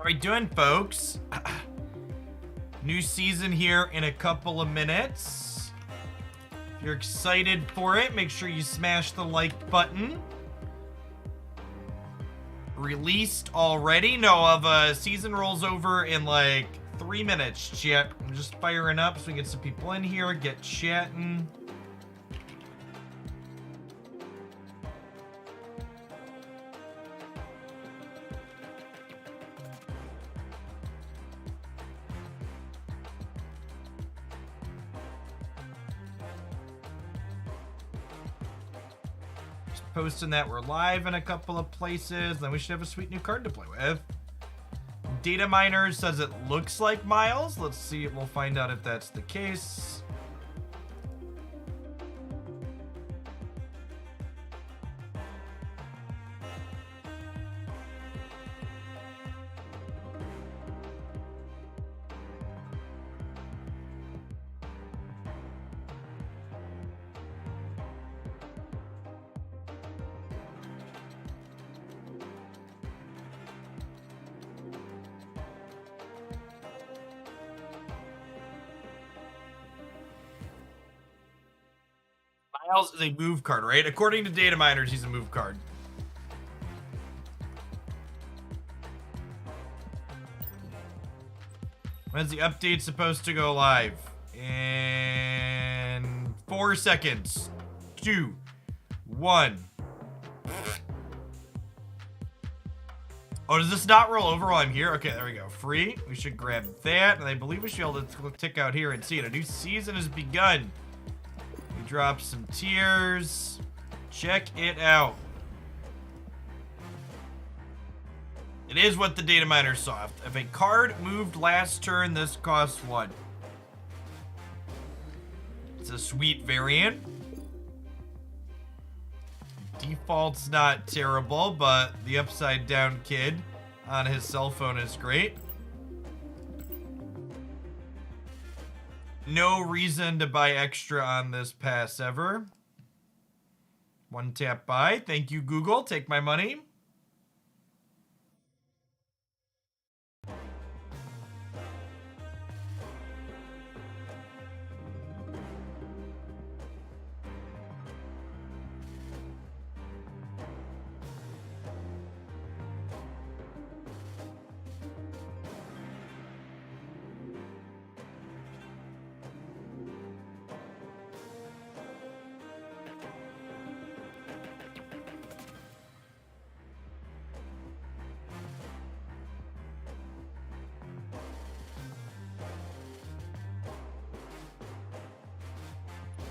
How we doing, folks? New season here in a couple of minutes. If you're excited for it, make sure you smash the like button. Released already? No, season rolls over in like 3 minutes, chat. I'm just firing up so we can get some people in here, get chatting. Posting that we're live in a couple of places, then we should have a sweet new card to play with. Data Miner says it looks like Miles. Let's see, we'll find out if that's the case. Miles is a move card, right? According to data miners, he's a move card. When's the update supposed to go live? In 4 seconds. 2, 1. Oh, does this not roll over while I'm here? Okay, there we go. Free. We should grab that. And I believe we should be able to tick out here and see it. A new season has begun. Drop some tiers. Check it out. It is what the data miner saw. If a card moved last turn, this costs 1. It's a sweet variant. Default's not terrible, but the upside down kid on his cell phone is great. No reason to buy extra on this pass ever. One tap buy. Thank you, Google. Take my money.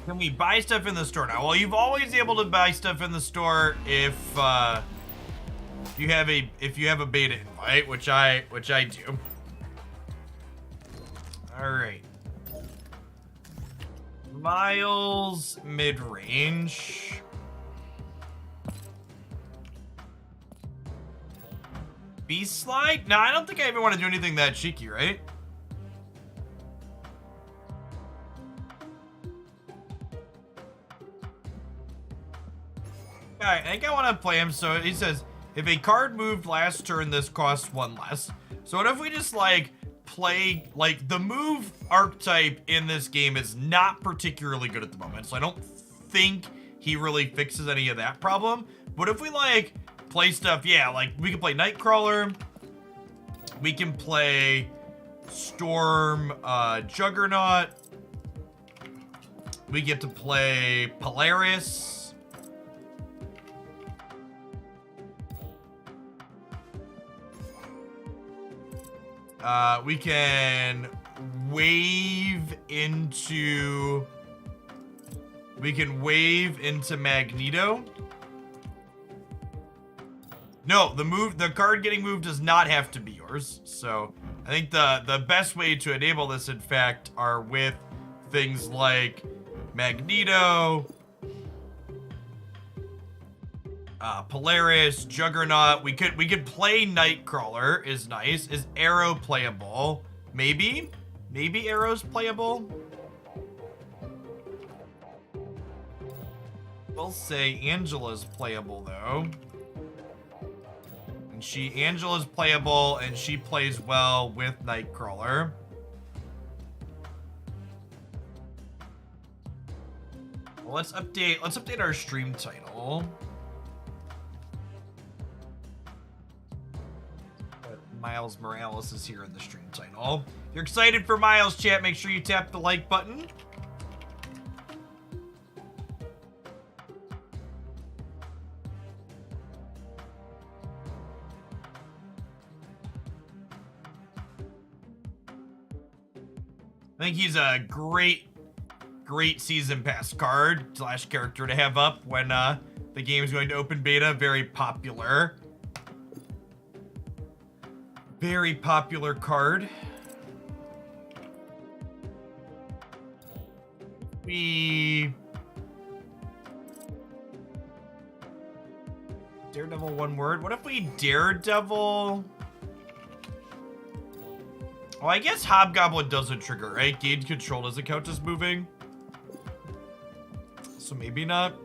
Can we buy stuff in the store now? Well, you've always been able to buy stuff in the store if you have a beta invite, which I do. All right. Miles mid-range. Beast Slide? No, I don't think I even want to do anything that cheeky, right? I think I want to play him. So he says, if a card moved last turn, this costs 1 less. So what if we just like play, like the move archetype in this game is not particularly good at the moment. So I don't think he really fixes any of that problem. But if we like play stuff, yeah, like we can play Nightcrawler. We can play Storm Juggernaut. We get to play Polaris. We can wave into Magneto. No, the card getting moved does not have to be yours. So I think the best way to enable this, in fact, are with things like Magneto, Polaris, Juggernaut. We could play Nightcrawler is nice. Is Arrow playable? Maybe Arrow's playable. We'll say Angela's playable though. And And Angela's playable, and she plays well with Nightcrawler. Well, let's update our stream title. Miles Morales is here in the stream title. If you're excited for Miles, chat, make sure you tap the like button. I think he's a great season pass card / character to have up when the game is going to open beta. Very popular. Very popular card. Daredevil, one word. What if we Daredevil? Well, I guess Hobgoblin doesn't trigger, right? Gauge control doesn't count as moving. So maybe not.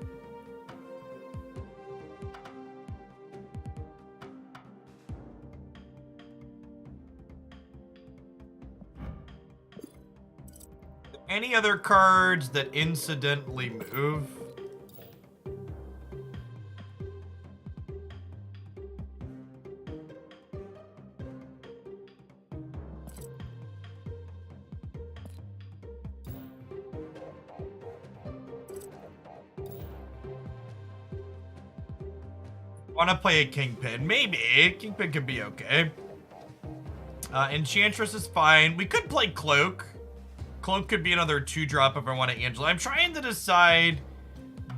Any other cards that incidentally move? Want to play a Kingpin? Maybe. Kingpin could be okay. Enchantress is fine. We could play Cloak. Cloak could be another 2-drop if I want to Angela. I'm trying to decide,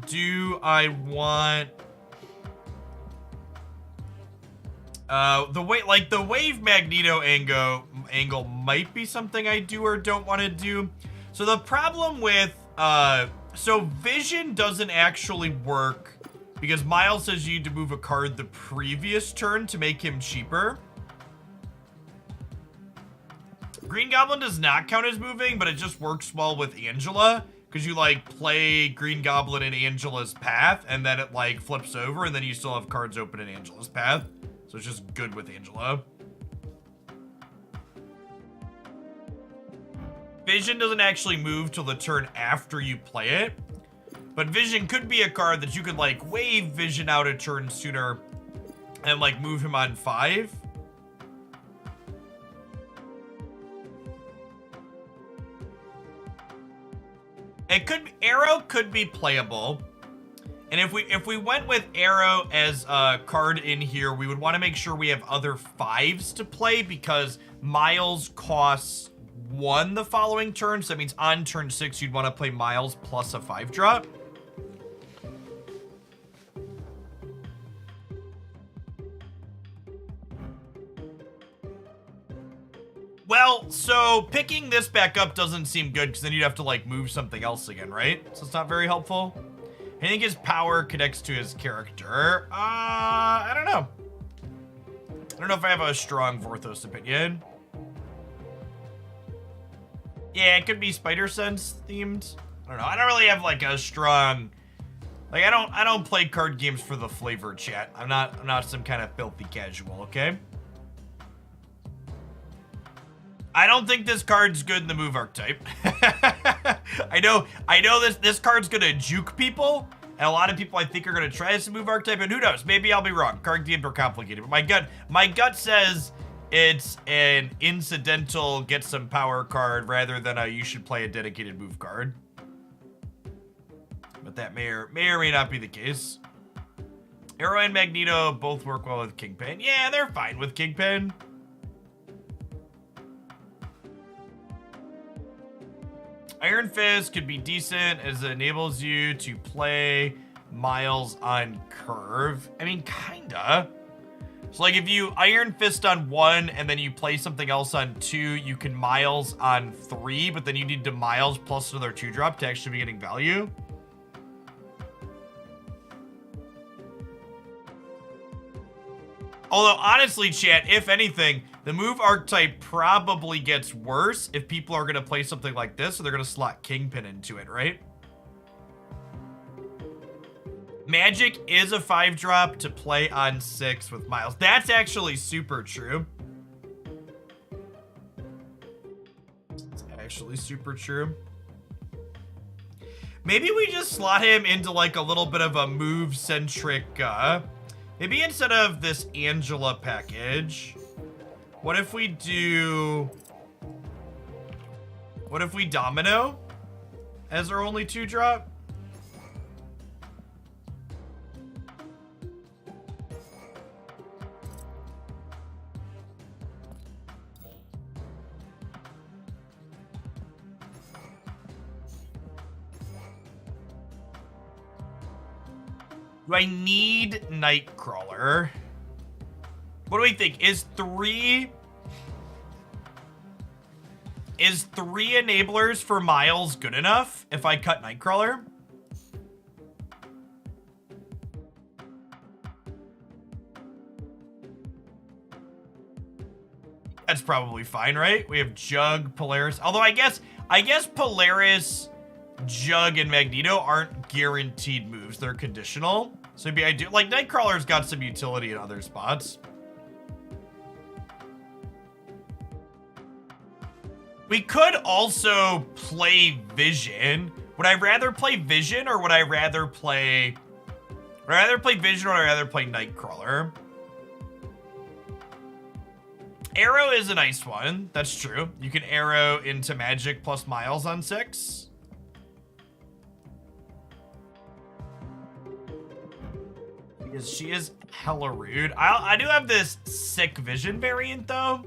do I want the Wave Magneto angle might be something I do or don't want to do. So the problem with so Vision doesn't actually work because Miles says you need to move a card the previous turn to make him cheaper. Green Goblin does not count as moving, but it just works well with Angela because you like play Green Goblin in Angela's path and then it like flips over and then you still have cards open in Angela's path. So it's just good with Angela. Vision doesn't actually move till the turn after you play it. But Vision could be a card that you could like wave Vision out a turn sooner and like move him on 5. Arrow could be playable. And if we went with Arrow as a card in here, we would want to make sure we have other 5s to play because Miles costs 1 the following turn. So that means on turn 6, you'd want to play Miles plus a 5-drop. Well, so picking this back up doesn't seem good because then you'd have to like move something else again, right? So it's not very helpful. I think his power connects to his character. I don't know. I don't know if I have a strong Vorthos opinion. Yeah, it could be Spider Sense themed. I don't know. I don't really have like a strong, like I don't play card games for the flavor, chat. I'm not some kind of filthy casual, okay? I don't think this card's good in the move archetype. I know this card's gonna juke people, and a lot of people I think are gonna try this move archetype, and who knows? Maybe I'll be wrong. Card games are complicated, but my gut says it's an incidental get some power card rather than a you should play a dedicated move card. But that may or may not be the case. Arrow and Magneto both work well with Kingpin. Yeah, they're fine with Kingpin. Iron Fist could be decent as it enables you to play Miles on curve. I mean, kinda. So like if you Iron Fist on 1 and then you play something else on 2, you can Miles on 3, but then you need to Miles plus another 2-drop to actually be getting value. Although, honestly, chat, if anything, the move archetype probably gets worse if people are going to play something like this, so they're going to slot Kingpin into it, right? Magic is a 5-drop to play on 6 with Miles. That's actually super true. It's actually super true. Maybe we just slot him into like a little bit of a move-centric, maybe instead of this Angela package, what if we Domino as our only 2-drop? Do I need Nightcrawler? What do we think? Is three enablers for Miles good enough if I cut Nightcrawler? That's probably fine, right? We have Jug, Polaris. Although I guess Polaris, Jug, and Magneto aren't guaranteed moves. They're conditional. So maybe I do. Like, Nightcrawler's got some utility in other spots. We could also play Vision. Would I rather play Vision or would I rather play... Would I rather play Vision or would I rather play Nightcrawler? Arrow is a nice one. That's true. You can arrow into Magic plus Miles on 6. Because she is hella rude. I do have this sick Vision variant, though,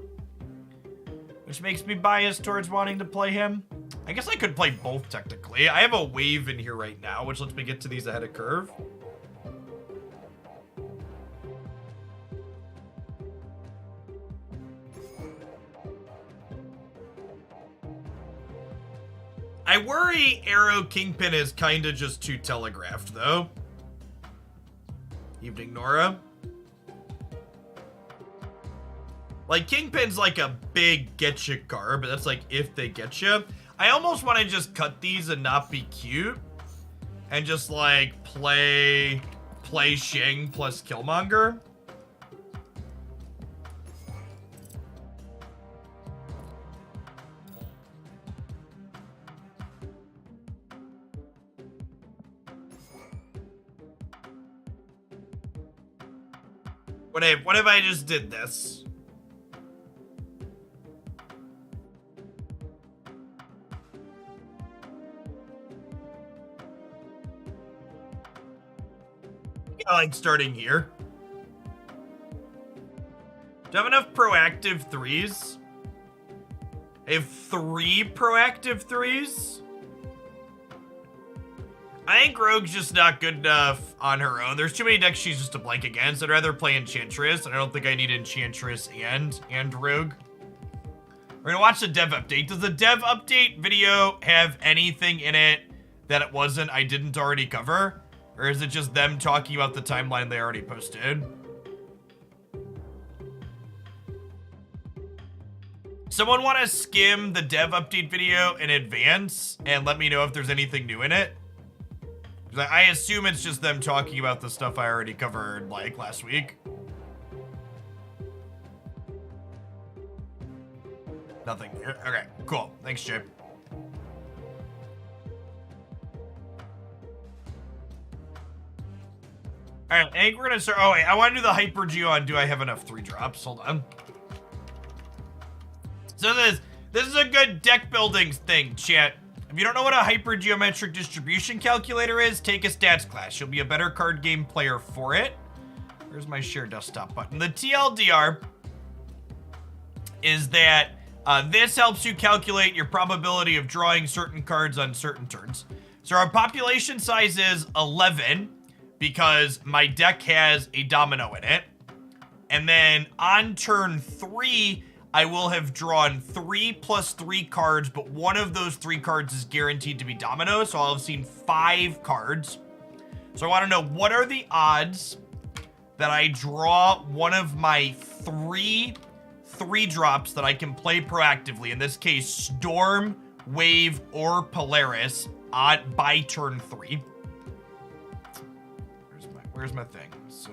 which makes me biased towards wanting to play him. I guess I could play both, technically. I have a wave in here right now, which lets me get to these ahead of curve. I worry Arrow Kingpin is kind of just too telegraphed, though. Evening, Nora. Like, Kingpin's like a big get-you card, but that's like if they get you. I almost want to just cut these and not be cute. And just, like, play Shing plus Killmonger. What if I just did this? I like starting here. Do I have enough proactive 3s? I have 3 proactive 3s? I think Rogue's just not good enough on her own. There's too many decks she's just a blank against. I'd rather play Enchantress, and I don't think I need Enchantress and Rogue. We're gonna watch the dev update. Does the dev update video have anything in it that I didn't already cover? Or is it just them talking about the timeline they already posted? Someone want to skim the dev update video in advance and let me know if there's anything new in it? I assume it's just them talking about the stuff I already covered, like, last week. Nothing here. Okay, cool. Thanks, Jay. Alright, I think we're gonna start... Oh, wait, I want to do the Hypergeo on do I have enough 3-drops? Hold on. So this is a good deck building thing, chat. If you don't know what a hypergeometric distribution calculator is, take a stats class. You'll be a better card game player for it. Where's my share desktop button? The TLDR is that this helps you calculate your probability of drawing certain cards on certain turns. So our population size is 11 because my deck has a domino in it. And then on turn 3, I will have drawn 3 plus 3 cards, but one of those 3 cards is guaranteed to be domino, so I'll have seen 5 cards. So I want to know, what are the odds that I draw one of my 3 drops that I can play proactively, in this case, Storm, Wave, or Polaris, by turn 3. where's my thing? So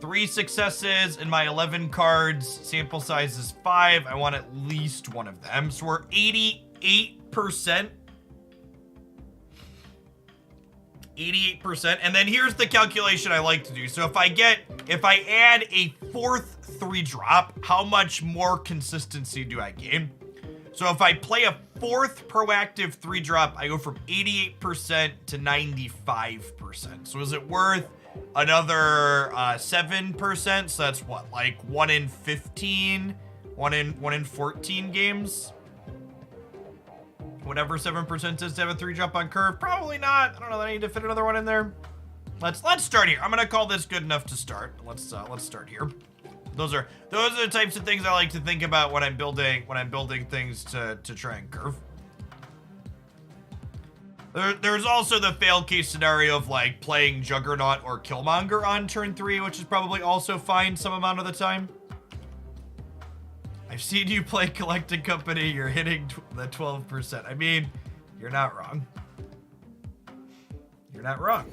3 successes in my 11 cards. Sample size is 5. I want at least one of them. So we're 88%. 88%. And then here's the calculation I like to do. So if I add a 4th 3-drop, how much more consistency do I gain? So if I play a 4th proactive 3-drop, I go from 88% to 95%. So is it worth another 7%? So that's what, like 1 in 15, 1 in 14 games? Whatever 7% is to have a 3-drop on curve. Probably not. I don't know that I need to fit another one in there. Let's start here. I'm gonna call this good enough to start. Let's start here. Those are the types of things I like to think about when I'm building things to try and curve. There's also the fail case scenario of like playing Juggernaut or Killmonger on turn 3, which is probably also fine some amount of the time. I've seen you play Collecting Company. You're hitting the 12%. I mean, you're not wrong. You're not wrong.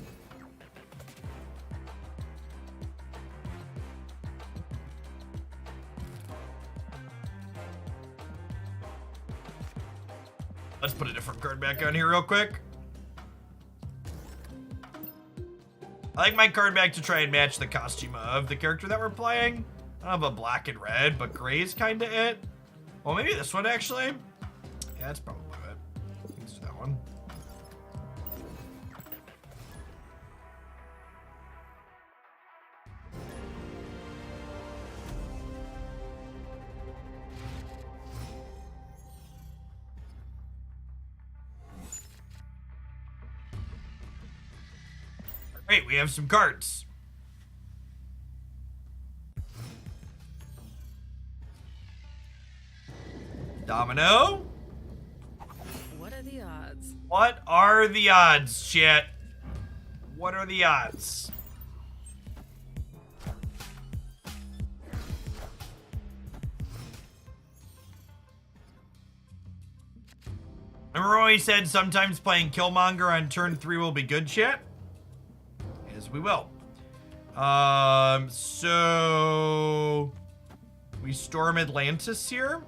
Let's put a different card back on here real quick. I like my card back to try and match the costume of the character that we're playing. I don't have a black and red, but gray is kind of it. Well, maybe this one, actually. Yeah, that's probably it. Let's do that one. Great, we have some cards. Domino. What are the odds? What are the odds, chat? What are the odds? Remember when we said sometimes playing Killmonger on turn 3 will be good, chat? Yes, we will. So we storm Atlantis here.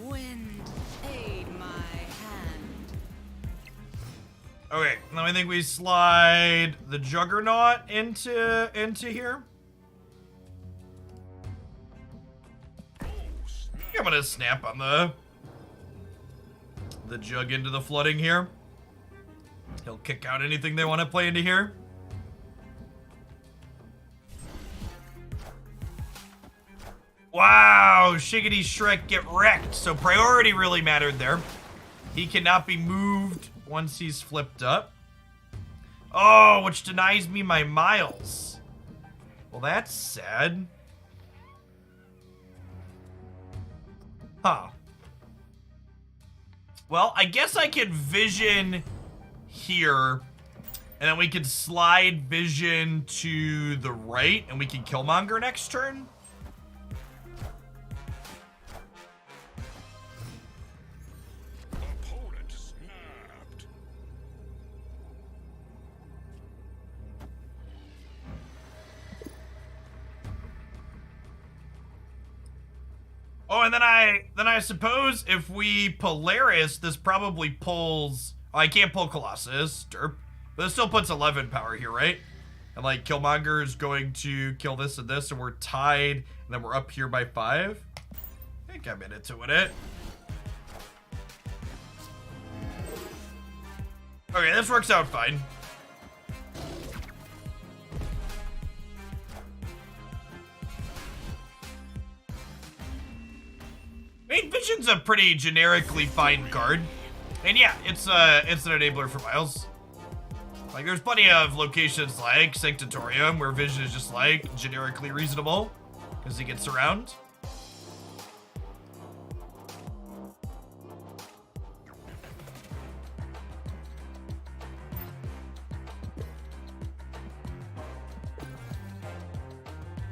Wind, aid my hand. Okay, now I think we slide the Juggernaut into here. I'm gonna snap on the Jug into the flooding here. He'll kick out anything they want to play into here. Wow, Shiggity Shrek get wrecked. So priority really mattered there. He cannot be moved once he's flipped up. Oh, which denies me my miles. Well, that's sad. Huh. Well, I guess I could vision here, and then we could slide vision to the right, and we can Killmonger next turn. Opponent snapped. Oh, and then I suppose if we Polaris, this probably pulls. Oh, I can't pull Colossus, derp. But it still puts 11 power here, right? And like Killmonger is going to kill this and this, and we're tied, and then we're up here by 5. I think I'm into it. Okay, this works out fine. Main Vision's a pretty generically fine card. And yeah, it's an enabler for Miles. Like, there's plenty of locations like Sanctatorium where Vision is just like generically reasonable because he gets around.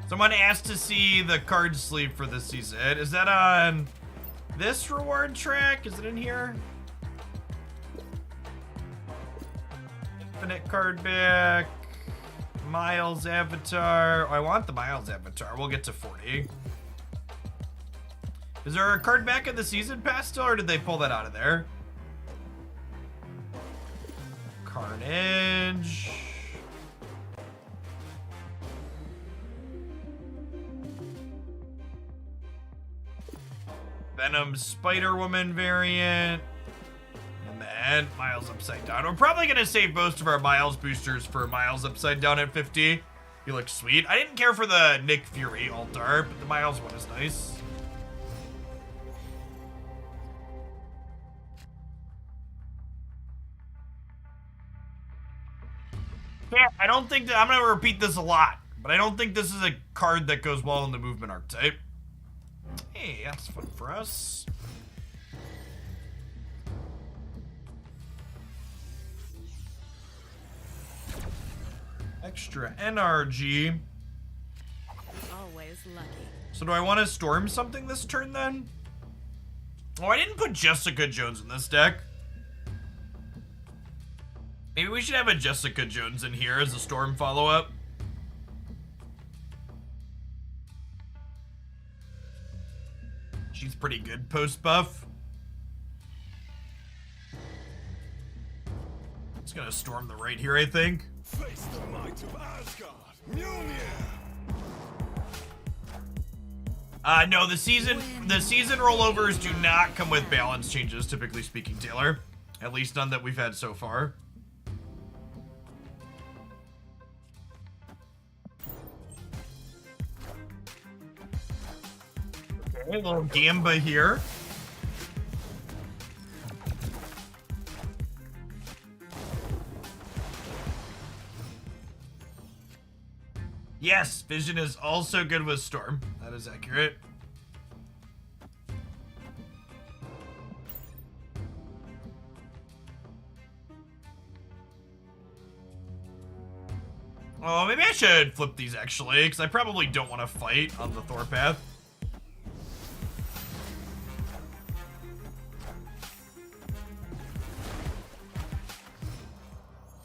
Someone asked to see the card sleeve for this season. Is that on This reward track, is it in here? Infinite card back. Miles avatar. Oh, I want the Miles avatar. We'll get to 40. Is there a card back in the season pass still, or did they pull that out of there? Carnage. Venom Spider-Woman variant. And then Miles Upside Down. We're probably going to save most of our Miles boosters for Miles Upside Down at 50. He looks sweet. I didn't care for the Nick Fury altar, but the Miles one is nice. Yeah, I don't think that, I'm going to repeat this a lot, but I don't think this is a card that goes well in the movement archetype. Hey, that's fun for us. Extra NRG. Always lucky. So do I want to storm something this turn then? Oh, I didn't put Jessica Jones in this deck. Maybe we should have a Jessica Jones in here as a storm follow-up. She's pretty good post-buff. It's gonna storm the right here, I think. Face the might of Asgard. Mjolnir. No, the season rollovers do not come with balance changes, typically speaking, Taylor. At least none that we've had so far. Okay, a little Gamba here. Yes, Vision is also good with Storm. That is accurate. Oh, maybe I should flip these actually, because I probably don't want to fight on the Thor path.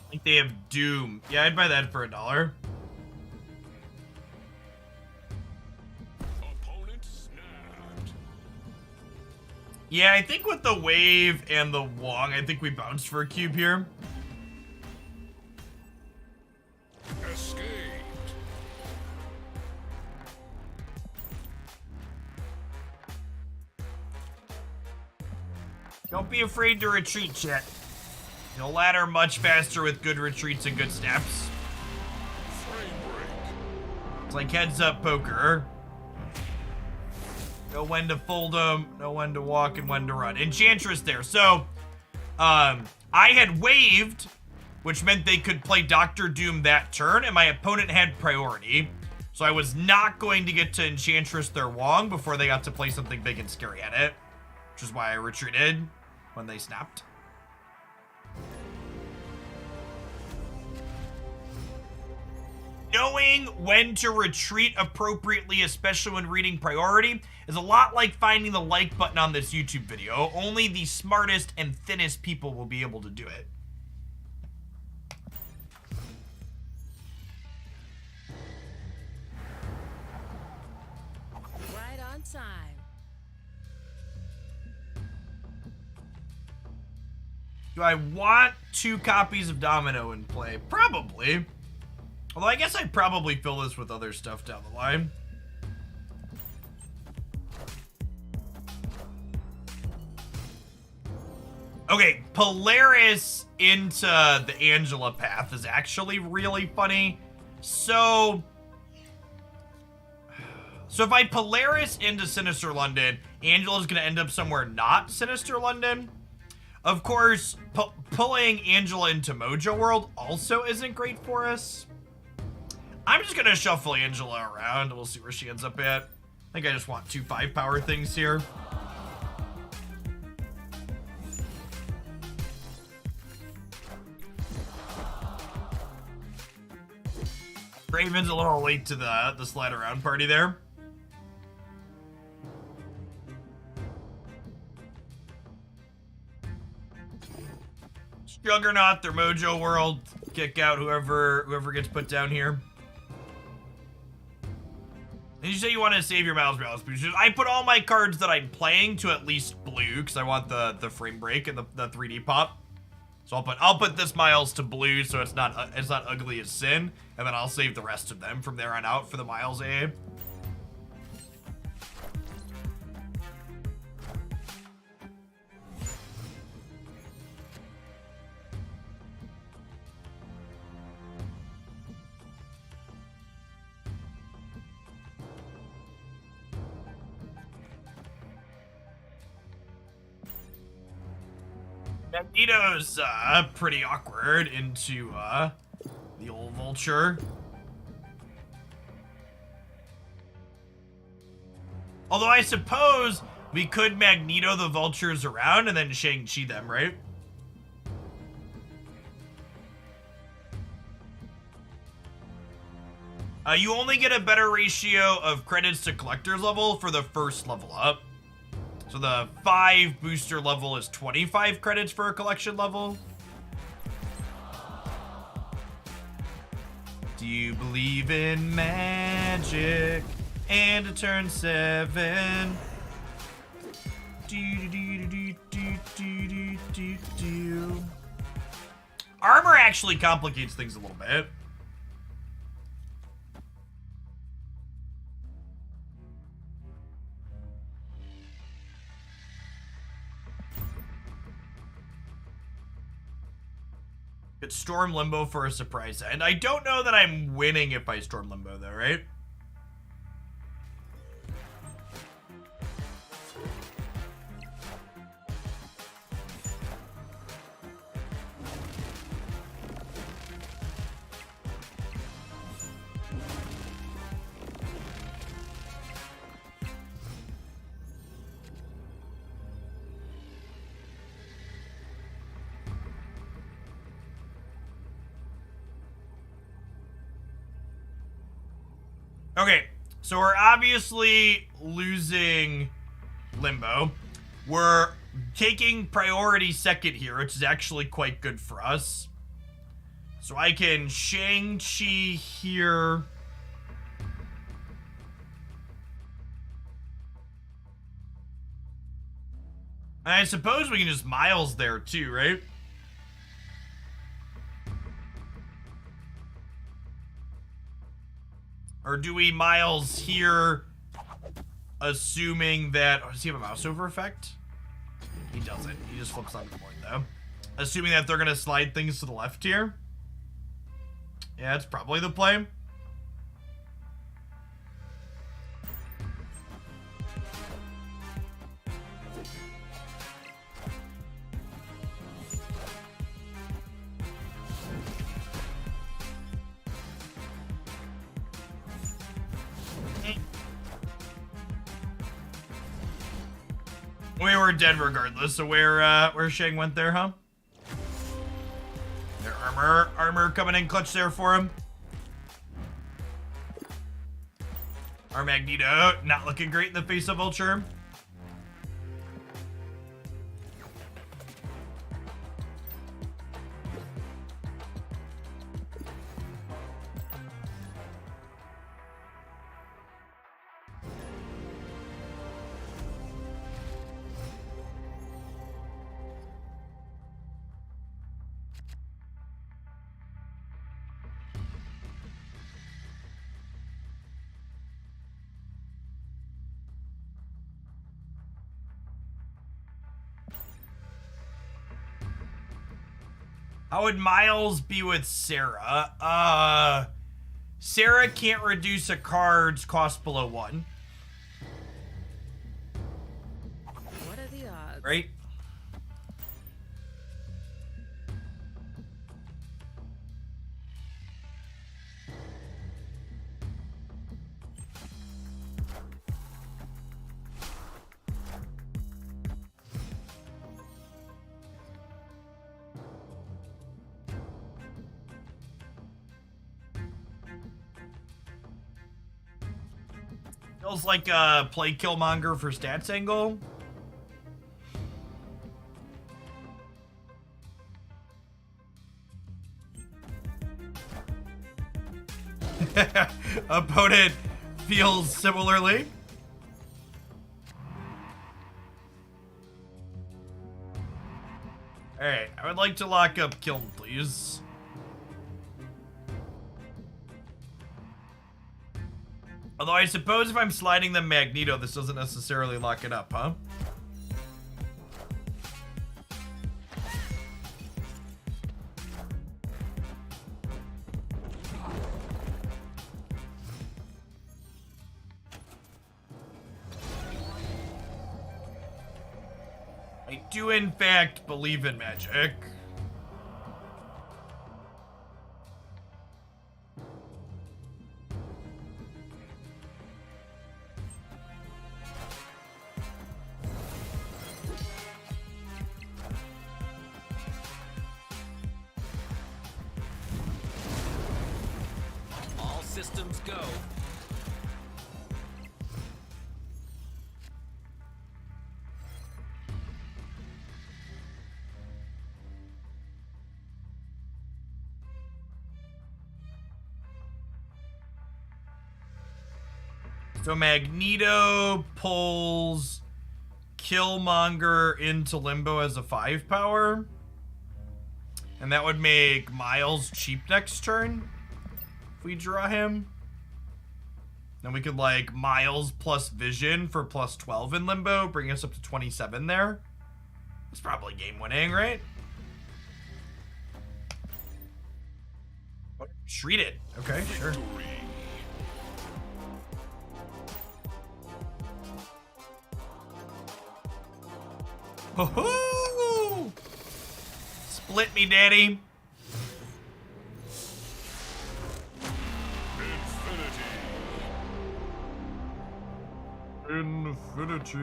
I think they have Doom. Yeah, I'd buy that for $1. Opponent snapped. Yeah, I think with the Wave and the Wong, I think we bounced for a cube here. Escaped. Don't be afraid to retreat, chat. You'll ladder much faster with good retreats and good snaps. Frame break. It's like heads up poker. Know when to fold them, know when to walk and when to run. Enchantress there. So, I had waved, which meant they could play Doctor Doom that turn, and my opponent had priority. So I was not going to get to Enchantress their Wong before they got to play something big and scary at it, which is why I retreated when they snapped. Knowing when to retreat appropriately, especially when reading priority, is a lot like finding the like button on this YouTube video. Only the smartest and thinnest people will be able to do it. Right on time. Do I want 2 copies of Domino in play? Probably. Although I guess I'd probably fill this with other stuff down the line. Okay, Polaris into the Angela path is actually really funny. So if I Polaris into Sinister London, Angela's gonna end up somewhere not Sinister London. Of course, pulling Angela into Mojo World also isn't great for us. I'm just gonna shuffle Angela around. We'll see where she ends up at. I think I just want 2 5-power things here. Raven's a little late to the slide around party there. Juggernaut, their Mojo World, kick out whoever gets put down here. And you say you want to save your Miles Morales boosters. I put all my cards that I'm playing to at least blue because I want the frame break and the 3D pop. So I'll put this Miles to blue so it's not ugly as sin, and then I'll save the rest of them from there on out for the Miles AA. Magneto's pretty awkward into the old vulture. Although I suppose we could Magneto the vultures around and then Shang-Chi them, right? You only get a better ratio of credits to collector's level for the first level up. So the 5 booster level is 25 credits for a collection level. Do you believe in magic and a turn 7? Armor actually complicates things a little bit. Could storm Limbo for a surprise end. I don't know that I'm winning if I storm Limbo though, right? Okay, so we're obviously losing Limbo. We're taking priority second here, which is actually quite good for us. So I can Shang-Chi here. And I suppose we can just Miles there too, right? Or do we Miles here, assuming that... Oh, does he have a mouse over effect? He doesn't. He just flips on the board, though. Assuming that they're going to slide things to the left here. Yeah, that's probably the play. We were dead regardless, so where Shang went there, huh? Their armor coming in clutch there for him. Our Magneto not looking great in the face of Vulture. How would Miles be with Sarah? Sarah can't reduce a card's cost below 1. What are the odds? Right? Feels like a play Killmonger for stats angle. Opponent feels similarly. Alright, I would like to lock up Kiln, please. Although I suppose if I'm sliding them Magneto, this doesn't necessarily lock it up, huh? I do in fact believe in magic. All systems go. So Magneto pulls Killmonger into Limbo as a 5 power. And that would make Miles cheap next turn if we draw him. Then we could like Miles plus Vision for plus 12 in Limbo, bring us up to 27 there. It's probably game winning, right? Treat it. Okay, sure. Victory. Ho-hoo! Split me, daddy. Infinity.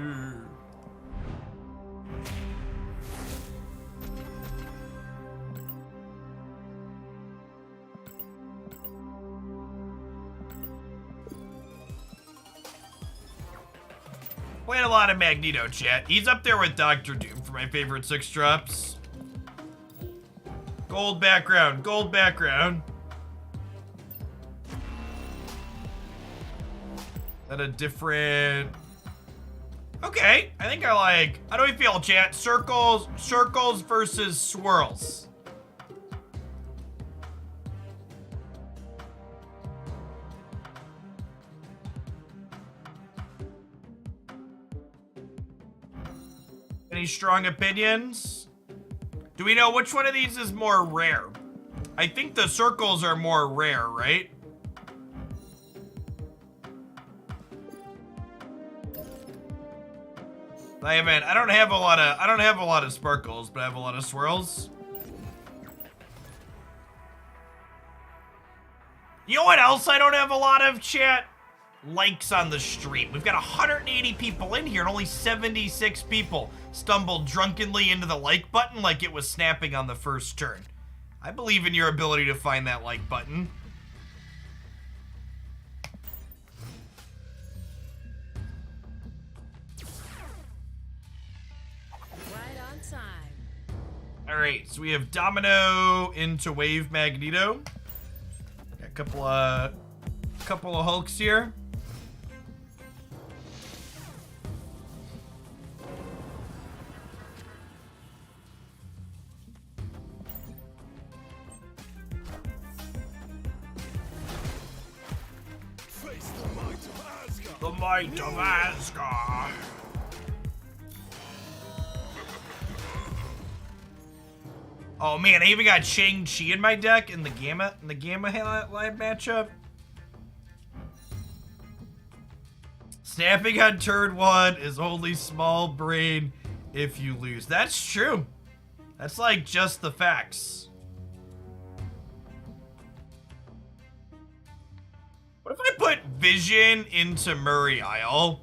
Playing a lot of Magneto, chat. He's up there with Dr. Doom for my favorite 6 drops. Gold background, gold background. That a different... Okay, I think I like... How do we feel, chat? Circles versus swirls. Any strong opinions? Do we know which one of these is more rare? I think the circles are more rare, right? I don't have a lot of sparkles, but I have a lot of swirls. You know what else I don't have a lot of, chat? Likes on the stream. We've got 180 people in here and only 76 people stumbled drunkenly into the like button like it was snapping on the first turn. I believe in your ability to find that like button. Right on time. All right, so we have Domino into Wave Magneto. Got a couple of Hulks here. Face the might of Asgard. The might of Asgard. Oh man, I even got Shang-Chi in my deck in the Gamma Live matchup. Snapping on turn 1 is only small brain if you lose. That's true. That's like just the facts. What if I put Vision into Murray Isle?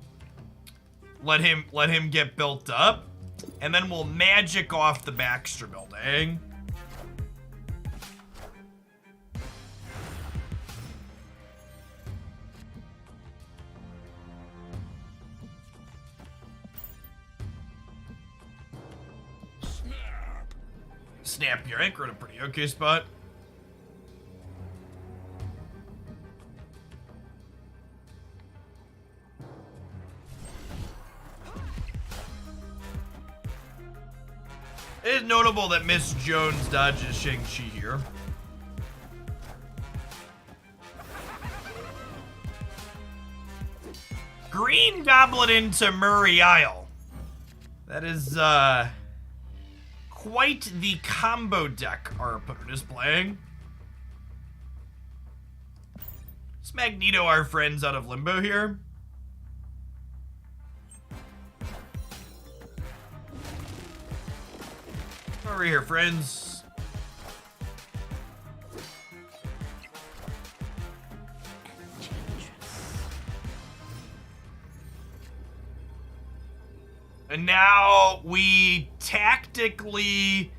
Let him get built up, and then we'll magic off the Baxter building. Snap your anchor in a pretty okay spot. It is notable that Miss Jones dodges Shang-Chi here. Green Goblin into Murray Isle. That is, quite the combo deck our opponent is playing. Let's Magneto our friends out of Limbo here. Over here, friends. And now we tactically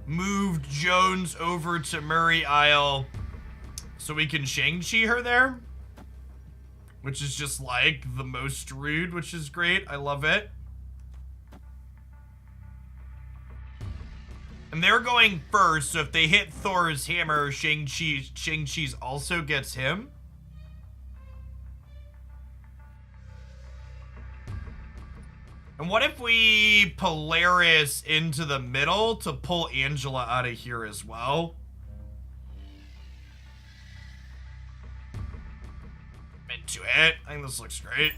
moved Jones over to Murray Isle so we can Shang-Chi her there. Which is just like the most rude, which is great. I love it. And they're going first, so if they hit Thor's hammer, Shang-Chi's also gets him. And what if we Polaris into the middle to pull Angela out of here as well? I'm into it. I think this looks great.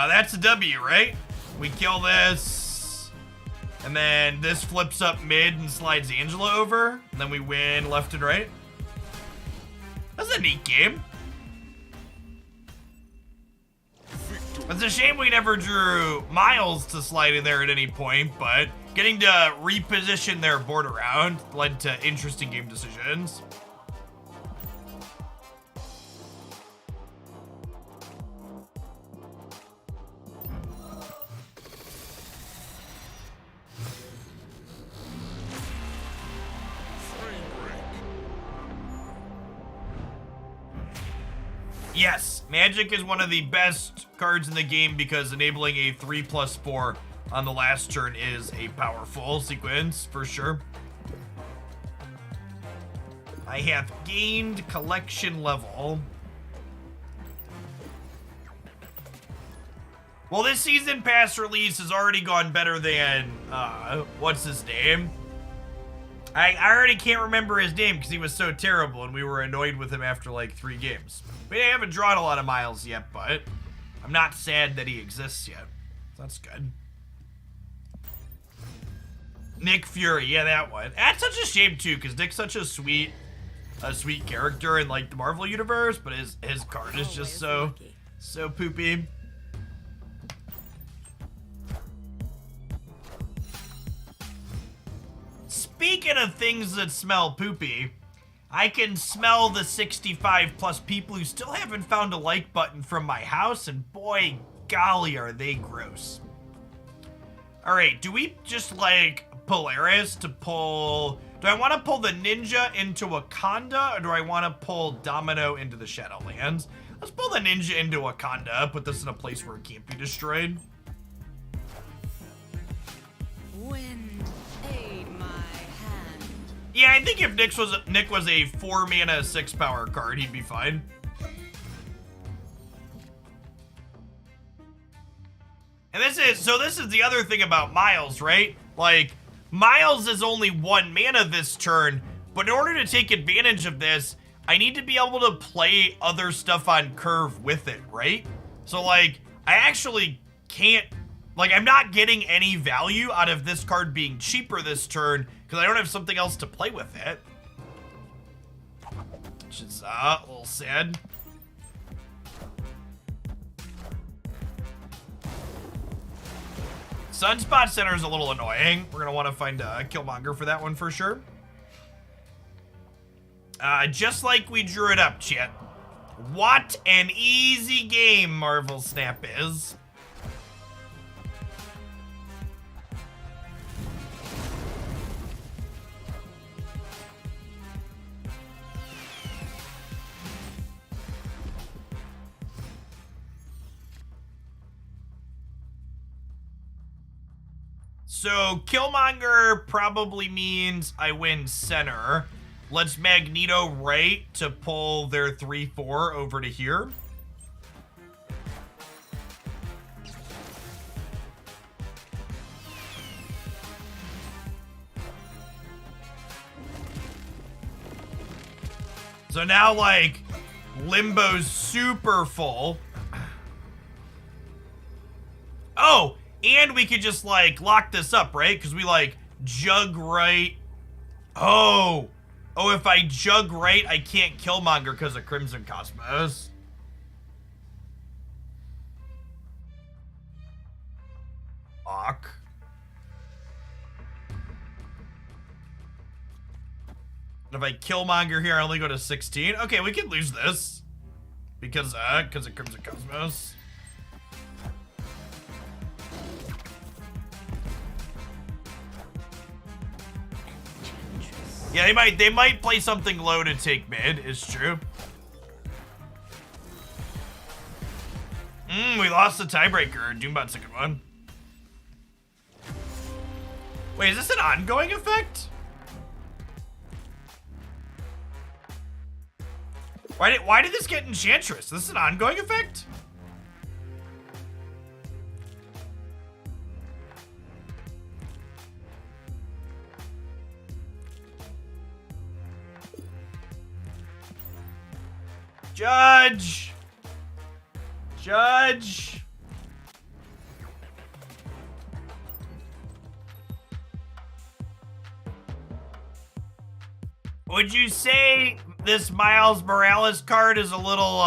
That's a W, right? We kill this, and then this flips up mid and slides Angela over, and then we win left and right. That's a neat game. It's a shame we never drew Miles to slide in there at any point, but getting to reposition their board around led to interesting game decisions. Yes, Magic is one of the best cards in the game because enabling a 3+4 on the last turn is a powerful sequence, for sure. I have gained collection level. Well, this season pass release has already gone better than, what's his name? I already can't remember his name because he was so terrible and we were annoyed with him after like 3 games. We haven't drawn a lot of Miles yet, but I'm not sad that he exists yet. That's good. Nick Fury, yeah, that one. That's such a shame too, because Nick's such a sweet character in like the Marvel universe, but his card is just so poopy. Speaking of things that smell poopy, I can smell the 65 plus people who still haven't found a like button from my house, and boy, golly, are they gross. All right, do we just like Polaris to pull? Do I want to pull the Ninja into Wakanda, or do I want to pull Domino into the Shadowlands? Let's pull the Ninja into Wakanda, put this in a place where it can't be destroyed. Wind, aid my hand. Yeah, I think if Nick was a 4 mana 6 power card, he'd be fine. And this is the other thing about Miles, right? Like, Miles is only 1 mana this turn, but in order to take advantage of this, I need to be able to play other stuff on curve with it, right? So, like, I actually can't, like, I'm not getting any value out of this card being cheaper this turn because I don't have something else to play with it. Which is a little sad. Sunspot Center is a little annoying. We're going to want to find a Killmonger for that one for sure. Just like we drew it up, chat. What an easy game Marvel Snap is. So Killmonger probably means I win center. Let's Magneto right to pull their 3-4 over to here. So now, like, Limbo's super full. Oh, and we could just, like, lock this up, right? Because we, like, jug right. Oh, if I jug right, I can't Killmonger because of Crimson Cosmos. Fuck. If I Killmonger here, I only go to 16. Okay, we can lose this. Because of Crimson Cosmos. Yeah, they might play something low to take mid, it's true. We lost the tiebreaker. Doombot's a good one. Wait, is this an ongoing effect? Why did this get Enchantress? This is an ongoing effect? Judge! Judge! Would you say this Miles Morales card is a little,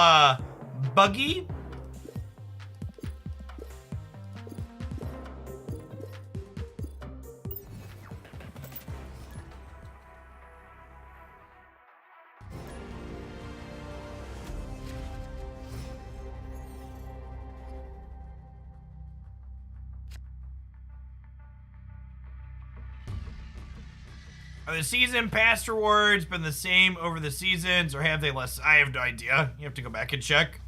buggy? Are the season pass rewards been the same over the seasons, or have they less? I have no idea. You have to go back and check.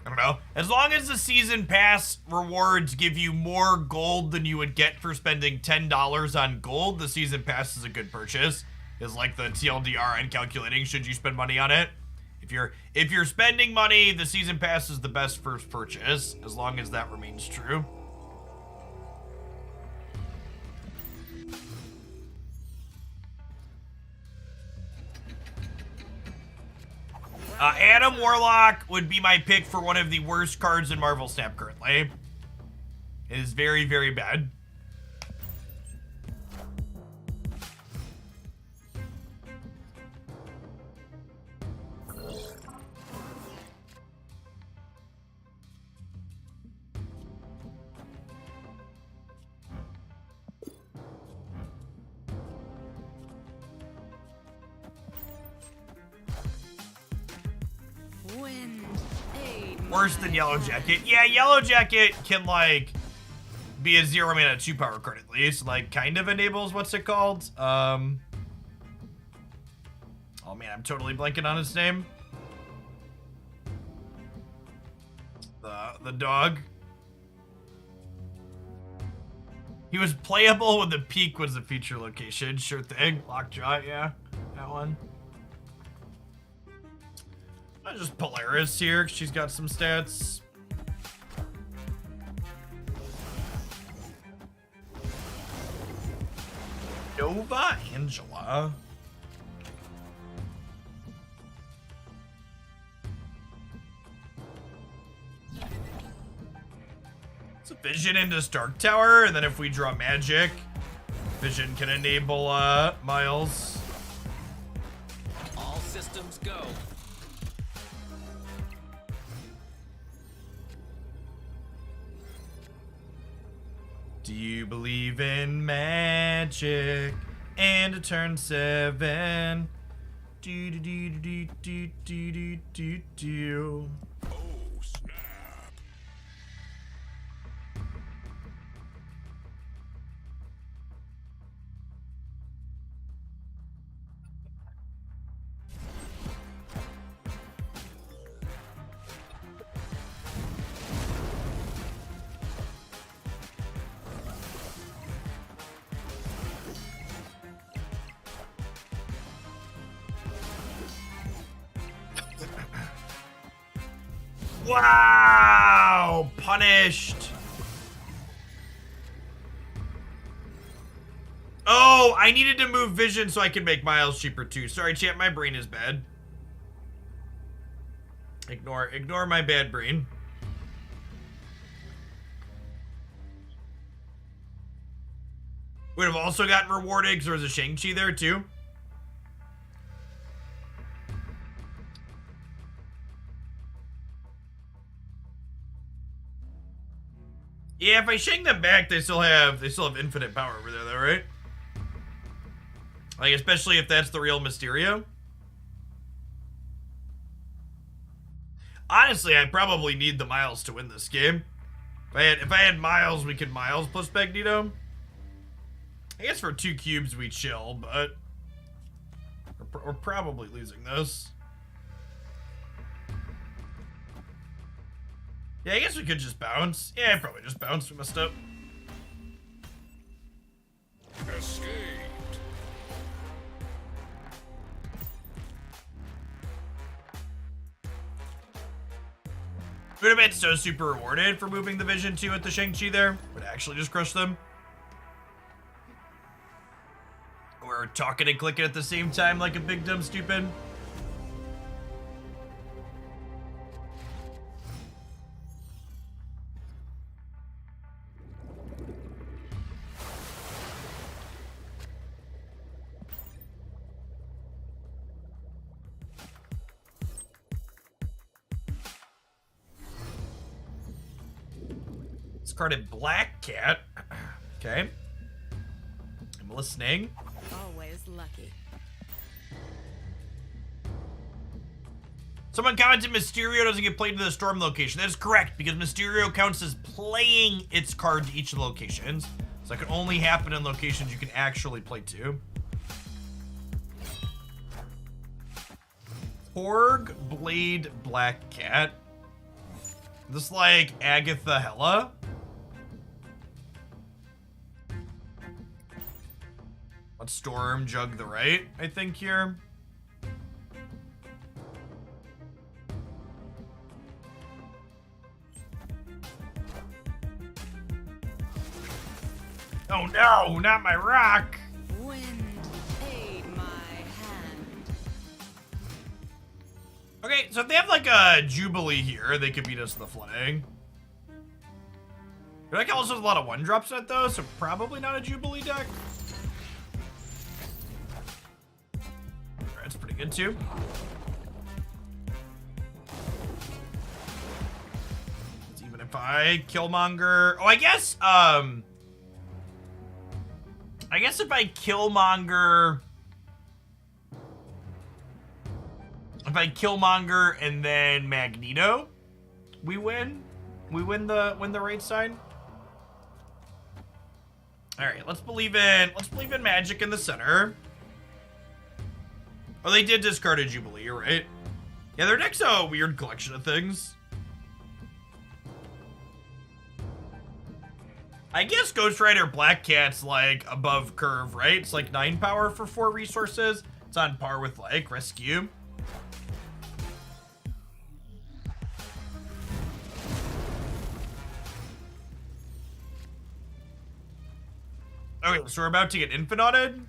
I don't know. As long as the season pass rewards give you more gold than you would get for spending $10 on gold, the season pass is a good purchase. Is like the TLDR and calculating should you spend money on it. If you're spending money, the season pass is the best first purchase, as long as that remains true. Adam Warlock would be my pick for one of the worst cards in Marvel Snap currently. It is very, very bad. Worse than Yellow Jacket. Yeah, Yellow Jacket can, like, be a 0-mana 2-power card at least. Like, kind of enables, what's it called? Oh man, I'm totally blanking on his name. The dog. He was playable when the peak was the feature location. Sure thing. Lockjaw, yeah. That one. I'll just Polaris here, 'cause she's got some stats. Nova Angela. It's a Vision into Stark Tower, and then if we draw magic, Vision can enable Miles. All systems go. Do you believe in magic and a turn 7? Do do do do do do do do do. Oh, snap. Wow! Punished. Oh, I needed to move vision so I can make miles cheaper too. Sorry, chat, my brain is bad. Ignore my bad brain. Would have also gotten rewarded because there was a Shang-Chi there too. Yeah, if I Shang them back, they still have infinite power over there though, right? Like, especially if that's the real Mysterio. Honestly, I probably need the miles to win this game. If I had miles, we could miles plus Magneto. I guess for 2 cubes we chill, but we're probably losing this. Yeah, I guess we could just bounce. Yeah, probably just bounce. We messed up. Escaped. Would have been so super rewarded for moving the Vision 2 at the Shang-Chi there. Would actually just crush them. We're talking and clicking at the same time like a big dumb stupid. Discarded Black Cat. Okay. I'm listening. Always lucky. Someone commented Mysterio doesn't get played to the storm location. That is correct, because Mysterio counts as playing its card to each of the locations. So that can only happen in locations you can actually play to. Porg, Blade, Black Cat. This like Agatha Hella. Let's Storm, Jug the right, I think here. Oh no, not my rock. Wind, aid my hand. Okay, so if they have like a Jubilee here, they could beat us in the flooding. I like also has a lot of 1-drops in it though, so probably not a Jubilee deck. That's pretty good too. Even if I Killmonger, oh, I guess if I Killmonger and then Magneto, we win. We win the right side. All right, let's believe in magic in the center. Oh, they did discard a Jubilee, you're right. Yeah, their deck's a weird collection of things. I guess Ghost Rider Black Cat's like above curve, right? It's like 9 power for 4 resources. It's on par with like Rescue. Okay, so we're about to get infinitted.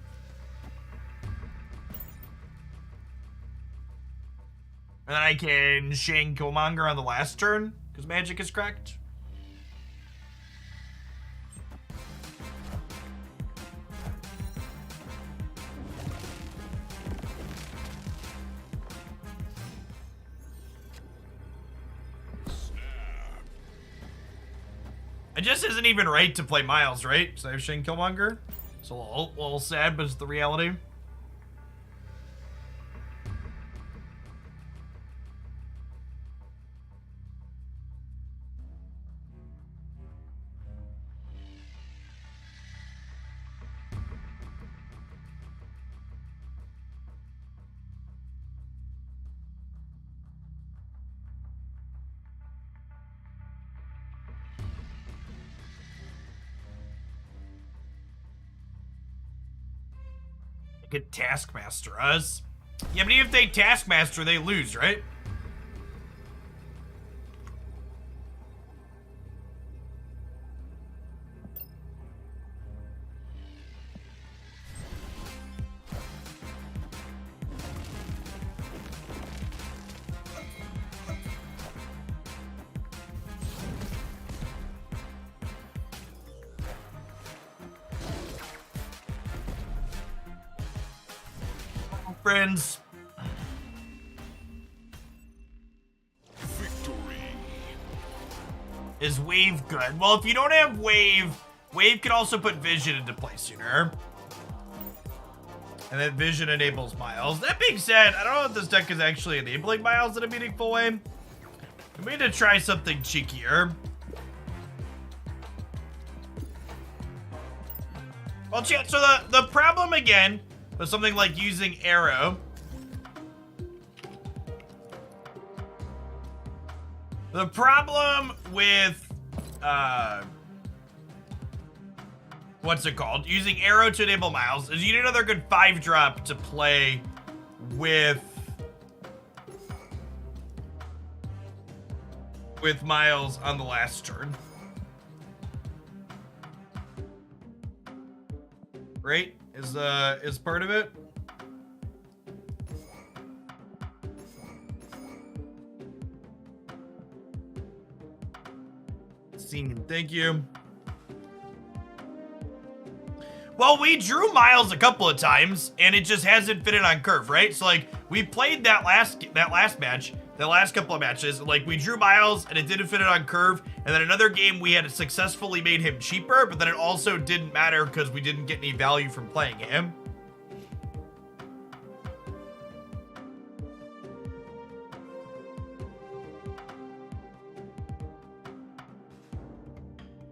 And then I can Shang Killmonger on the last turn, because magic is cracked. It just isn't even right to play Miles, right? So I have Shang Killmonger. It's a little sad, but it's the reality. Could Taskmaster us. Yeah, but even if they Taskmaster, they lose, right? friends. Victory. Is wave good? Well, if you don't have wave, wave can also put vision into play sooner. And then vision enables miles. That being said, I don't know if this deck is actually enabling miles in a meaningful way. We need to try something cheekier. Well, chat, so the problem again with something like using arrow. The problem with, what's it called? Using arrow to enable miles is you need another good 5-drop to play with miles on the last turn. Right? Is part of it? Scene, thank you. Well, we drew miles a couple of times, and it just hasn't fitted on curve, right? So, like, we played that last match, the last couple of matches, like, we drew miles, and it didn't fit it on curve, and then another game we had successfully made him cheaper, but then it also didn't matter because we didn't get any value from playing him.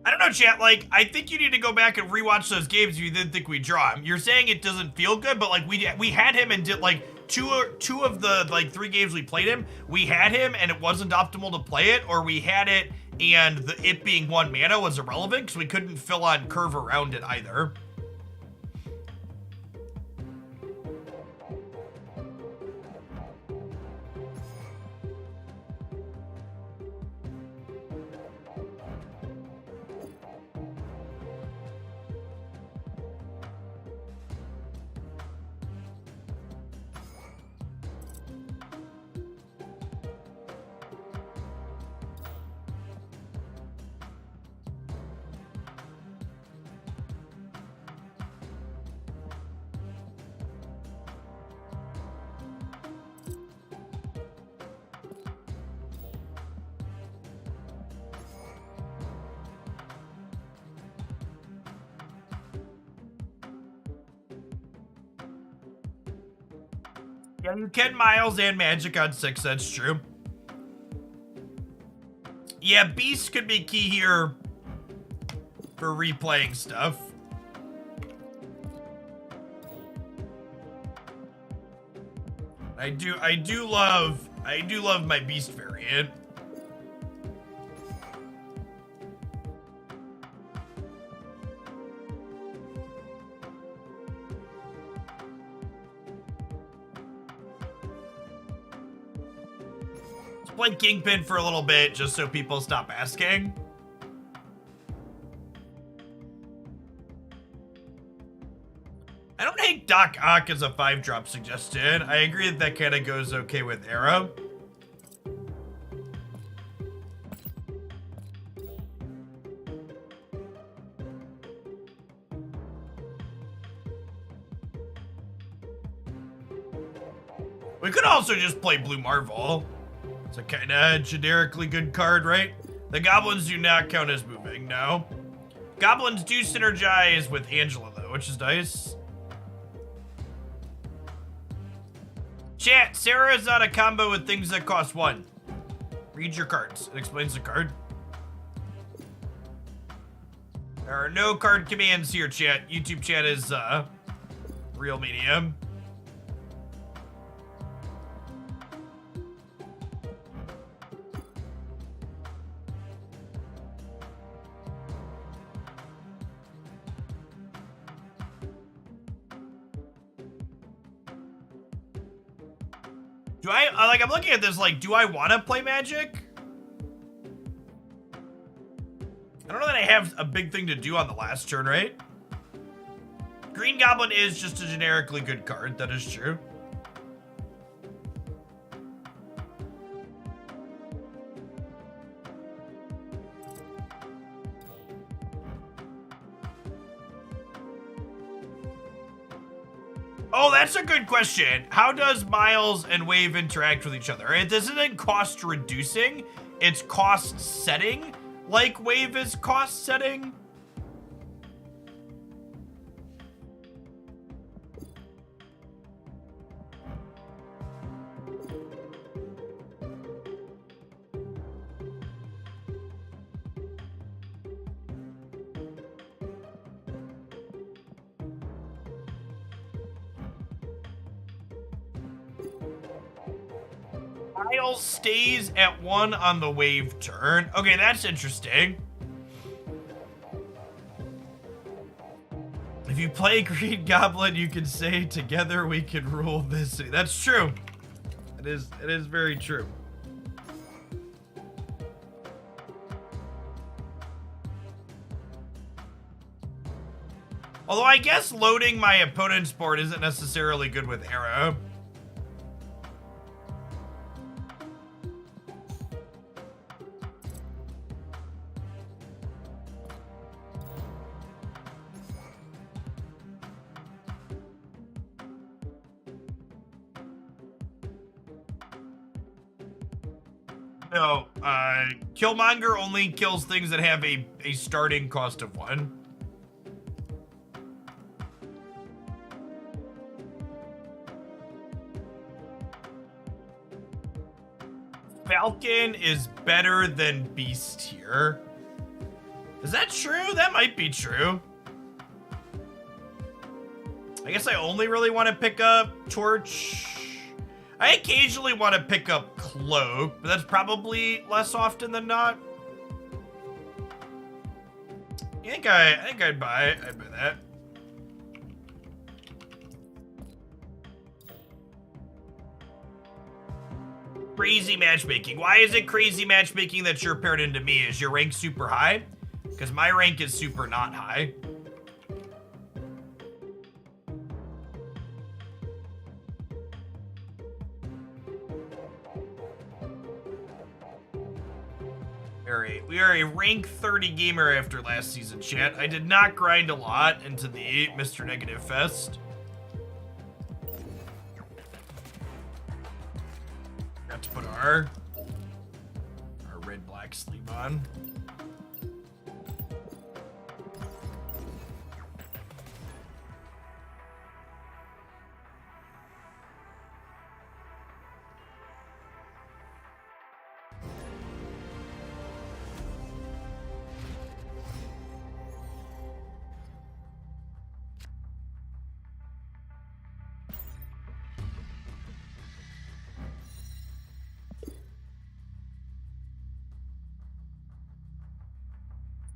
I don't know, chat, like, I think you need to go back and rewatch those games if you didn't think we draw him. You're saying it doesn't feel good, but, like, we had him and did, like, two of the, like, 3 games we played him, we had him and it wasn't optimal to play it, or we had it and it being 1 mana was irrelevant because we couldn't fill on curve around it either. Yeah, you can miles and magic on 6, that's true. Yeah, beast could be key here for replaying stuff. I do love my beast variant. Play Kingpin for a little bit just so people stop asking. I don't hate Doc Ock as a 5-drop suggestion. I agree that kind of goes okay with Arrow. We could also just play Blue Marvel. It's a kind of generically good card, right? The goblins do not count as moving, no. Goblins do synergize with Angela, though, which is nice. Chat, Sarah is not a combo with things that cost 1. Read your cards. It explains the card. There are no card commands here, chat. YouTube chat is, real medium. Do I'm looking at this, like, do I want to play Magic? I don't know that I have a big thing to do on the last turn, right? Green Goblin is just a generically good card, that is true. Oh, that's a good question. How does Miles and Wave interact with each other? It isn't cost reducing, it's cost setting, like Wave is cost setting. Miles stays at 1 on the Wave turn. Okay, that's interesting. If you play Green Goblin, you can say, together we can rule this city. That's true. It is very true. Although I guess loading my opponent's board isn't necessarily good with Arrow. No, Killmonger only kills things that have a starting cost of 1. Falcon is better than Beast here. Is that true? That might be true. I guess I only really want to pick up Torch. I occasionally want to pick up Cloak, but that's probably less often than not. I think I'd buy it. I'd buy that. Crazy matchmaking. Why is it crazy matchmaking that you're paired into me? Is your rank super high? Because my rank is super not high. Alright, we are a rank 30 gamer after last season, chat. I did not grind a lot into the Mr. Negative Fest. Got to put our red-black sleeve on.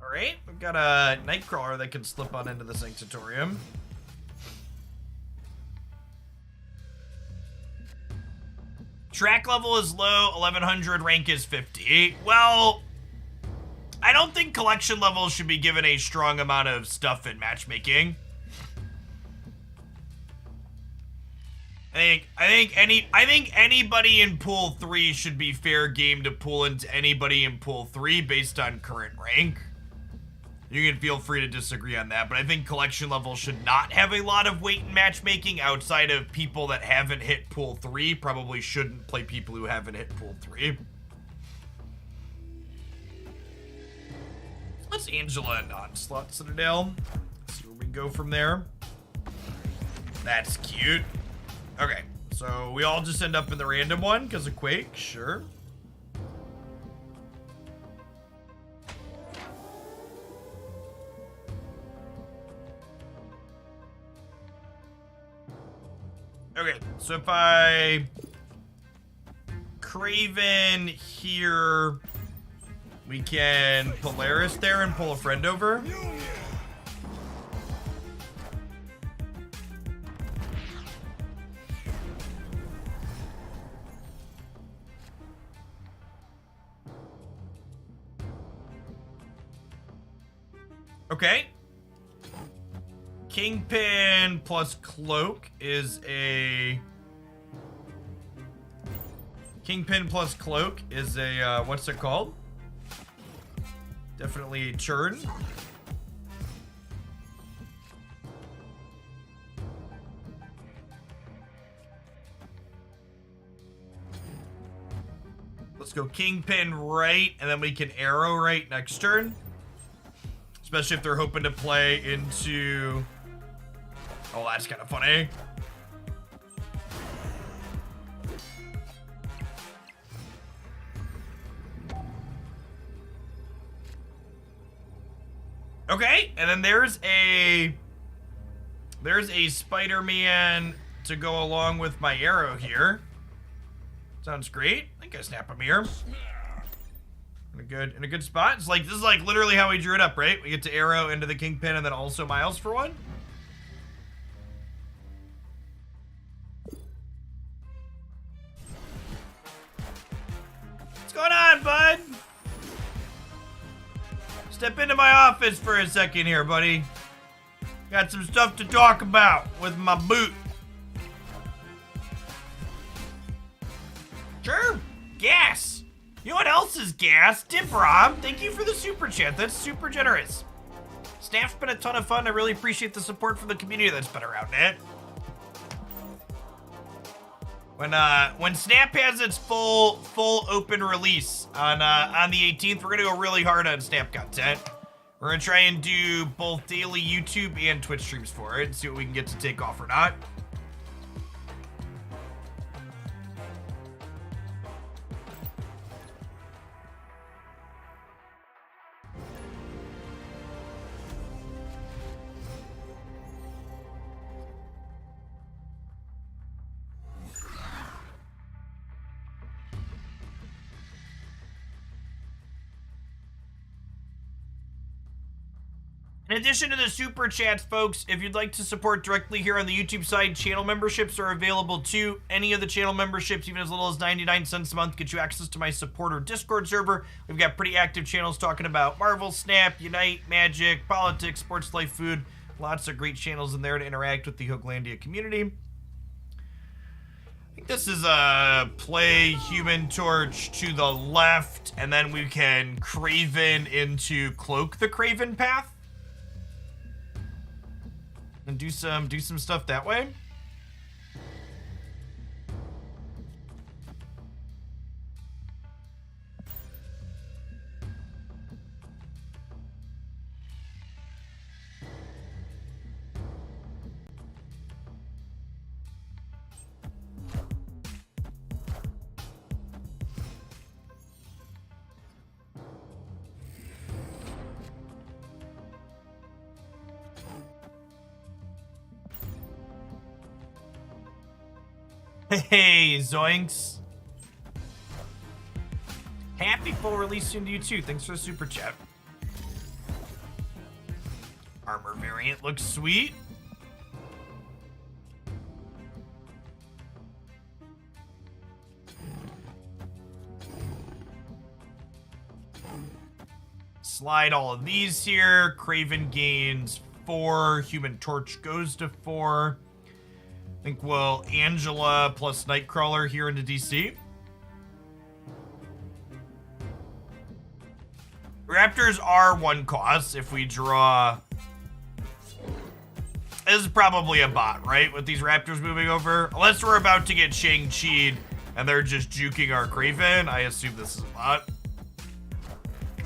Alright, we've got a Nightcrawler that can slip on into the Sanctatorium. Track level is low, 1100, rank is 50. Well, I don't think collection levels should be given a strong amount of stuff in matchmaking. I think anybody in pool 3 should be fair game to pull into anybody in pool 3 based on current rank. You can feel free to disagree on that, but I think collection level should not have a lot of weight in matchmaking outside of people that haven't hit pool 3. Probably shouldn't play people who haven't hit pool 3. Let's Angela and Onslaught Citadel. See where we go from there. That's cute. Okay, so we all just end up in the random one because of Quake, sure. Okay, so if I Craven here, we can Polaris there and pull a friend over. Okay. Kingpin plus Cloak is a... Kingpin plus Cloak is a, what's it called? Definitely a churn. go Kingpin right, and then we can arrow right next turn. Especially if they're hoping to play into... Oh, that's kind of funny. Okay, and then there's a Spider-Man to go along with my arrow here. Sounds great. I think I snap him here. In a good spot. It's like, this is like literally how we drew it up, right? We get to arrow into the Kingpin and then also Miles for one. What's going on, bud? Step into my office for a second here, buddy. Got some stuff to talk about with my boot. Sure. Gas. You know what else is gas? Dip Rob, thank you for the super chat. That's super generous. Snap's been a ton of fun. I really appreciate the support from the community that's been around it. When Snap has its full open release on the 18th, we're gonna go really hard on Snap content. We're gonna try and do both daily YouTube and Twitch streams for it and see what we can get to take off or not. In addition to the super chats, folks, if you'd like to support directly here on the YouTube side, channel memberships are available too. Any of the channel memberships, even as little as 99 cents a month, get you access to my supporter Discord server. We've got pretty active channels talking about Marvel, Snap, Unite, Magic, politics, sports, life, food. Lots of great channels in there to interact with the Hooglandia community. I think this is a play Human Torch to the left, and then we can Craven into Cloak the Craven path. And do some stuff that way. Hey, Zoinks. Happy full release soon to you too. Thanks for the super chat. Armor variant looks sweet. Slide all of these here. Craven gains 4. Human Torch goes to 4. I think we'll Angela plus Nightcrawler here into DC. Raptors are 1 cost if we draw. This is probably a bot, right? With these Raptors moving over. Unless we're about to get Shang-Chi'd and they're just juking our Craven. I assume this is a bot.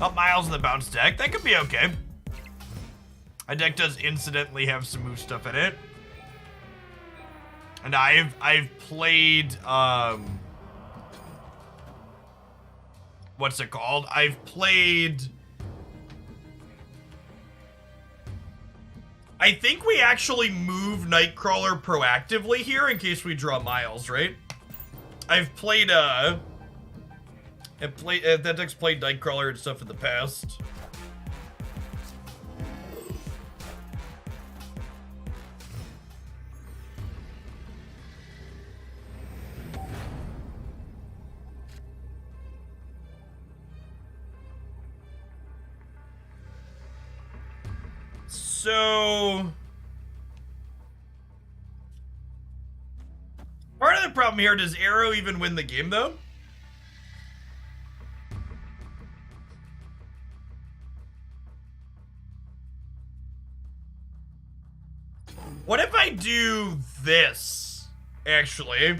Up Miles in the bounce deck. That could be okay. My deck does incidentally have some move stuff in it. And I've played, what's it called? I've played, I think we actually move Nightcrawler proactively here in case we draw Miles, right? I've played, that deck's played Nightcrawler and stuff in the past. So, part of the problem here, does Arrow even win the game though? What if I do this, actually?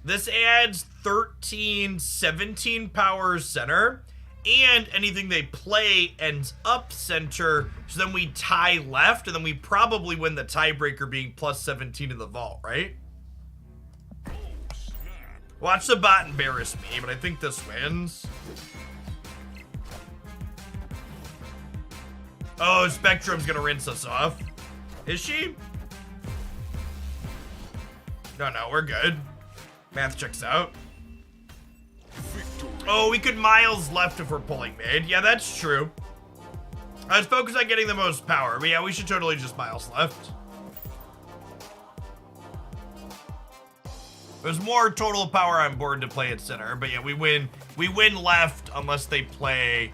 This adds 13, 17 power center, and anything they play ends up center, so then we tie left, and then we probably win the tiebreaker being plus 17 in the vault, right? Watch the bot embarrass me, but I think this wins. Oh, Spectrum's gonna rinse us off. Is she? No, we're good. Math checks out. Oh, we could miles left if we're pulling mid. Yeah, that's true. I was focused on getting the most power, but yeah, we should totally just miles left. There's more total power on board to play at center, but yeah, we win left unless they play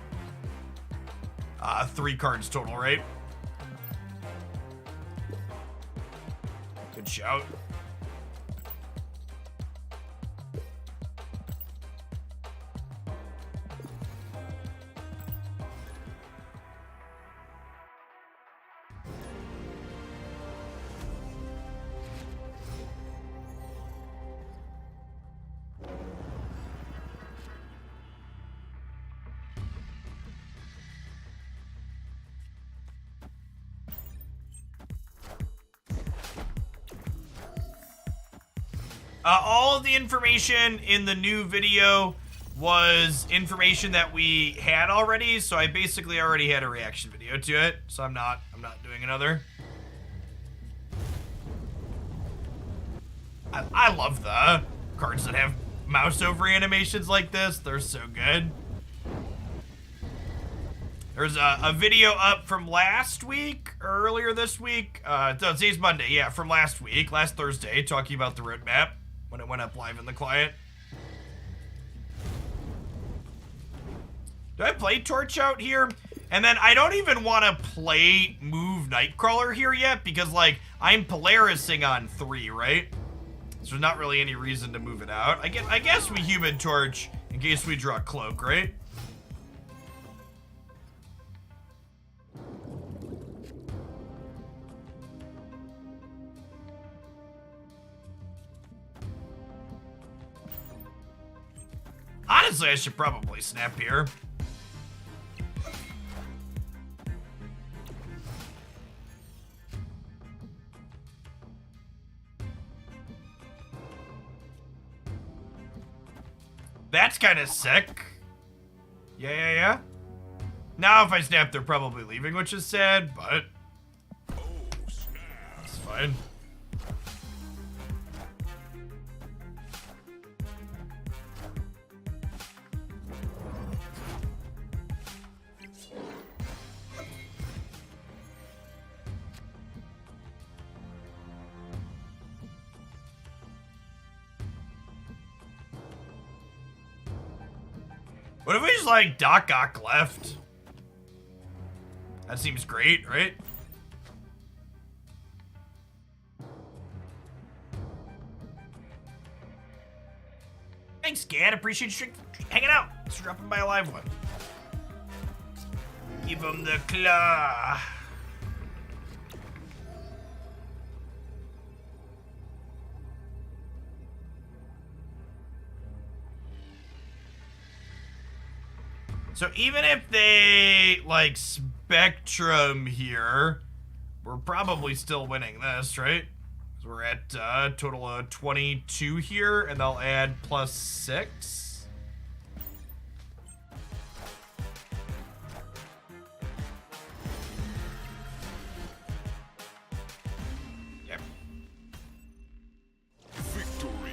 3 cards total, right? Good shout. All of the information in the new video was information that we had already, so I basically already had a reaction video to it, so I'm not doing another. I love the cards that have mouse over animations like this. They're so good. There's a video up from last week, or earlier this week. No, today's Monday, yeah, from last week, last Thursday, talking about the roadmap when it went up live in the client. Do I play Torch out here? And then I don't even want to play Move Nightcrawler here yet, because, like, I'm Polarising on 3, right? So there's not really any reason to move it out. I guess we Human Torch in case we draw Cloak, right? Honestly, I should probably snap here. That's kind of sick. Yeah. Now if I snap, they're probably leaving, which is sad, but that's fine. What if we just, like, Doc Ock left? That seems great, right? Thanks, Gad. Appreciate you hanging out. Thanks for dropping by a live one. Give him the claw. So even if they, like, Spectrum here, we're probably still winning this, right? So we're at a total of 22 here, and they'll add +6. Yep. Victory.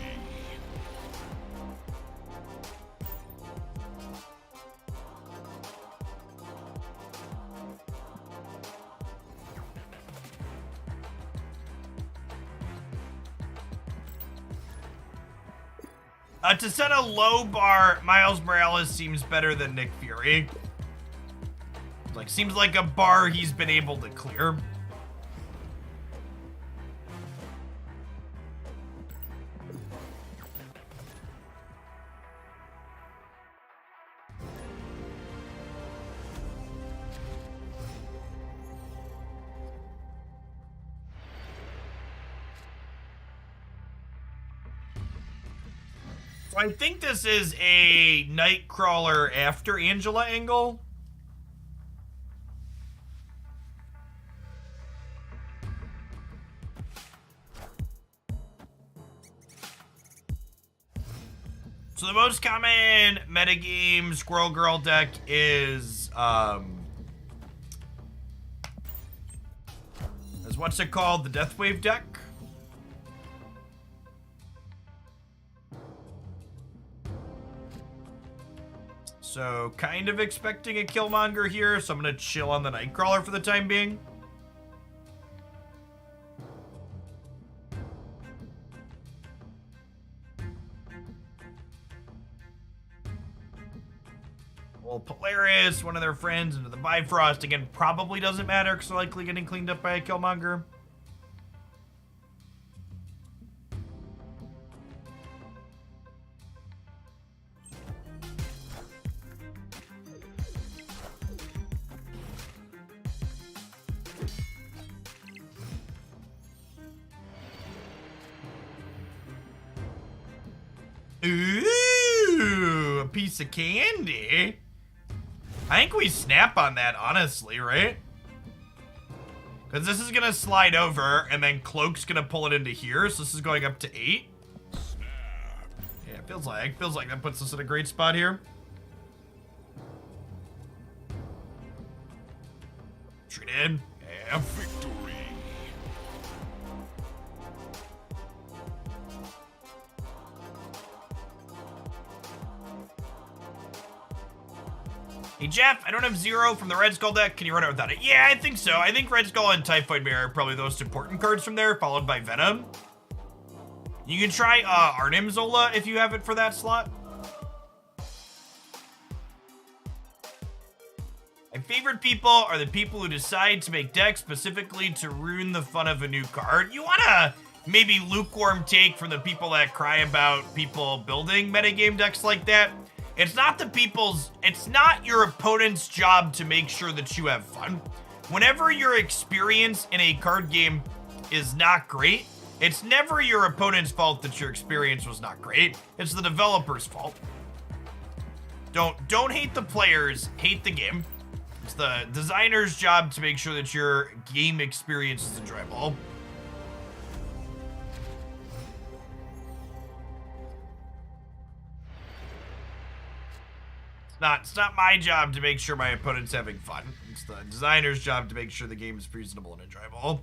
To set a low bar, Miles Morales seems better than Nick Fury. Like, seems like a bar he's been able to clear. So I think this is a Nightcrawler after Angela angle. So the most common metagame Squirrel Girl deck is what's it called? The Deathwave deck. So kind of expecting a Killmonger here, so I'm gonna chill on the Nightcrawler for the time being. Well, Polaris, one of their friends, into the Bifrost. Again, probably doesn't matter because they're likely getting cleaned up by a Killmonger. Ooh, a piece of candy. I think we snap on that, honestly, right? Because this is going to slide over, and then Cloak's going to pull it into here, so this is going up to 8. Yeah, it feels like that puts us in a great spot here. Treated. Yeah. Victory. Hey Jeff, I don't have 0 from the Red Skull deck. Can you run it without it? Yeah, I think so. I think Red Skull and Typhoid Mare are probably the most important cards from there, followed by Venom. You can try Arnim Zola if you have it for that slot. My favorite people are the people who decide to make decks specifically to ruin the fun of a new card. You want to maybe lukewarm take from the people that cry about people building metagame decks like that. It's not your opponent's job to make sure that you have fun. Whenever your experience in a card game is not great, it's never your opponent's fault that your experience was not great. It's the developer's fault. Don't hate the players, hate the game. It's the designer's job to make sure that your game experience is enjoyable. It's not my job to make sure my opponent's having fun. It's the designer's job to make sure the game is reasonable and enjoyable.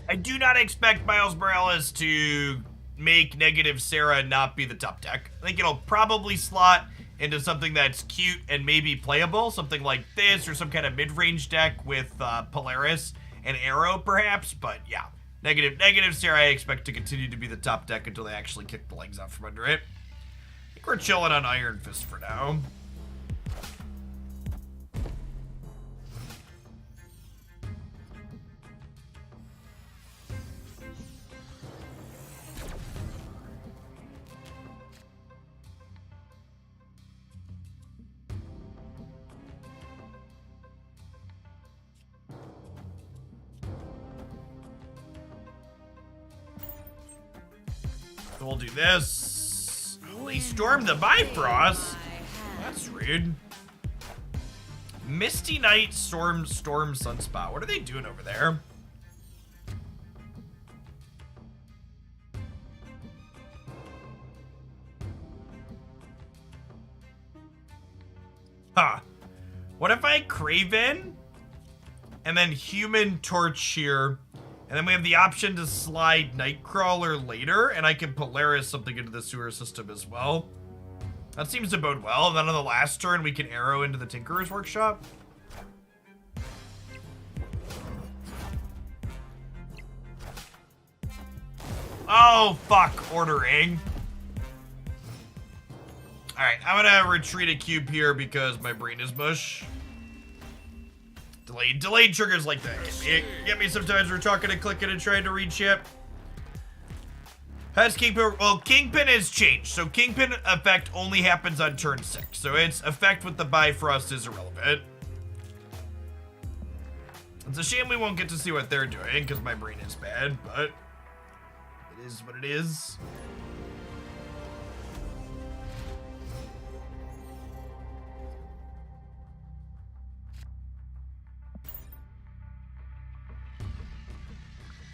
I do not expect Miles Morales to make Negative Sarah not be the top deck. I think it'll probably slot into something that's cute and maybe playable, something like this, or some kind of mid-range deck with Polaris and Arrow, perhaps. But yeah, Negative Sarah I expect to continue to be the top deck until they actually kick the legs out from under it. I think we're chilling on Iron Fist for now. So we'll do this. Oh, he stormed the Bifrost. That's rude. Misty Knight, Storm, Sunspot. What are they doing over there? Huh. What if I Craven and then Human Torch here? And then we have the option to slide Nightcrawler later, and I can Polaris something into the sewer system as well. That seems to bode well. And then on the last turn, we can Arrow into the Tinkerer's Workshop. Oh, fuck. Ordering. Alright, I'm gonna retreat a cube here because my brain is mush. Delayed triggers like that. Get me sometimes we're talking and clicking and trying to read shit. Has Kingpin, well, Kingpin has changed. So Kingpin effect only happens on turn 6. So its effect with the Bifrost is irrelevant. It's a shame we won't get to see what they're doing because my brain is bad, but it is what it is.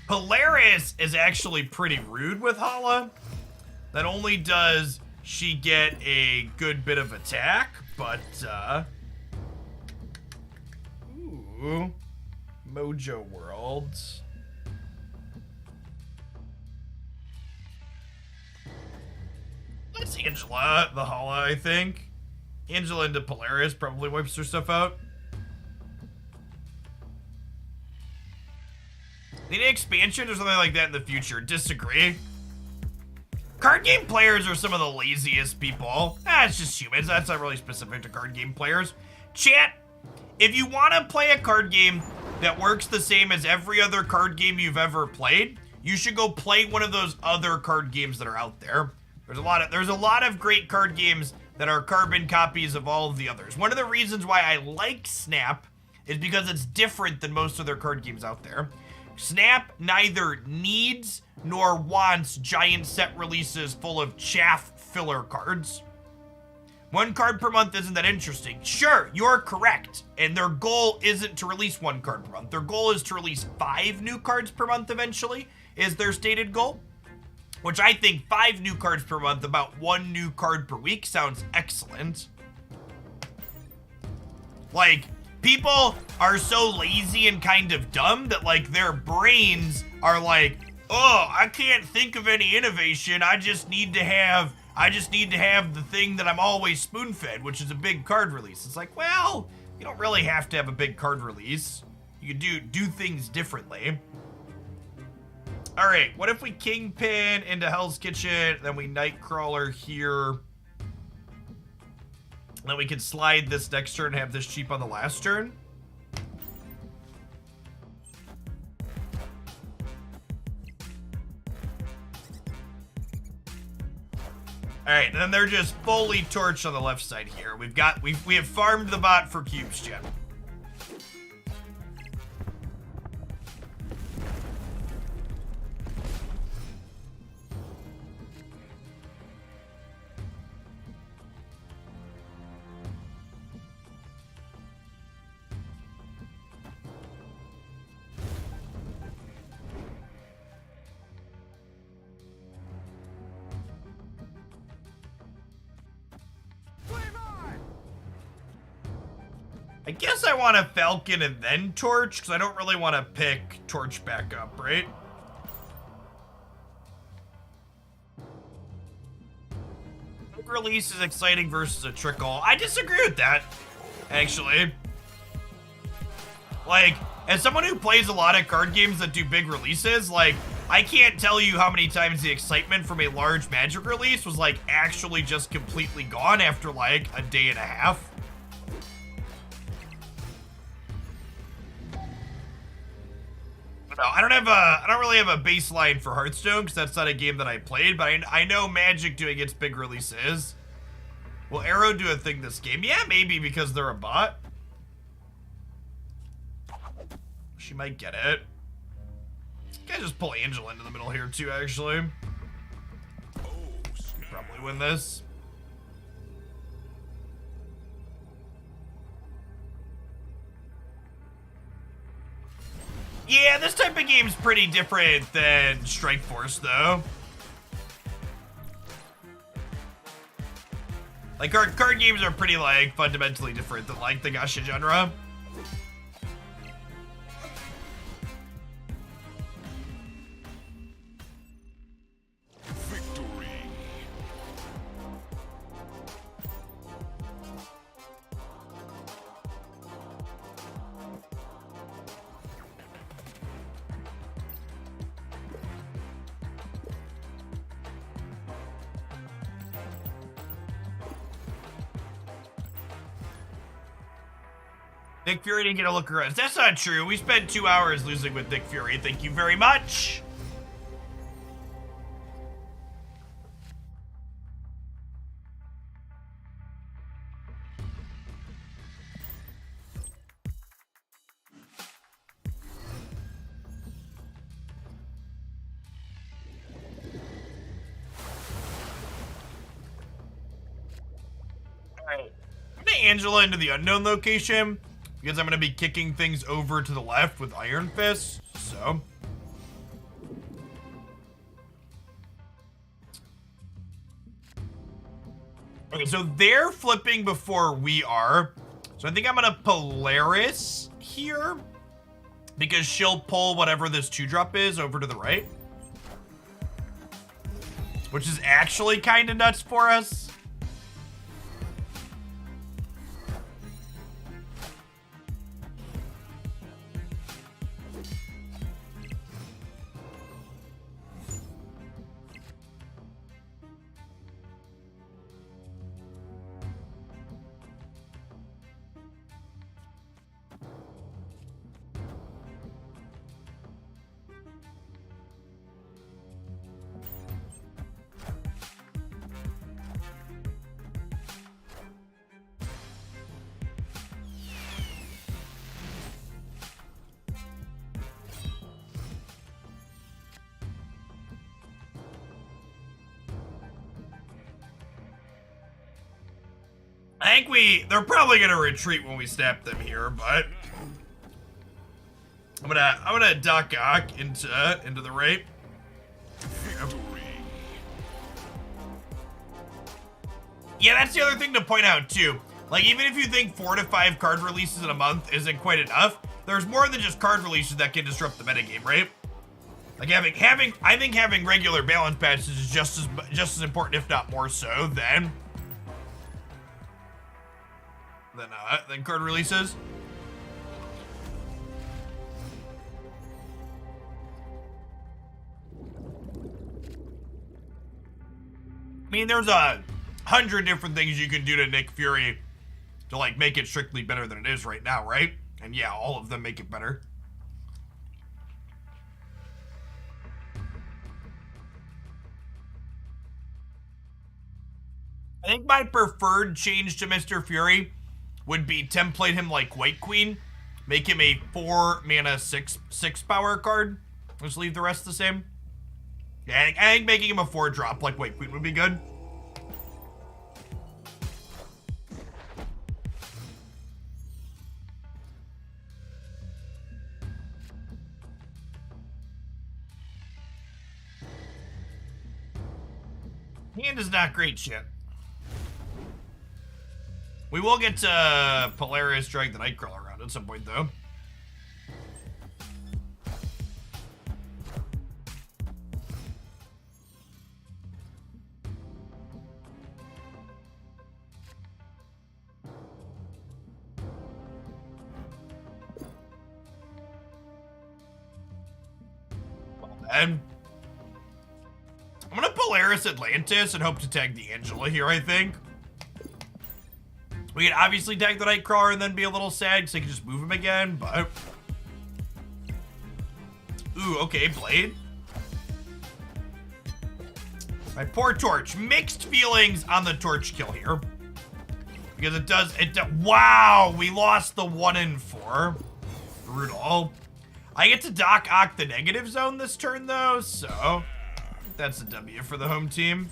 Polaris is actually pretty rude with Hala. Not only does she get a good bit of attack, but, ooh, Mojo Worlds. That's Angela, the Hala, I think. Angela into Polaris probably wipes her stuff out. Need an expansion or something like that in the future? Disagree. Card game players are some of the laziest people. It's just humans. That's not really specific to card game players. Chat, if you want to play a card game that works the same as every other card game you've ever played, you should go play one of those other card games that are out there. There's a lot of great card games that are carbon copies of all of the others. One of the reasons why I like Snap is because it's different than most other card games out there. Snap neither needs nor wants giant set releases full of chaff filler cards. 1 card per month isn't that interesting. Sure, you're correct. And their goal isn't to release 1 card per month. Their goal is to release 5 new cards per month eventually, is their stated goal. Which I think 5 new cards per month, about 1 new card per week, sounds excellent. Like, people are so lazy and kind of dumb that, like, their brains are like, oh, I can't think of any innovation. I just need to have the thing that I'm always spoon-fed, which is a big card release. It's like, well, you don't really have to have a big card release. You can do things differently. All right, what if we Kingpin into Hell's Kitchen, then we Nightcrawler here. Then we can slide this next turn and have this cheap on the last turn. All right, and then they're just fully torched on the left side here. We have farmed the bot for cubes, Jen. I guess I want to Falcon and then Torch, because I don't really want to pick Torch back up, right? Big release is exciting versus a trickle. I disagree with that, actually. Like, as someone who plays a lot of card games that do big releases, like, I can't tell you how many times the excitement from a large Magic release was, like, actually just completely gone after, like, a day and a half. No, I don't really have a baseline for Hearthstone because that's not a game that I played, but I know Magic doing its big releases. Will Arrow do a thing this game? Yeah, maybe because they're a bot. She might get it. Can I just pull Angela into the middle here too, actually? Probably win this. Yeah, this type of game's pretty different than Strike Force, though. Like, card games are pretty, like, fundamentally different than, like, the gacha genre. Victory. Nick Fury didn't get a look around. That's not true. We spent 2 hours losing with Nick Fury. Thank you very much. Angela into the unknown location because I'm going to be kicking things over to the left with Iron Fist. So. Okay, so they're flipping before we are. So I think I'm going to Polaris here because she'll pull whatever this 2-drop is over to the right. Which is actually kind of nuts for us. I think they're probably gonna retreat when we snap them here, but I'm gonna duck Ock into the right. Yeah, that's the other thing to point out too. Like, even if you think 4 to 5 card releases in a month isn't quite enough, there's more than just card releases that can disrupt the metagame, right? Like I think having regular balance patches is just as important, if not more so, than card releases. I mean, there's 100 different things you can do to Nick Fury to like make it strictly better than it is right now, right? And yeah, all of them make it better. I think my preferred change to Mr. Fury would be template him like White Queen, make him a 4 mana 6 power card. Just leave the rest the same. Yeah, I think making him a 4-drop like White Queen would be good. Hand is not great shit. We will get to Polaris drag the Nightcrawler around at some point, though. Well, then. I'm gonna Polaris Atlantis and hope to tag the Angela here, I think. We could obviously tag the Nightcrawler and then be a little sad because they can just move him again, but... Ooh, okay, Blade. My poor Torch. Mixed feelings on the Torch kill here. Because wow, we lost the 1 in 4. Brutal. I get to Doc Ock the negative zone this turn, though, so... That's a W for the home team.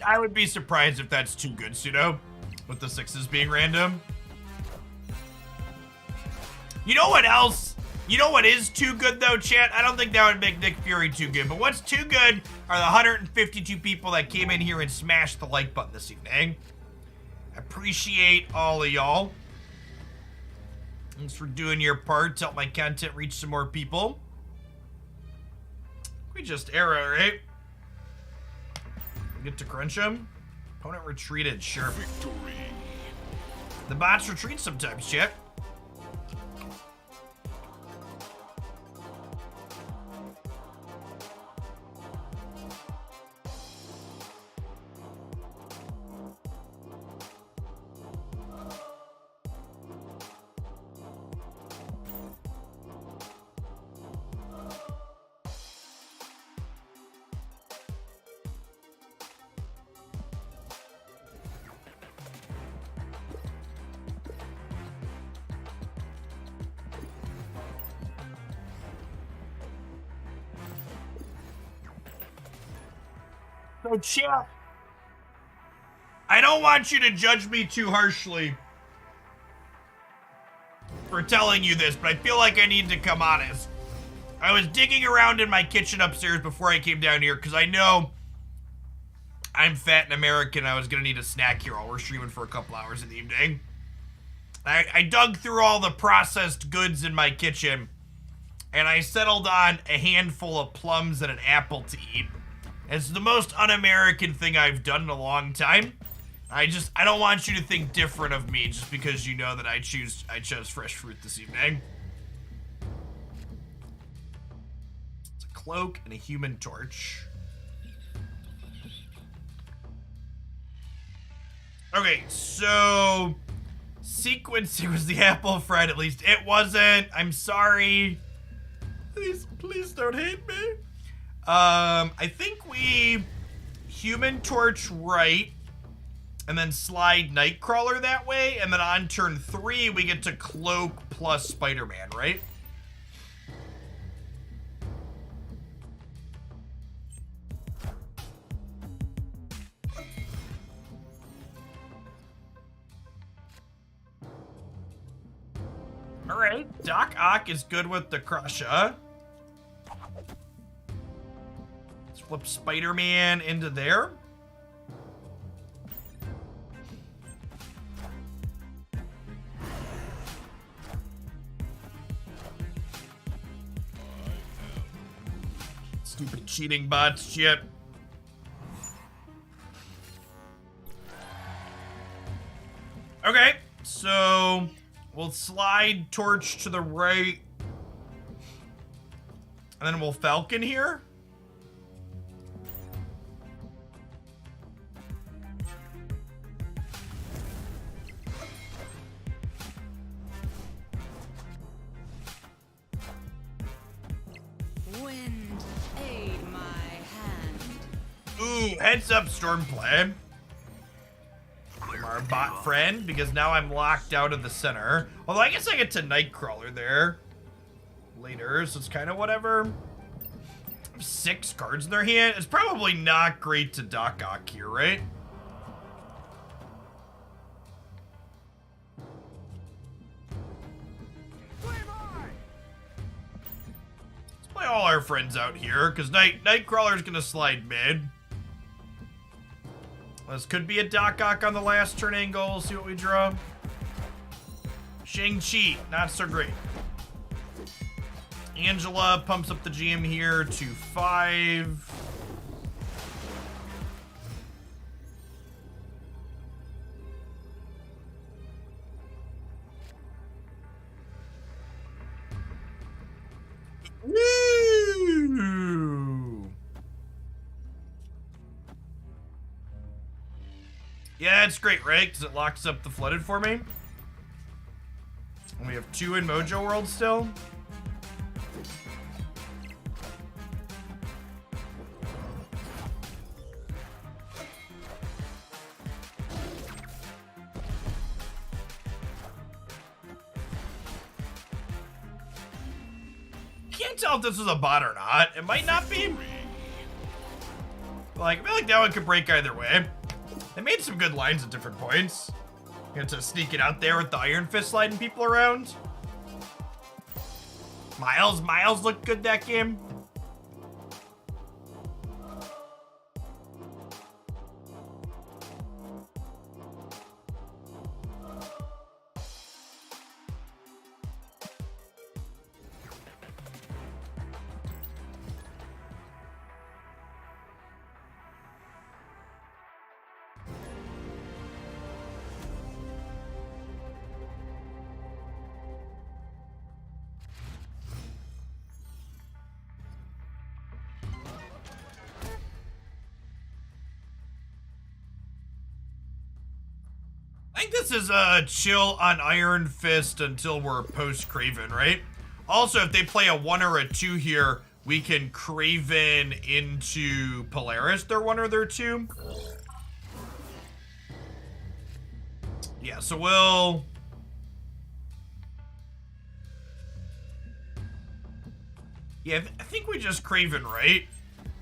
I would be surprised if that's too good, Pseudo, with the 6s being random. You know what else? You know what is too good, though, chat? I don't think that would make Nick Fury too good, but what's too good are the 152 people that came in here and smashed the like button this evening. I appreciate all of y'all. Thanks for doing your part to help my content reach some more people. We just arrow, right? Get to crunch him. Opponent retreated, sure. Victory. The bots retreat sometimes, chat. So chat, I don't want you to judge me too harshly for telling you this, but I feel like I need to come honest. I was digging around in my kitchen upstairs before I came down here because I know I'm fat and American. I was gonna need a snack here while we're streaming for a couple hours in the evening. I dug through all the processed goods in my kitchen and I settled on a handful of plums and an apple to eat. It's the most un-American thing I've done in a long time. I don't want you to think different of me just because you know that I chose fresh fruit this evening. It's a cloak and a human torch. Okay, so sequencing was the apple friend, at least it wasn't. I'm sorry. Please don't hate me. I think we human torch right, and then slide Nightcrawler that way, and then on turn 3 we get to cloak plus Spider-Man, right? Alright, Doc Ock is good with the Crusher. Let's flip Spider-Man into there. Stupid cheating bots, shit. Okay, so we'll slide torch to the right. And then we'll Falcon here. Wind, aid my hand. Ooh, heads up, Stormplay. From our bot friend, because now I'm locked out of the center. Although I guess I get to Nightcrawler there later, so it's kind of whatever. 6 cards in their hand. It's probably not great to Doc Ock here, right? Let's play all our friends out here, because Nightcrawler's gonna slide mid. This could be a Doc Ock on the last turn angle. See what we draw. Shang-Chi, not so great. Angela pumps up the GM here to 5. Woo! Yeah, it's great, right? Because it locks up the flooded for me. And we have 2 in Mojo World still. Can't tell if this was a bot or not. It might not be. Like, I feel like that one could break either way. They made some good lines at different points. You have to sneak it out there with the Iron Fist sliding people around. Miles looked good that game. I think this is chill on Iron Fist until we're post Craven, right? Also, if they play a 1 or a 2 here, we can Craven into Polaris, their 1 or their 2. Yeah, so we'll... Yeah, I think we just Craven, right?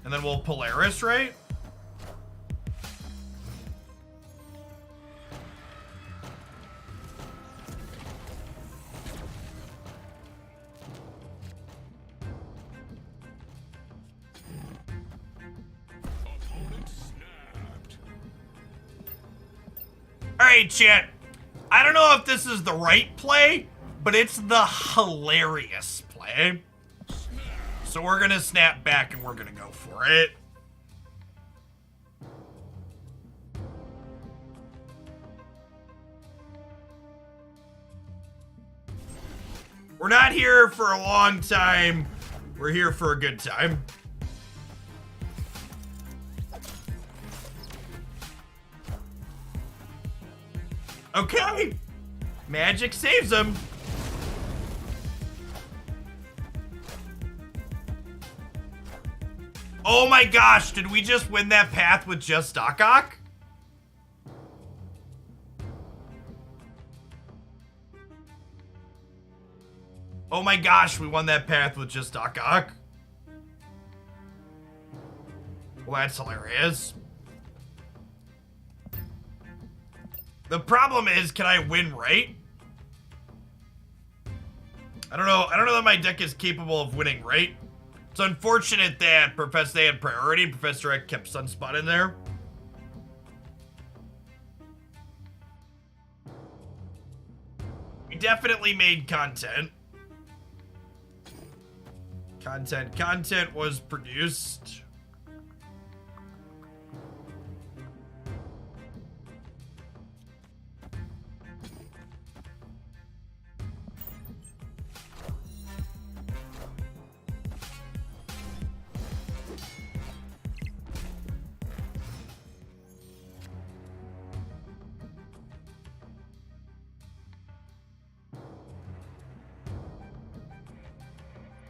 And then we'll Polaris, right? right, chat. I don't know if this is the right play, but it's the hilarious play. So we're gonna snap back and we're gonna go for it. We're not here for a long time. We're here for a good time. Okay. Magic saves him. Oh my gosh, did we just win that path with just Doc? Oh my gosh, we won that path with just Doc. Well, that's hilarious. The problem is, can I win right? I don't know that my deck is capable of winning right. It's unfortunate that they had priority. Professor X kept Sunspot in there. We definitely made content. Content was produced.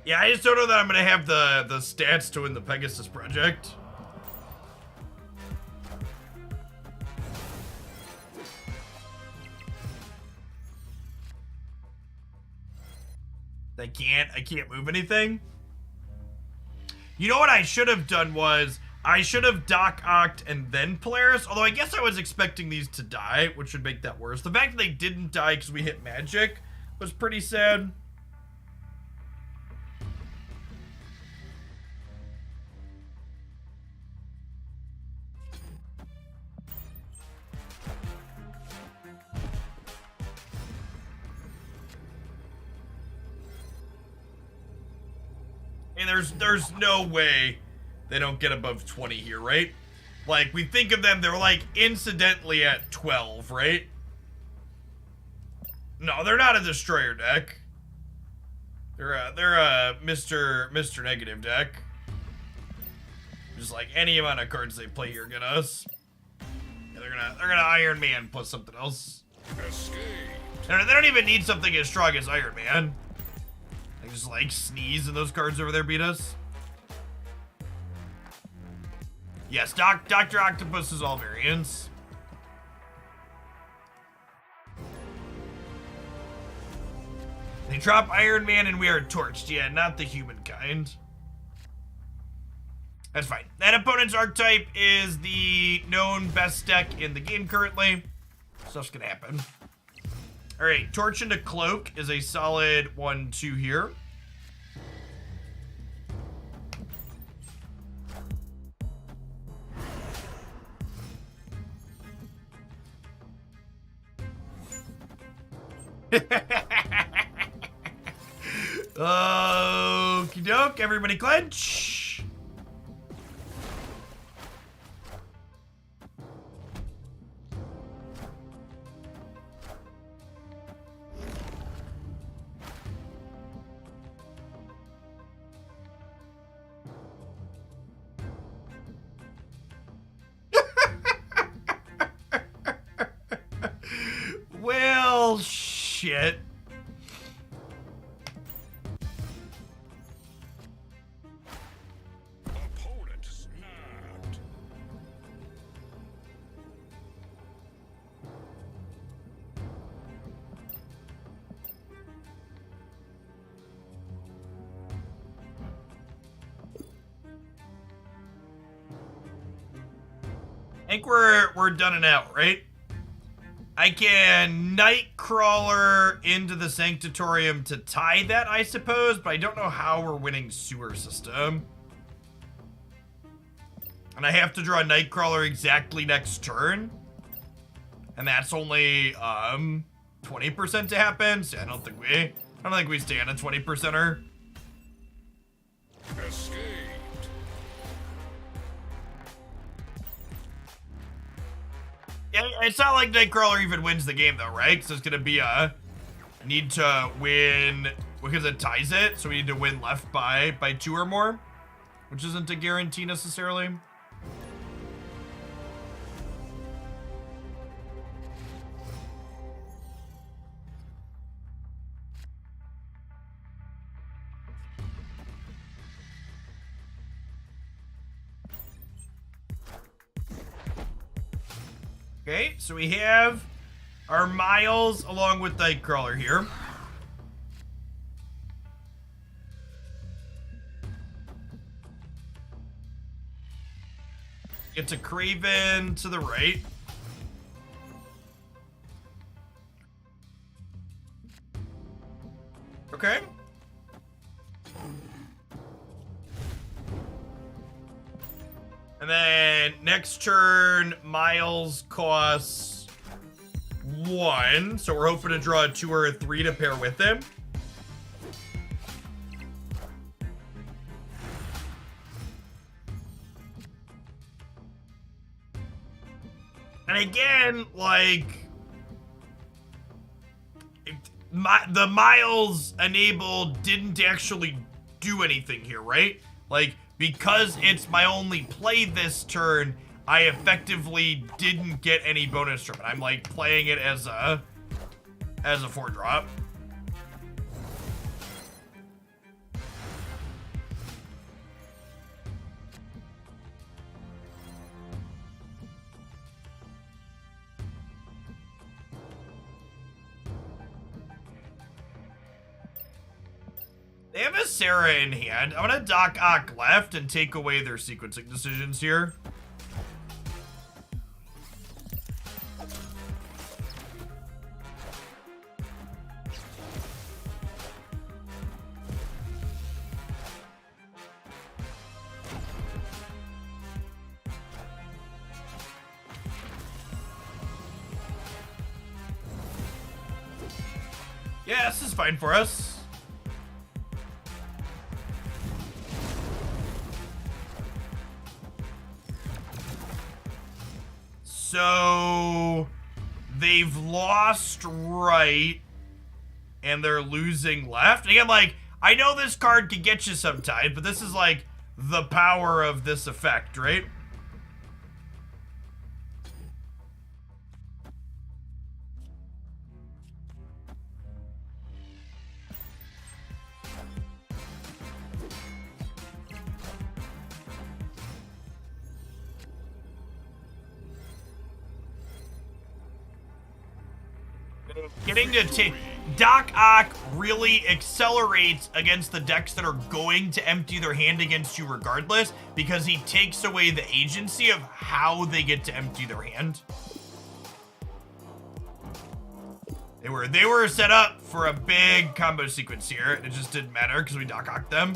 Yeah, I just don't know that I'm gonna have the stats to win the Pegasus project. I can't move anything. You know what I should have done was, I should have Doc-Ocked and then Polaris, although I guess I was expecting these to die, which would make that worse. The fact that they didn't die because we hit magic was pretty sad. And there's no way they don't get above 20 here, right? Like, we think of them, they're like incidentally at 12, right? No, they're not a destroyer deck. They're a Mr. Negative deck. Just like any amount of cards they play here get us. Yeah, they're gonna Iron Man plus something else. Escape. They don't even need something as strong as Iron Man. They just like sneeze and those cards over there beat us. Yes, Dr. Octopus is all variants. They drop Iron Man and we are torched. Yeah, not the humankind. That's fine. That opponent's archetype is the known best deck in the game currently. Stuff's gonna happen. Alright, Torch into Cloak is a solid 1-2 here. Okie doke, everybody clench. Well, shit. Opponent snapped. I think we're done and out, right? I can Nightcrawler into the Sanctatorium to tie that, I suppose, but I don't know how we're winning Sewer System. And I have to draw Nightcrawler exactly next turn. And and that's only 20% to happen. So I don't think we stand a 20%er. Escaped. Yeah, it's not like Nightcrawler even wins the game though, right? Because it's gonna be a need to win because it ties it, so we need to win left by 2 or more, which isn't a guarantee necessarily. Okay, so we have our Miles along with Nightcrawler here. Get to Craven to the right. Okay. And then next turn, Miles costs 1. So we're hoping to draw a 2 or a 3 to pair with him. And again, like, the Miles enabled didn't actually do anything here, right? Like, because it's my only play this turn, I effectively didn't get any bonus from it. I'm like playing it as a 4-drop. They have a Sarah in hand. I'm gonna Doc Ock left and take away their sequencing decisions here. Yeah, this is fine for us. So they've lost right and they're losing left. And again, like, I know this card can get you sometimes, but this is like the power of this effect, right? Getting to take Doc Ock really accelerates against the decks that are going to empty their hand against you regardless, because he takes away the agency of how they get to empty their hand. They were set up for a big combo sequence here, and it just didn't matter because we Doc Ocked them.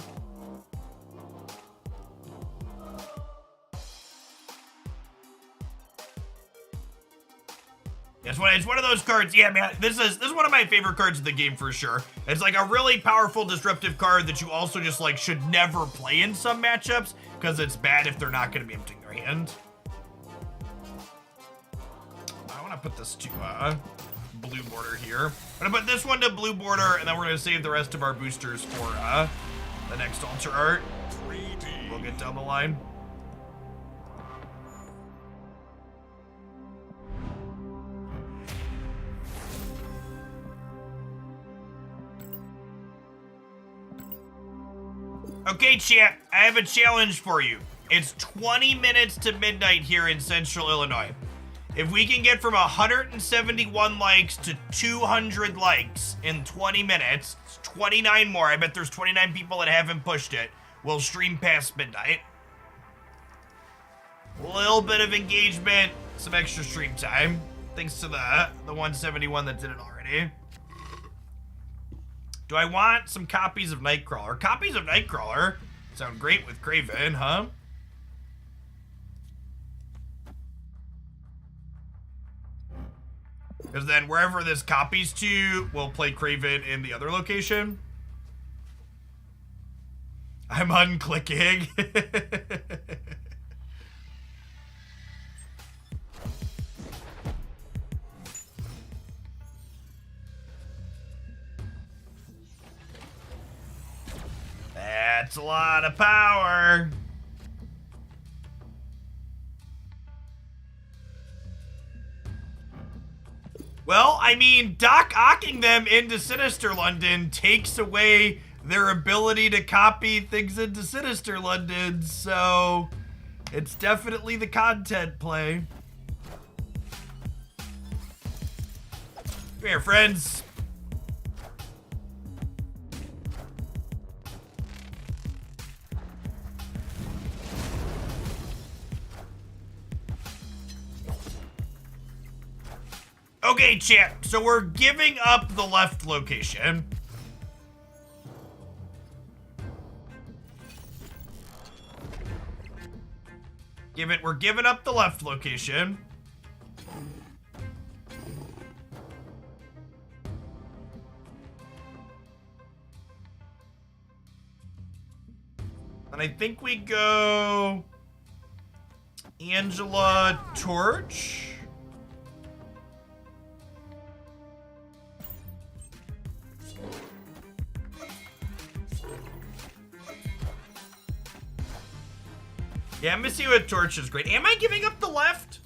It's one of those cards. Yeah, man, this is one of my favorite cards in the game for sure. It's like a really powerful disruptive card that you also just like should never play in some matchups because it's bad if they're not going to be emptying their hand. I want to put this to blue border here. I'm gonna put this one to blue border, and then we're gonna save the rest of our boosters for the next altar art. We'll get down the line. Okay, chat, I have a challenge for you. It's 20 minutes to midnight here in Central Illinois. If we can get from 171 likes to 200 likes in 20 minutes, it's 29 more. I bet there's 29 people that haven't pushed it. We'll stream past midnight. A little bit of engagement, some extra stream time. Thanks to the 171 that did it already. Do I want some copies of Nightcrawler? Copies of Nightcrawler sound great with Craven, huh? Because then wherever this copies to, we'll play Craven in the other location. I'm unclicking. That's a lot of power. Well, I mean, Doc-ocking them into Sinister London takes away their ability to copy things into Sinister London, so it's definitely the content play. Come here, friends. Okay, chat, so we're giving up the left location. We're giving up the left location. And I think we go Angela Torch. Yeah, Missy with Torch is great. Am I giving up the left?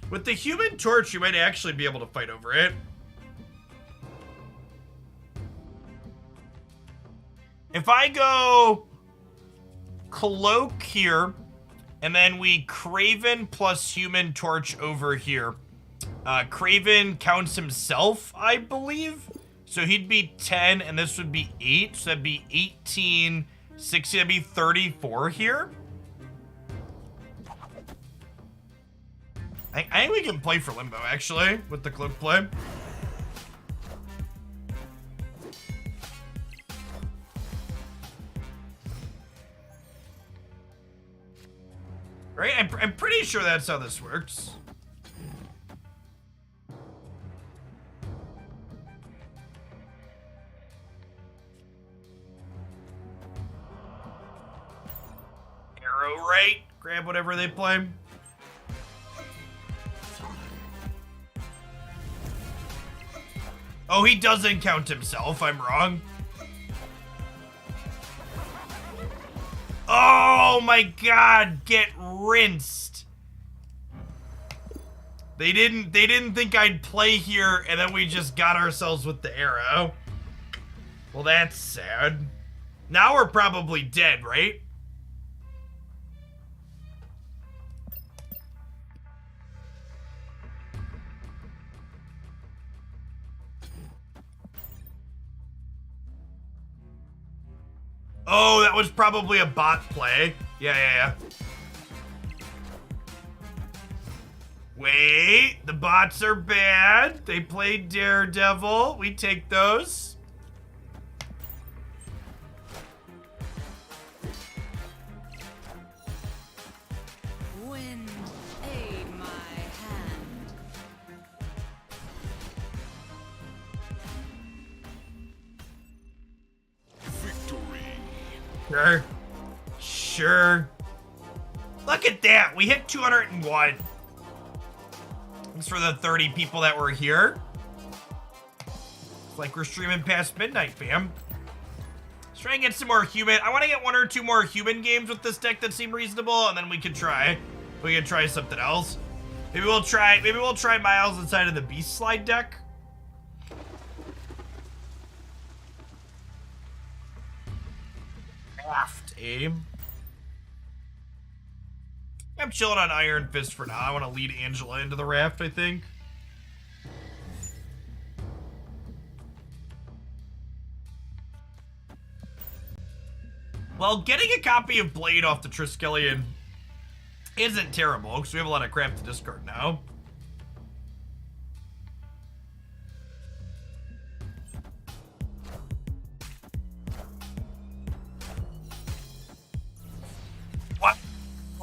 With the human torch, you might actually be able to fight over it. If I go Cloak here, and then we Craven plus human torch over here. Craven counts himself, I believe. So he'd be 10, and this would be 8. So that'd be 18, 60, that'd be 34 here. I think we can play for Limbo, actually, with the cloak play. Right? I'm pretty sure that's how this works. Arrow right. Grab whatever they play. Oh, he doesn't count himself. I'm wrong. Oh my god, get rinsed. They didn't think I'd play here, and then we just got ourselves with the arrow. Well, that's sad. Now we're probably dead, right? Oh, that was probably a bot play. Yeah. Wait, the bots are bad. They played Daredevil. We take those. Wind, aid my hand. Sure. Look at that. We hit 201. Thanks for the 30 people that were here. It's like we're streaming past midnight, fam. Let's try and get some more human. I want to get 1 or 2 more human games with this deck that seem reasonable, and then we can try something else. Maybe we'll try Miles inside of the Beast Slide deck. Raft aim. I'm chilling on Iron Fist for now. I want to lead Angela into the raft, I think. Well, getting a copy of Blade off the Triskelion isn't terrible, because we have a lot of crap to discard now. What?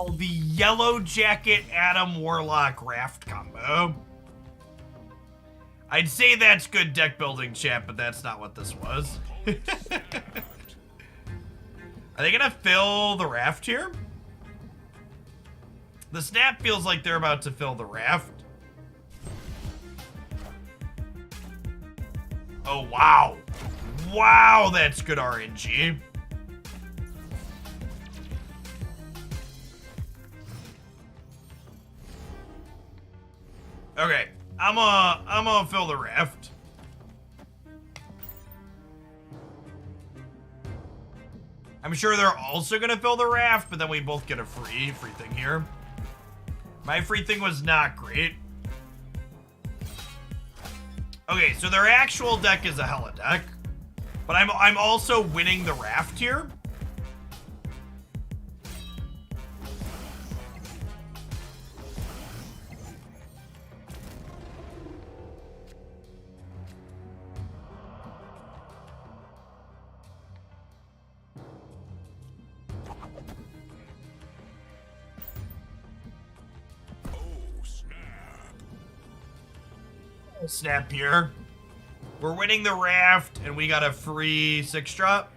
Oh, the Yellow Jacket Adam Warlock Raft combo. I'd say that's good deck building, chat, but that's not what this was. Are they gonna fill the raft here? The snap feels like they're about to fill the raft. Oh, wow. Wow, that's good RNG. Okay, I'm gonna fill the raft. I'm sure they're also gonna fill the raft, but then we both get a free thing here. My free thing was not great. Okay, so their actual deck is a hella deck, but I'm also winning the raft here. Snap here. We're winning the raft, and we got a free 6-drop.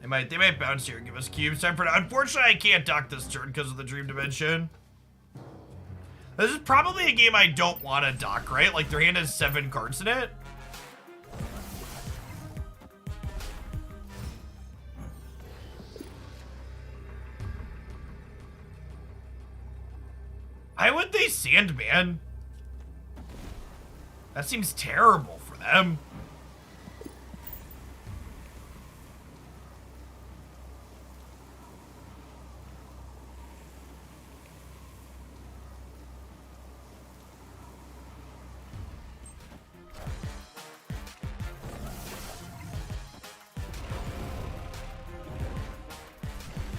They might bounce here and give us cubes. Time for. Unfortunately, I can't dock this turn because of the dream dimension. This is probably a game I don't want to dock, right? Like, their hand has 7 cards in it. Why would they Sandman? That seems terrible for them.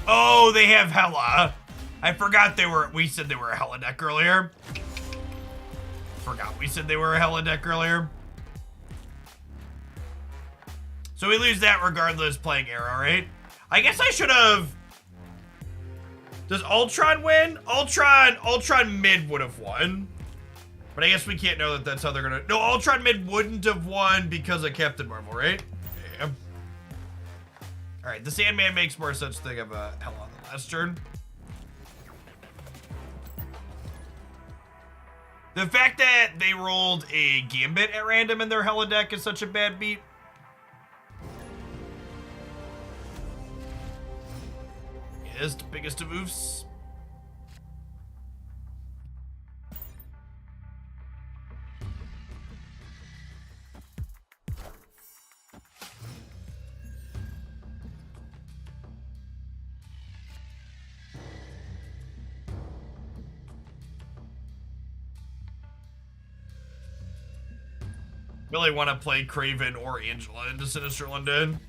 Oh, they have Hella. I forgot we said they were a Hella deck earlier. Forgot we said they were a Hella deck earlier. So we lose that regardless playing Arrow, right? I guess I should have... Does Ultron win? Ultron mid would have won. But I guess we can't know that that's how they're gonna... No, Ultron mid wouldn't have won because of Captain Marvel, right? Yeah. Alright, the Sandman makes more sense to think of a Hella on the last turn. The fact that they rolled a Gambit at random in their Hella deck is such a bad beat. It is the biggest of oofs. Really want to play Kraven or Angela into Sinister London.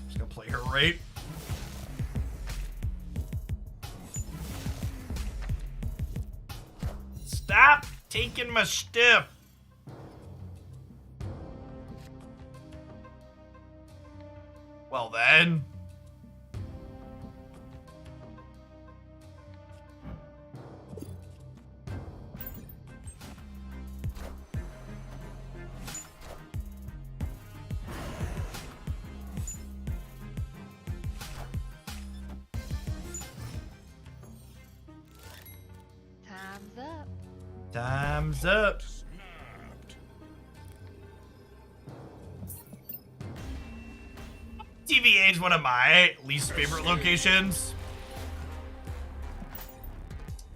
Just gonna play her right. Stop taking my stiff. Well then. Time's up. Time's up. TVA is one of my least favorite locations.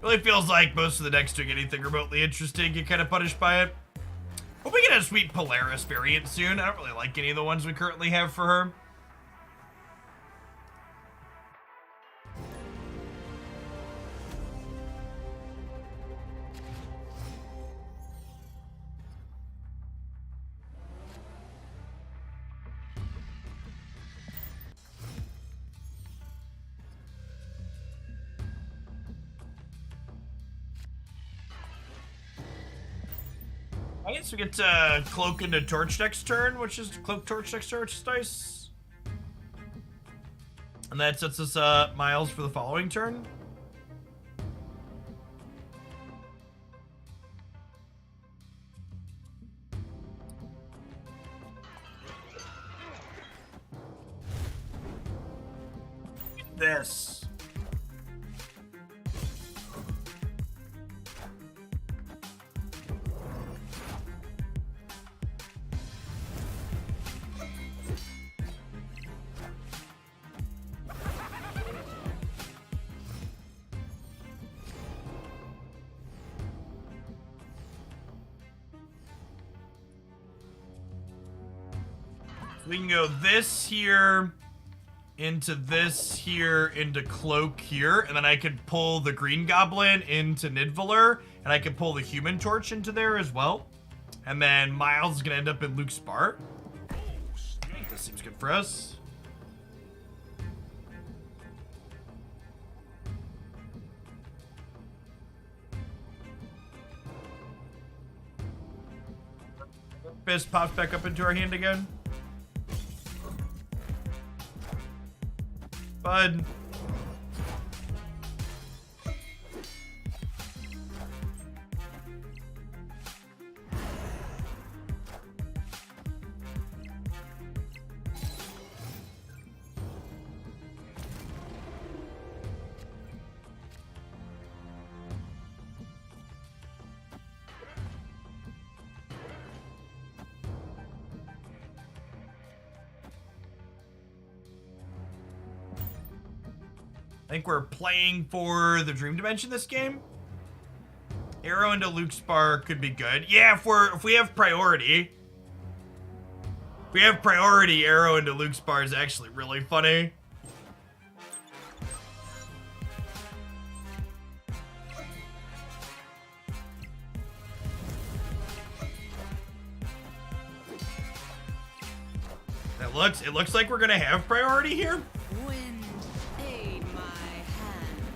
Really feels like most of the decks doing anything remotely interesting get kind of punished by it. Hope we get a sweet Polaris variant soon. I don't really like any of the ones we currently have for her. I guess we get to Cloak into Torch next turn, which is Cloak Torch next turn, which is nice. And that sets us Miles for the following turn. this. We can go this here, into this here, into Cloak here, and then I could pull the Green Goblin into Nidvaler, and I could pull the Human Torch into there as well. And then Miles is gonna end up in Luke's bar. I think this seems good for us. Fist pops back up into our hand again. Bud. I think we're playing for the Dream Dimension this game. Arrow into Luke's bar could be good. Yeah, if we have priority. If we have priority, Arrow into Luke's bar is actually really funny. It looks like we're gonna have priority here. Wind, aid my hand.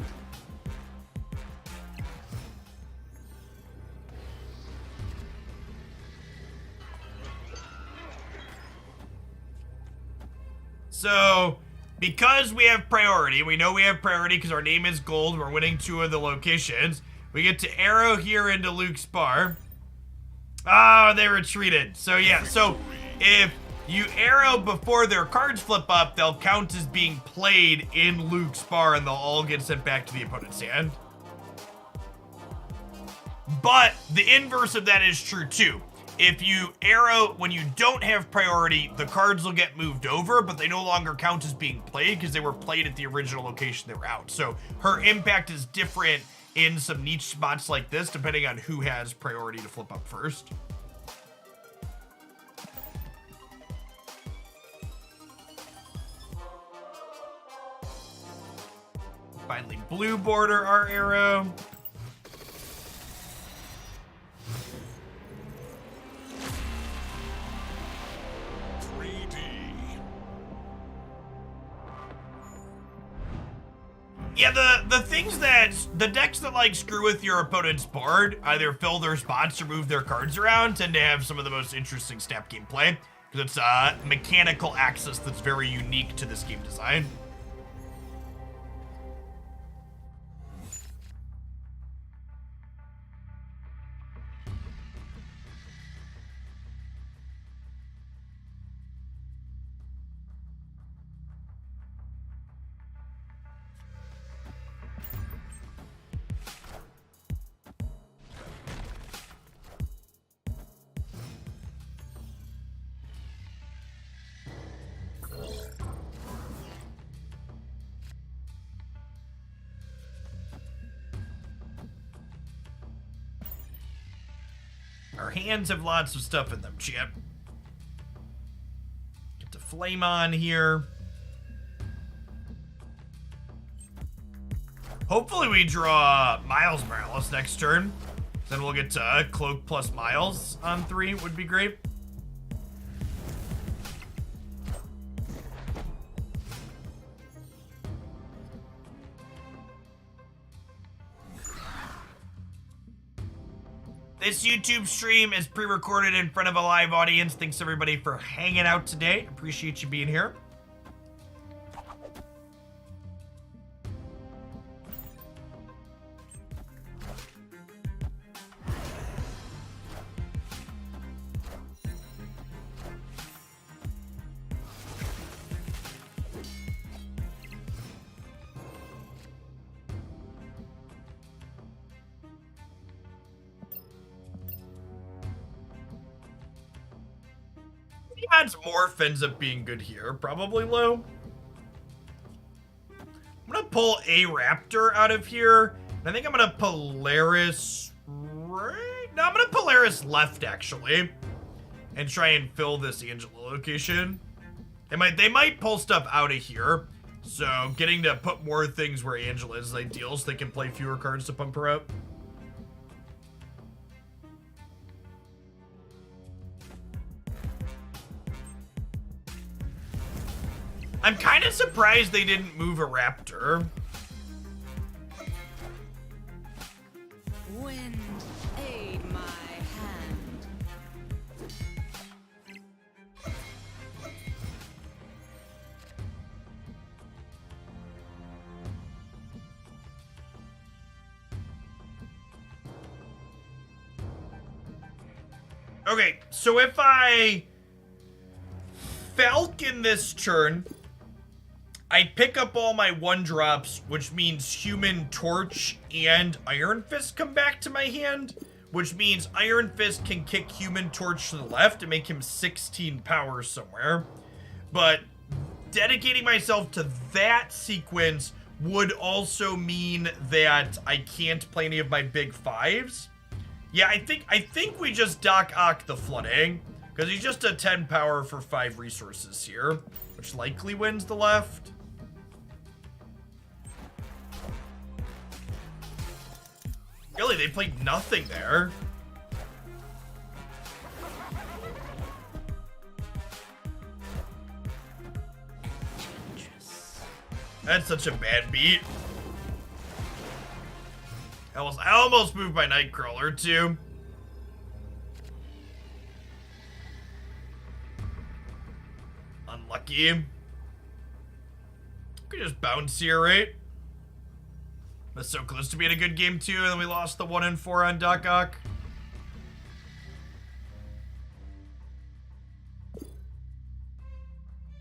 So, because we have priority, we know we have priority because our name is gold, we're winning 2 of the locations. We get to arrow here into Luke's bar. Oh, they retreated. So yeah, so if you arrow before their cards flip up, they'll count as being played in Luke's bar and they'll all get sent back to the opponent's hand. But the inverse of that is true too. If you arrow when you don't have priority, the cards will get moved over, but they no longer count as being played because they were played at the original location they were out. So her impact is different in some niche spots like this, depending on who has priority to flip up first. Finally, blue border our arrow. Yeah, the things that, the decks that like screw with your opponent's board, either fill their spots or move their cards around, tend to have some of the most interesting snap gameplay, because it's a mechanical axis that's very unique to this game design. Our hands have lots of stuff in them, Chip. Get the flame on here. Hopefully we draw Miles Morales next turn. Then we'll get to Cloak plus Miles on 3 would be great. This YouTube stream is pre-recorded in front of a live audience. Thanks everybody for hanging out today. Appreciate you being here. Odds Morph ends up being good here. Probably low. I'm gonna pull a Raptor out of here. And I think I'm gonna Polaris right? No, I'm gonna Polaris left, actually. And try and fill this Angela location. They might pull stuff out of here. So getting to put more things where Angela is ideal so they can play fewer cards to pump her up. I'm kind of surprised they didn't move a Raptor. Wind, aid my hand. Okay, so if I Falcon this turn, I pick up all my 1-drops, which means Human Torch and Iron Fist come back to my hand, which means Iron Fist can kick Human Torch to the left and make him 16 power somewhere. But dedicating myself to that sequence would also mean that I can't play any of my big 5s. Yeah, I think we just Doc Ock the Flooding, because he's just a 10 power for 5 resources here, which likely wins the left. Really, they played nothing there. That's such a bad beat. I almost moved my Nightcrawler too. Unlucky. Could just bounce here, right? That's so close to being a good game too, and then we lost the 1 and 4 on Doc Ock.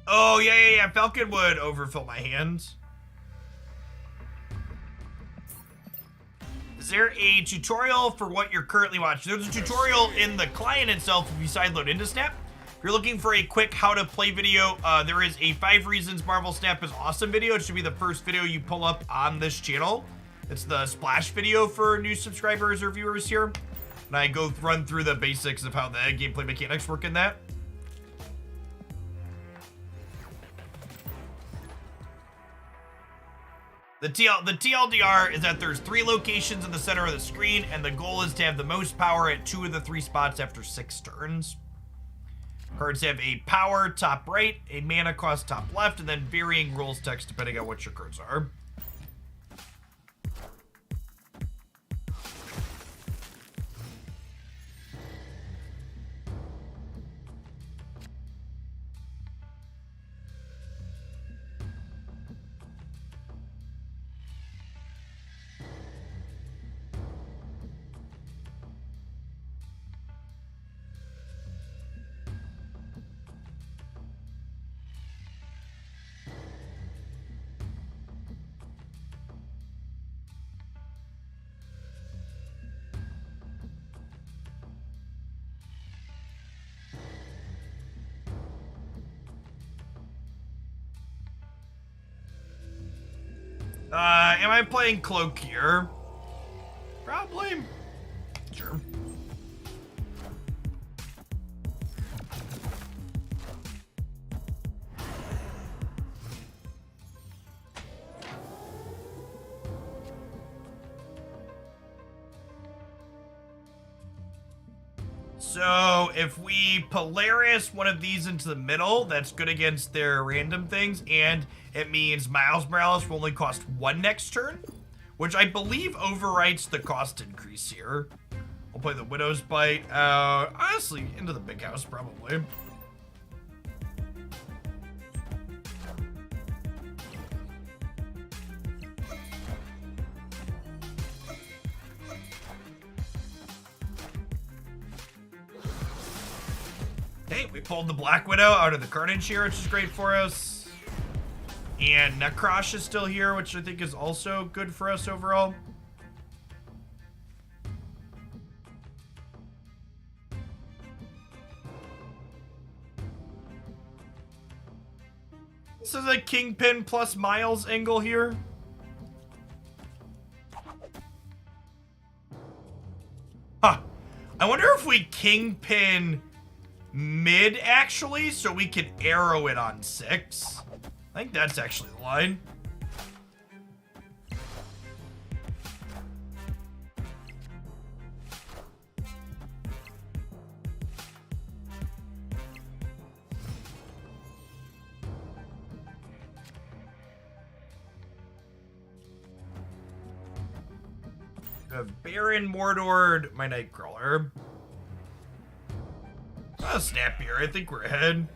Oh, yeah. Falcon would overfill my hands. Is there a tutorial for what you're currently watching? There's a tutorial in the client itself if you sideload into Snap. If you're looking for a quick how to play video, there is a 5 reasons Marvel Snap is awesome video. It should be the first video you pull up on this channel. It's the splash video for new subscribers or viewers here. And I go run through the basics of how the gameplay mechanics work in that. The TLDR is that there's 3 locations in the center of the screen, and the goal is to have the most power at 2 of the 3 spots after 6 turns. Cards have a power top right, a mana cost top left, and then varying rules text depending on what your cards are. Am I playing Cloak here? Probably. Sure. So if we Polaris one of these into the middle, that's good against their random things, and it means Miles Morales will only cost 1 next turn, which I believe overwrites the cost increase here. I'll play the Widow's Bite. Honestly, into the big house, probably. Hey, we pulled the Black Widow out of the Carnage here, which is great for us. And Necrosh is still here, which I think is also good for us overall. This is a Kingpin plus Miles angle here. Huh. I wonder if we Kingpin mid, actually, so we can arrow it on 6. I think that's actually the line. Baron Mordor, my Nightcrawler. Snap here. I think we're ahead.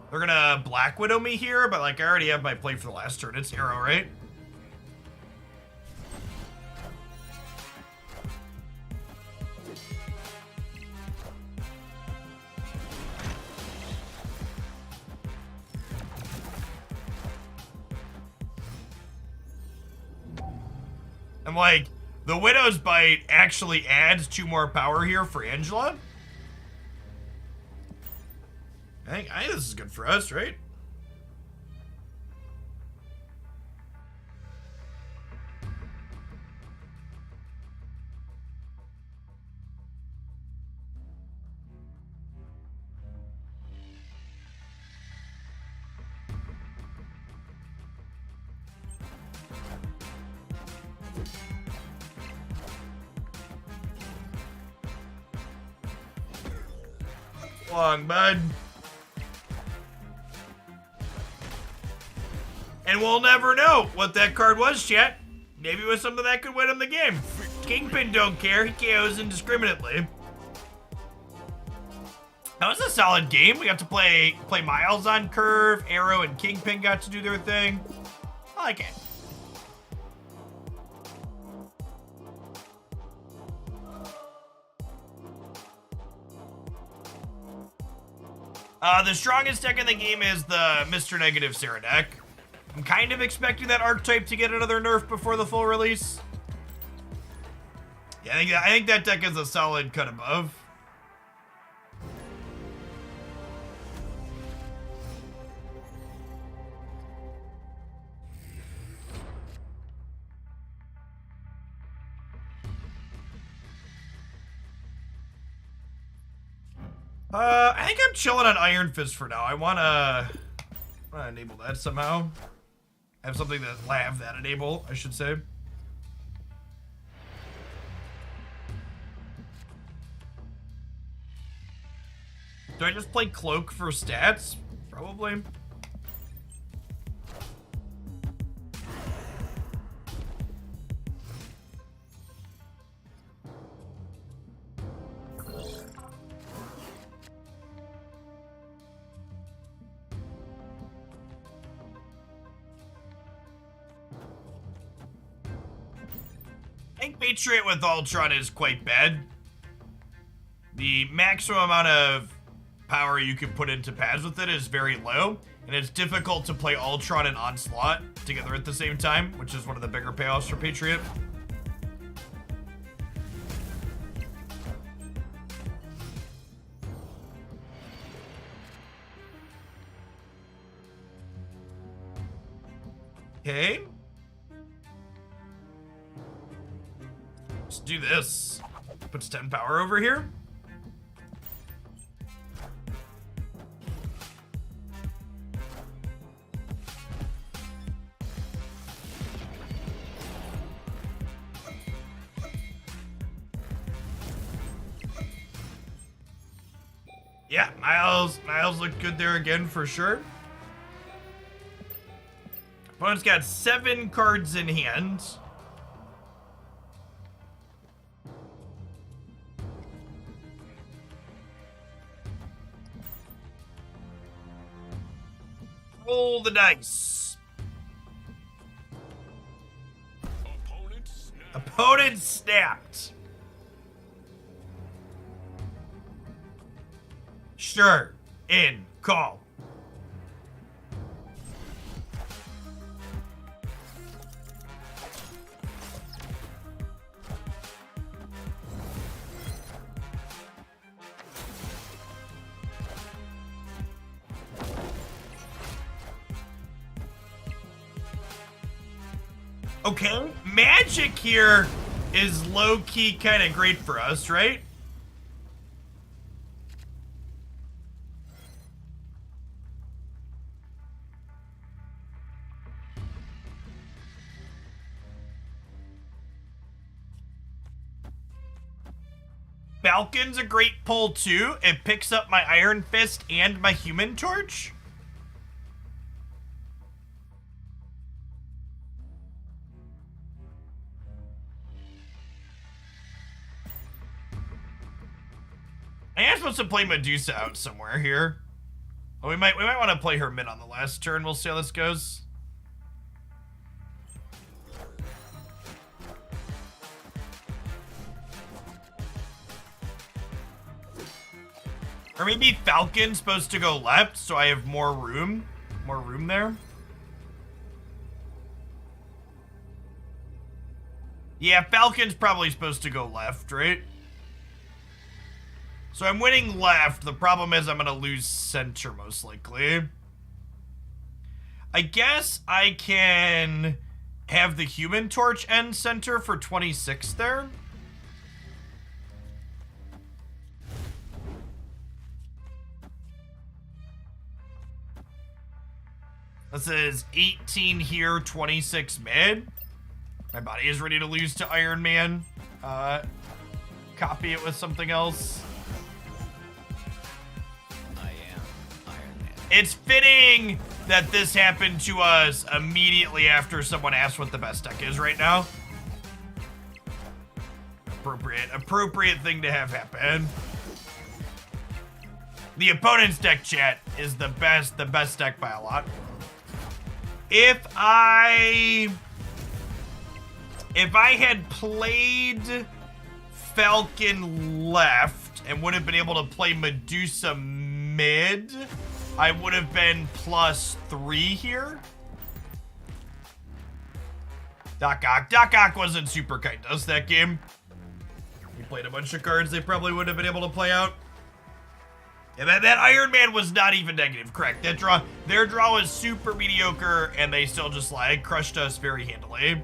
They're gonna Black Widow me here, but like I already have my play for the last turn. It's arrow, right? I'm like, the Widow's Bite actually adds 2 more power here for Angela. I think this is good for us, right? Long, bud. And we'll never know what that card was, chat. Maybe it was something that could win him the game. Kingpin don't care. He KOs indiscriminately. That was a solid game. We got to play Miles on curve. Arrow and Kingpin got to do their thing. I like it. The strongest deck in the game is the Mr. Negative Sarah deck. I'm kind of expecting that archetype to get another nerf before the full release. Yeah, I think that deck is a solid cut above. I think I'm chilling on Iron Fist for now. I wanna enable that somehow. Have something that have that enable, I should say. Do I just play Cloak for stats? Probably. I think Patriot with Ultron is quite bad. The maximum amount of power you can put into pads with it is very low, and it's difficult to play Ultron and Onslaught together at the same time, which is one of the bigger payoffs for Patriot. Okay. Let's do this. Puts 10 power over here. Yeah, Miles looked good there again for sure. Opponent's got 7 cards in hand. Roll the dice. Opponent snapped. Sure. In. Call. Okay, magic here is low-key kind of great for us, right? Falcon's a great pull too. It picks up my Iron Fist and my Human Torch. I am supposed to play Medusa out somewhere here. Oh, we might want to play her mid on the last turn. We'll see how this goes. Or maybe Falcon's supposed to go left, so I have more room there. Yeah, Falcon's probably supposed to go left, right? So I'm winning left. The problem is I'm gonna lose center most likely. I guess I can have the Human Torch end center for 26 there. This is 18 here, 26 mid. My body is ready to lose to Iron Man. Copy it with something else. I am Iron Man. It's fitting that this happened to us immediately after someone asked what the best deck is right now. Appropriate thing to have happen. The opponent's deck, chat, is the best deck by a lot. If I had played Falcon left and would have been able to play Medusa mid, I would have been +3 here. Doc Ock wasn't super kind to us that game. He played a bunch of cards they probably would have been able to play out. And that Iron Man was not even negative, correct? Their draw was super mediocre, and they still just like crushed us very handily.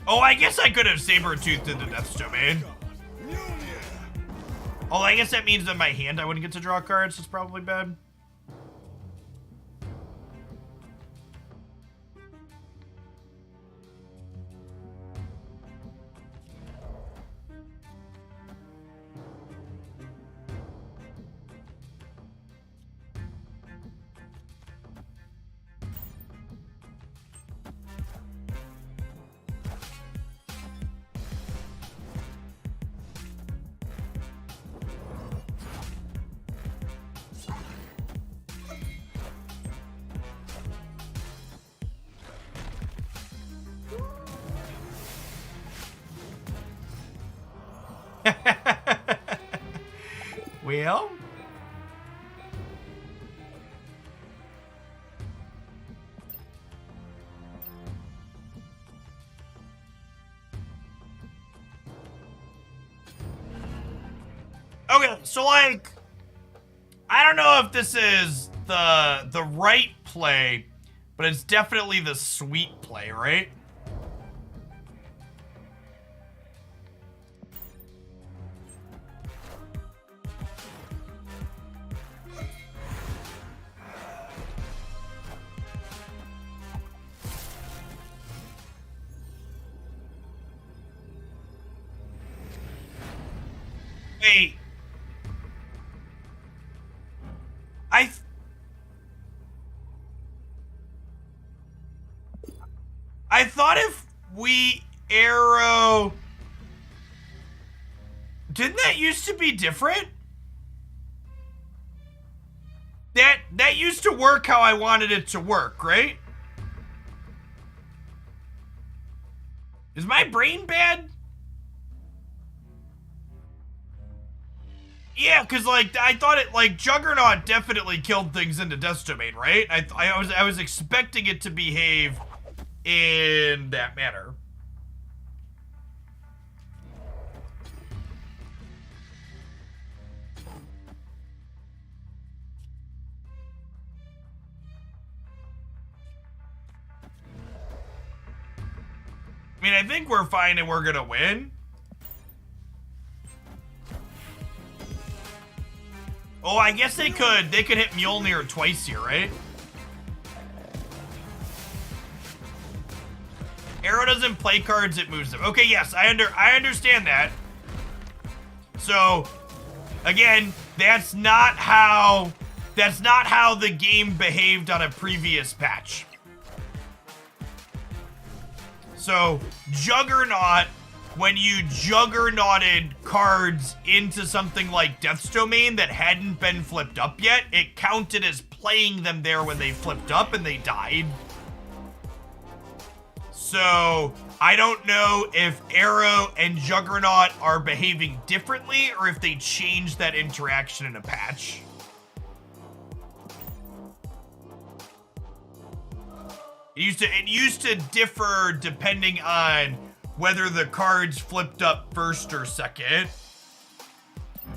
Oh, I guess I could have saber-toothed in the Death's Domain. Oh, I guess that means that my hand I wouldn't get to draw cards. It's probably bad. Well, okay, so like, I don't know if this is the right play, but it's definitely the sweet play, right? Wait. I thought if we arrow... Didn't that used to be different? That used to work how I wanted it to work, right? Is my brain bad? Yeah, because, like, I thought it, like, Juggernaut definitely killed things into Death's Domain, right? I was expecting it to behave in that manner. I mean, I think we're fine and we're gonna win. Oh, I guess they could hit Mjolnir twice here, right? Arrow doesn't play cards, it moves them. Okay, yes, I understand that. So, again, that's not how the game behaved on a previous patch. So, Juggernaut, when you juggernauted cards into something like Death's Domain that hadn't been flipped up yet, it counted as playing them there when they flipped up and they died. So, I don't know if Arrow and Juggernaut are behaving differently or if they changed that interaction in a patch. It used to differ depending on whether the cards flipped up first or second.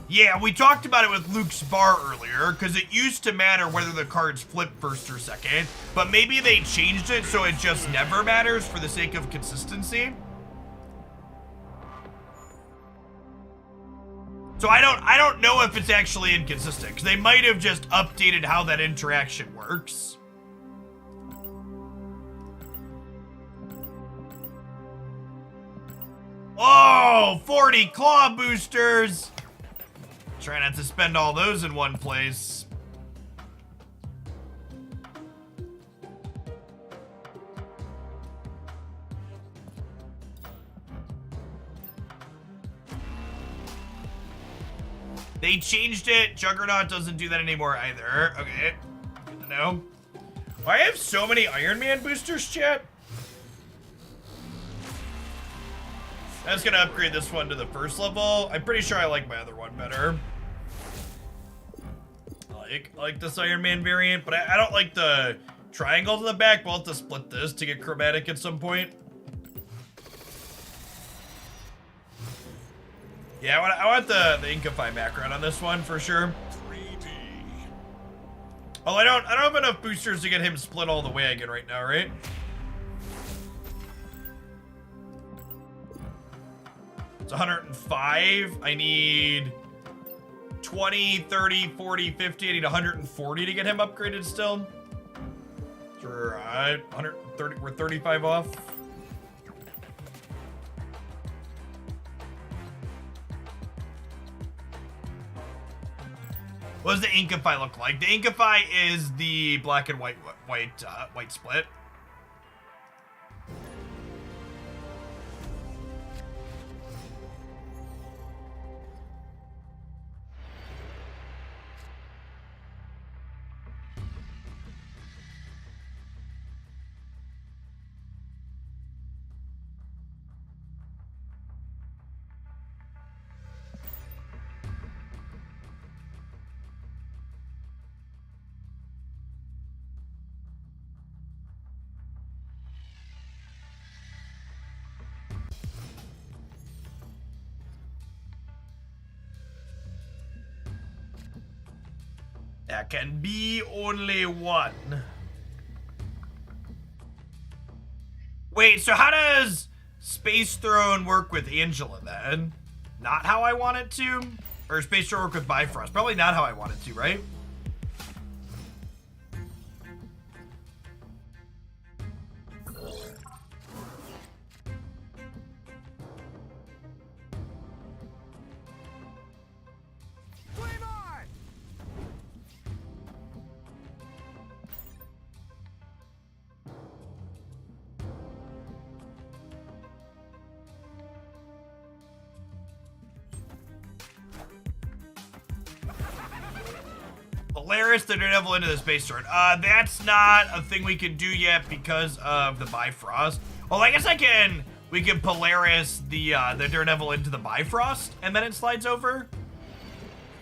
Yeah, we talked about it with Luke's Bar earlier, because it used to matter whether the cards flipped first or second, but maybe they changed it so it just never matters for the sake of consistency. So I don't know if it's actually inconsistent, because they might have just updated how that interaction works. Oh, 40 claw boosters. Try not to spend all those in one place. They changed it. Juggernaut doesn't do that anymore either. Okay, good to know. I have so many Iron Man boosters, chat. I'm just gonna upgrade this one to the first level. I'm pretty sure I like my other one better. I like this Iron Man variant, but I don't like the triangles in the back. We'll have to split this to get chromatic at some point. Yeah, I want the Inkify background on this one for sure. 3D. Oh, I don't have enough boosters to get him split all the way again right now, right? It's 105. I need 20, 30, 40, 50. I need 140 to get him upgraded still. So we're 130. We're 35 off. What does the Inkify look like? The Inkify is the black and white split. There can be only one. Wait, so how does Space Throne work with Angela then? Not how I want it to? Or Space Throne work with Bifrost? Probably not how I want it to, right? Polaris the Daredevil into the Space Sword. That's not a thing we can do yet because of the Bifrost. Well, I guess we can Polaris the Daredevil into the Bifrost and then it slides over.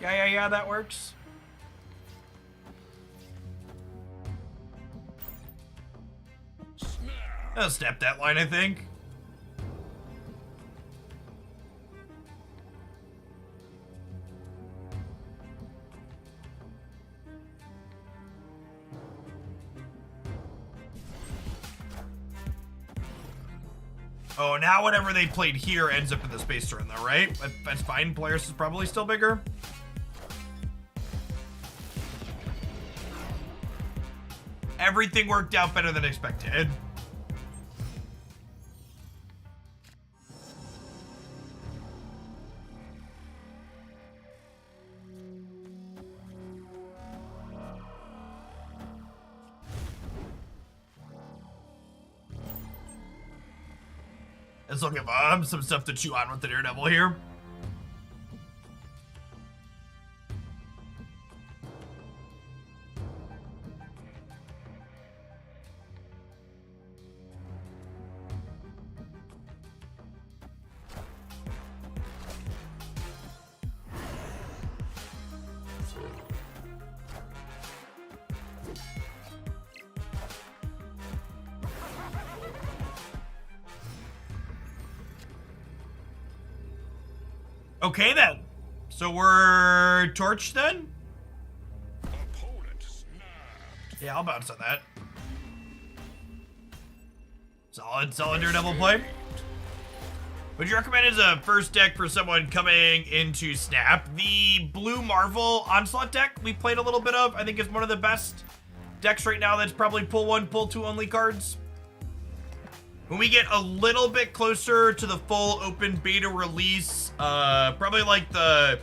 Yeah, that works. I'll snap that line, I think. Oh, now whatever they played here ends up in the space turn, though, right? That's fine. Polaris is probably still bigger. Everything worked out better than expected. Let's look at some stuff to chew on with the Daredevil here. Okay then. So we're torched then? Opponent snapped. Yeah, I'll bounce on that. Solid Daredevil play. Would you recommend as a first deck for someone coming into Snap? The Blue Marvel Onslaught deck we played a little bit of, I think is one of the best decks right now that's probably pull 1, pull 2 only cards. When we get a little bit closer to the full open beta release, probably like the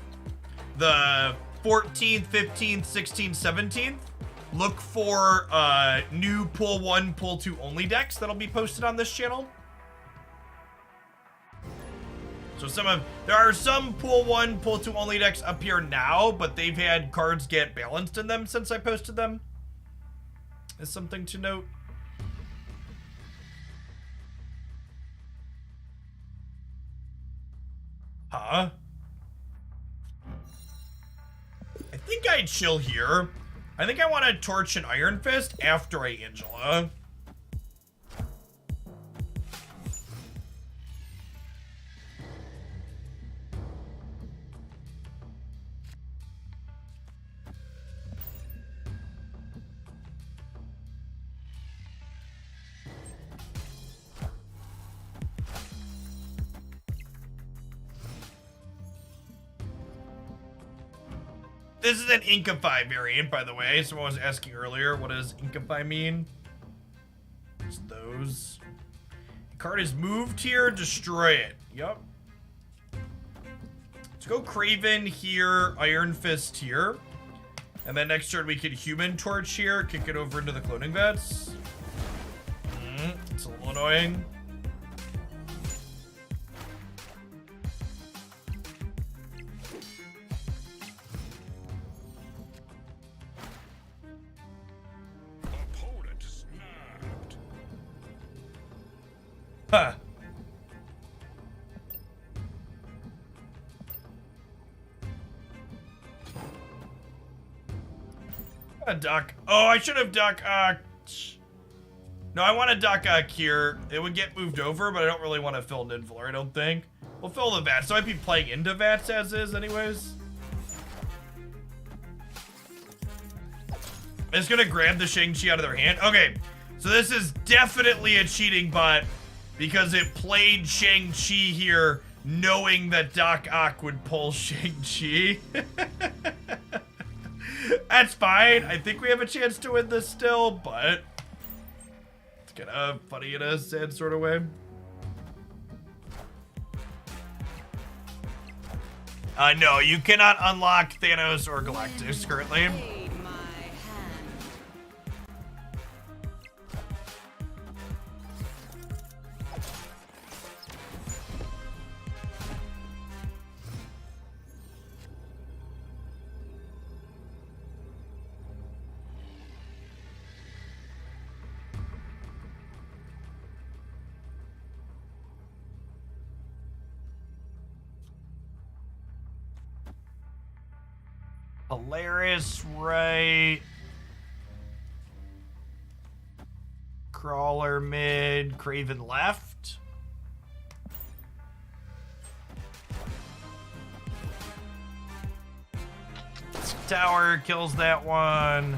14th, 15th, 16th, 17th, look for new pull 1, pull 2 only decks that'll be posted on this channel. So there are some pull 1, pull 2 only decks up here now, but they've had cards get balanced in them since I posted them. Is something to note. Huh? I think I'd chill here. I think I want to torch an Iron Fist after I Angela. This is an Inkify variant, by the way. Someone was asking earlier, what does Inkify mean? It's those. The card is moved here, destroy it. Yup. Let's go Craven here, Iron Fist here. And then next turn we could Human Torch here, kick it over into the cloning vets. It's a little annoying. Opponent snapped. Huh. Duck. Oh, I should have duck. No, I want to duck here. It would get moved over, but I don't really want to fill Ninvler, I don't think. We'll fill the vats. So I'd be playing into vats as is, anyways. I'm just gonna grab the Shang-Chi out of their hand. Okay, so this is definitely a cheating bot because it played Shang-Chi here knowing that Doc Ock would pull Shang-Chi. That's fine. I think we have a chance to win this still, but it's kind of funny in a sad sort of way. No, you cannot unlock Thanos or Galactus currently. Aid my hand. Polaris right. Crawler mid, Craven left. Tower kills that one.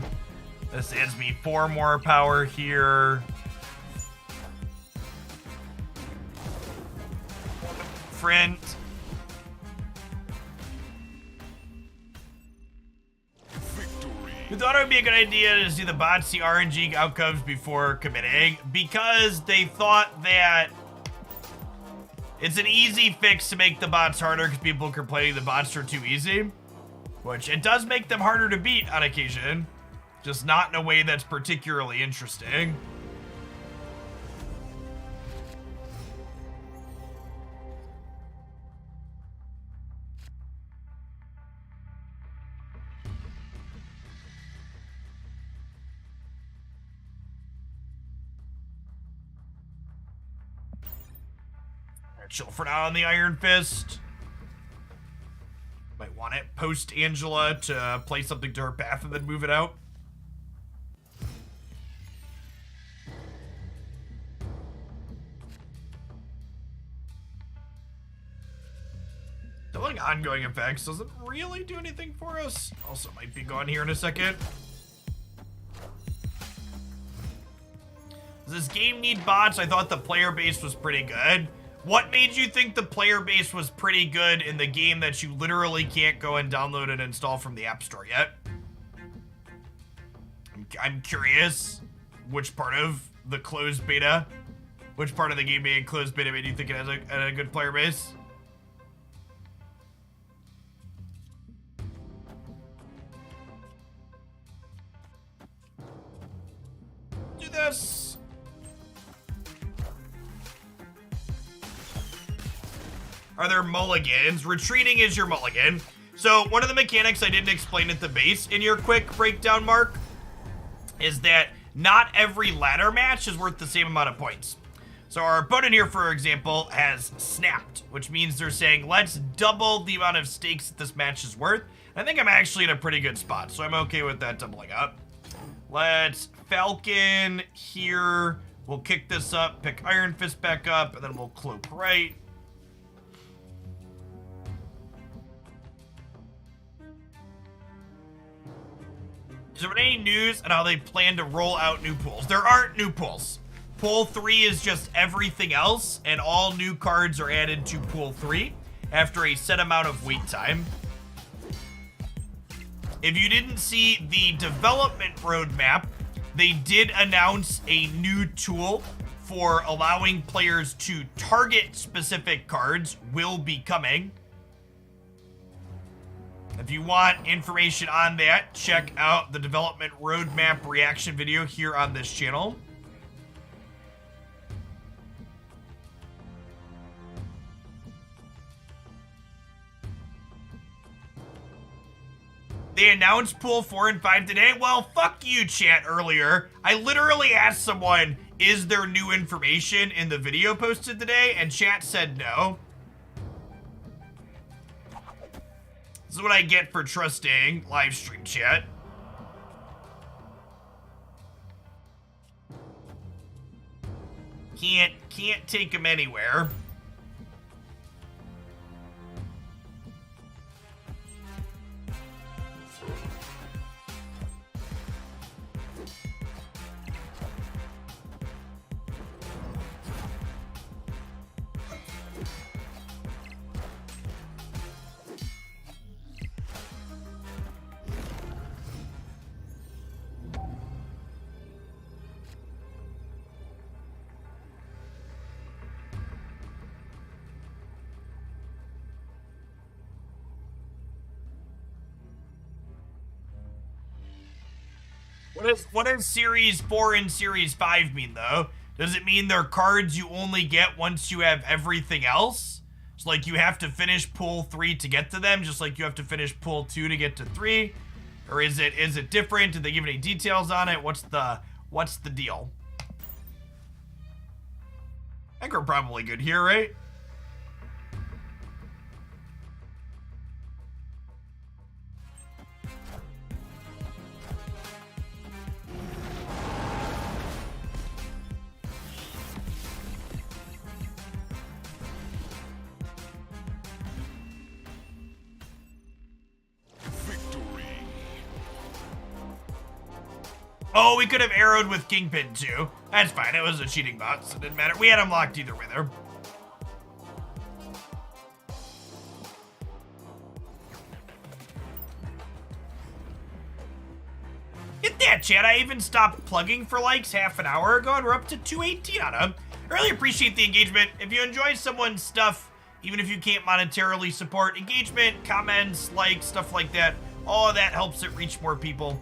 This adds me 4 more power here. Front. We thought it would be a good idea to see the bots see RNG outcomes before committing, because they thought that it's an easy fix to make the bots harder because people are complaining the bots are too easy, which it does make them harder to beat on occasion, just not in a way that's particularly interesting. Chill for now on the Iron Fist. Might want it post Angela to play something to her path and then move it out. Doing ongoing effects doesn't really do anything for us. Also might be gone here in a second. Does this game need bots? I thought the player base was pretty good. What made you think the player base was pretty good in the game that you literally can't go and download and install from the App Store yet? I'm curious which part of the closed beta, which part of the game being closed beta made you think it has a good player base? Do this. Are there mulligans? Retreating is your mulligan. So one of the mechanics I didn't explain at the base in your quick breakdown, Mark, is that not every ladder match is worth the same amount of points. So our opponent here, for example, has snapped, which means they're saying, let's double the amount of stakes that this match is worth. I think I'm actually in a pretty good spot, so I'm okay with that doubling up. Let's Falcon here. We'll kick this up, pick Iron Fist back up, and then we'll cloak right. Is there any news on how they plan to roll out new pools? There aren't new pools. Pool 3 is just everything else, and all new cards are added to Pool 3 after a set amount of wait time. If you didn't see the development roadmap, they did announce a new tool for allowing players to target specific cards will be coming. If you want information on that, check out the development roadmap reaction video here on this channel. They announced Pool 4 and 5 today? Well, fuck you, chat, earlier. I literally asked someone, is there new information in the video posted today? And chat said no. This is what I get for trusting live stream chat. Can't take them anywhere. What does Series 4 and Series 5 mean, though? Does it mean they're cards you only get once you have everything else? So, like, you have to finish Pool 3 to get to them, just like you have to finish Pool 2 to get to 3? Or is it different? Did they give any details on it? What's the deal? I think we're probably good here, right? Oh, we could have arrowed with Kingpin too. That's fine. It was a cheating bot, so it didn't matter. We had him locked either way there. Get that, chat. I even stopped plugging for likes half an hour ago, and we're up to 218 on them. I really appreciate the engagement. If you enjoy someone's stuff, even if you can't monetarily support, engagement, comments, likes, stuff like that, all of that helps it reach more people.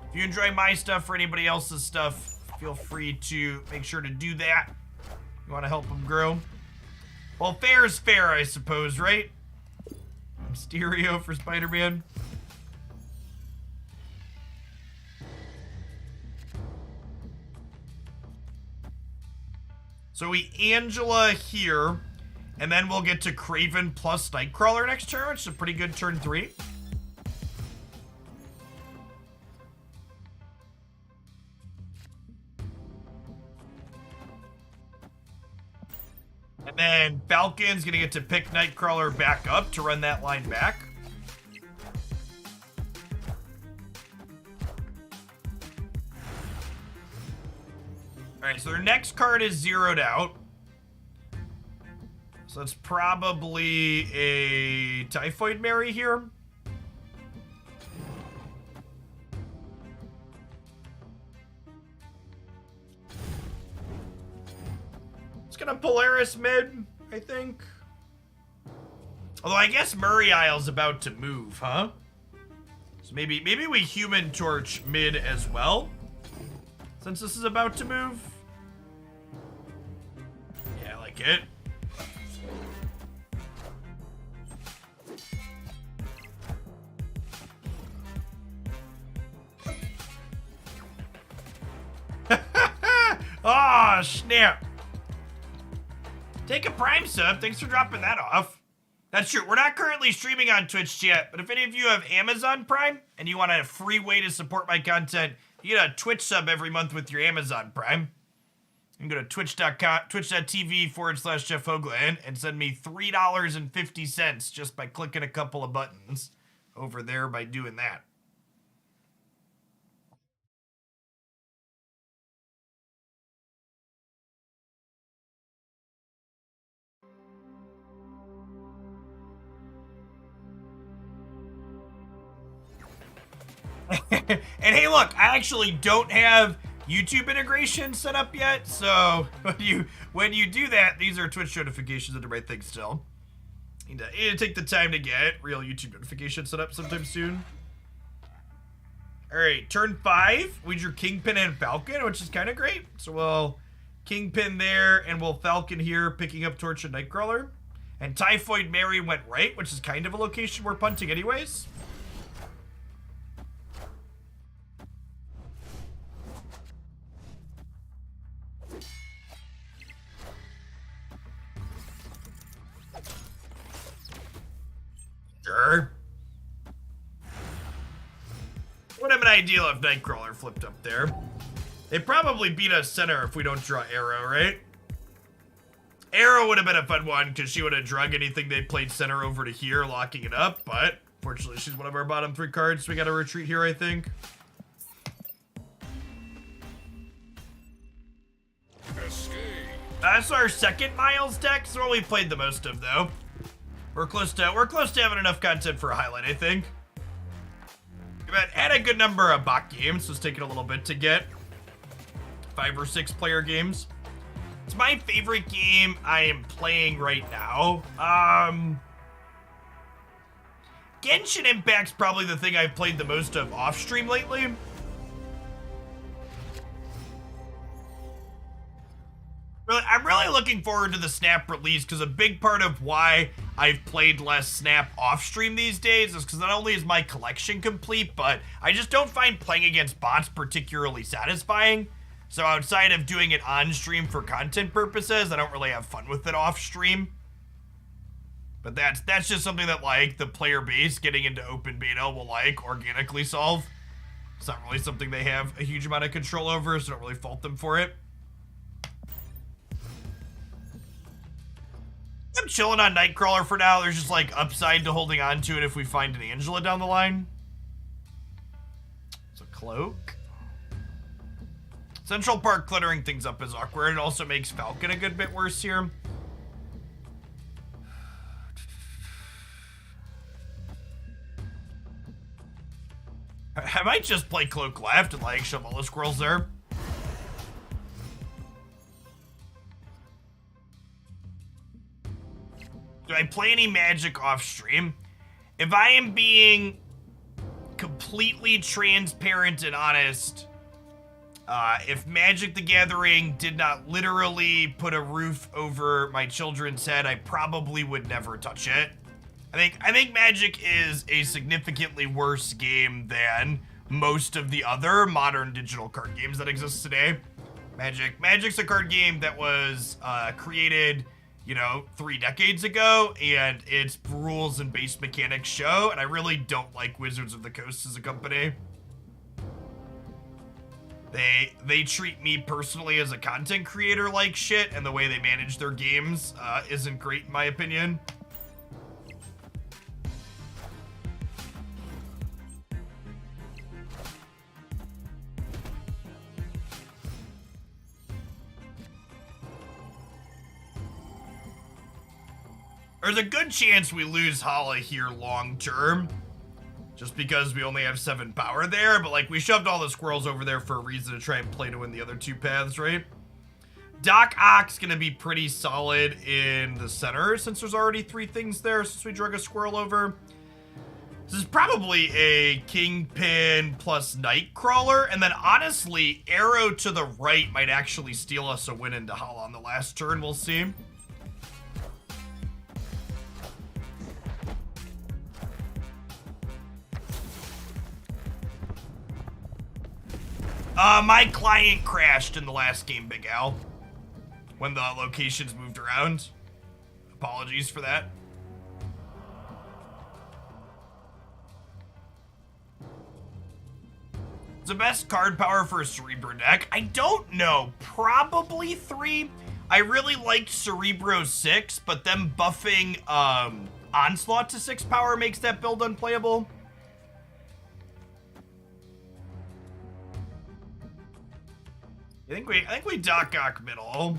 If you enjoy my stuff or anybody else's stuff, feel free to make sure to do that. You want to help them grow? Well, fair is fair, I suppose, right? Stereo for Spider-Man. So we Angela here, and then we'll get to Craven plus Nightcrawler next turn, which is a pretty good turn 3. And then Falcon's gonna get to pick Nightcrawler back up to run that line back. Alright, so their next card is zeroed out. So it's probably a Typhoid Mary here. It's gonna Polaris mid, I think. Although I guess Murray Isle's about to move, huh? So maybe we Human Torch mid as well, since this is about to move. Yeah, I like it. Oh, snap. Take a Prime sub. Thanks for dropping that off. That's true. We're not currently streaming on Twitch yet, but if any of you have Amazon Prime and you want a free way to support my content, you get a Twitch sub every month with your Amazon Prime. You can go to twitch.tv/Jeff Hoagland and send me $3.50 just by clicking a couple of buttons over there by doing that. And hey, look, I actually don't have YouTube integration set up yet, so when you do that, these are Twitch notifications that are my thing still. Need to take the time to get real YouTube notification set up sometime soon. Alright, turn 5, we drew Kingpin and Falcon, which is kind of great. So we'll Kingpin there, and we'll Falcon here, picking up Torch and Nightcrawler. And Typhoid Mary went right, which is kind of a location we're punting anyways. Sure. Would have been ideal if Nightcrawler flipped up there. They probably beat us center if we don't draw Arrow, right? Arrow would have been a fun one because she would have drug anything they played center over to here, locking it up, but fortunately she's one of our bottom 3 cards, so we gotta retreat here, I think. Escape. That's our second Miles deck. It's what we played the most of, though. We're close to having enough content for a highlight, I think. We've had a good number of bot games, so it's taken a little bit to get 5 or 6 player games. It's my favorite game I am playing right now. Genshin Impact's probably the thing I've played the most of off stream lately. I'm really looking forward to the Snap release because a big part of why I've played less Snap off stream these days is because not only is my collection complete, but I just don't find playing against bots particularly satisfying. So outside of doing it on stream for content purposes, I don't really have fun with it off stream. But that's just something that like the player base getting into open beta will like organically solve. It's not really something they have a huge amount of control over, so I don't really fault them for it. I'm chilling on Nightcrawler for now. There's just like upside to holding on to it if we find an Angela down the line. It's a cloak. Central Park cluttering things up is awkward. It also makes Falcon a good bit worse here. I might just play Cloak left and like shove all the squirrels there. Do I play any magic off stream? If I am being completely transparent and honest, if Magic the Gathering did not literally put a roof over my children's head, I probably would never touch it. I think Magic is a significantly worse game than most of the other modern digital card games that exist today. Magic's a card game that was created, you know, 3 decades ago, and its rules and base mechanics show, and I really don't like Wizards of the Coast as a company. They treat me personally as a content creator like shit, and the way they manage their games isn't great in my opinion. There's a good chance we lose Hala here long term, just because we only have 7 power there, but like we shoved all the squirrels over there for a reason to try and play to win the other 2 paths, right? Doc Ock's gonna be pretty solid in the center since there's already 3 things there since we drug a squirrel over. This is probably a Kingpin plus Nightcrawler, and then honestly, Arrow to the right might actually steal us a win into Hala on the last turn, we'll see. My client crashed in the last game, Big Al, when the locations moved around. Apologies for that. It's the best card power for a Cerebro deck. I don't know, probably 3. I really liked Cerebro 6, but them buffing Onslaught to 6 power makes that build unplayable. I think we Doc Ock middle.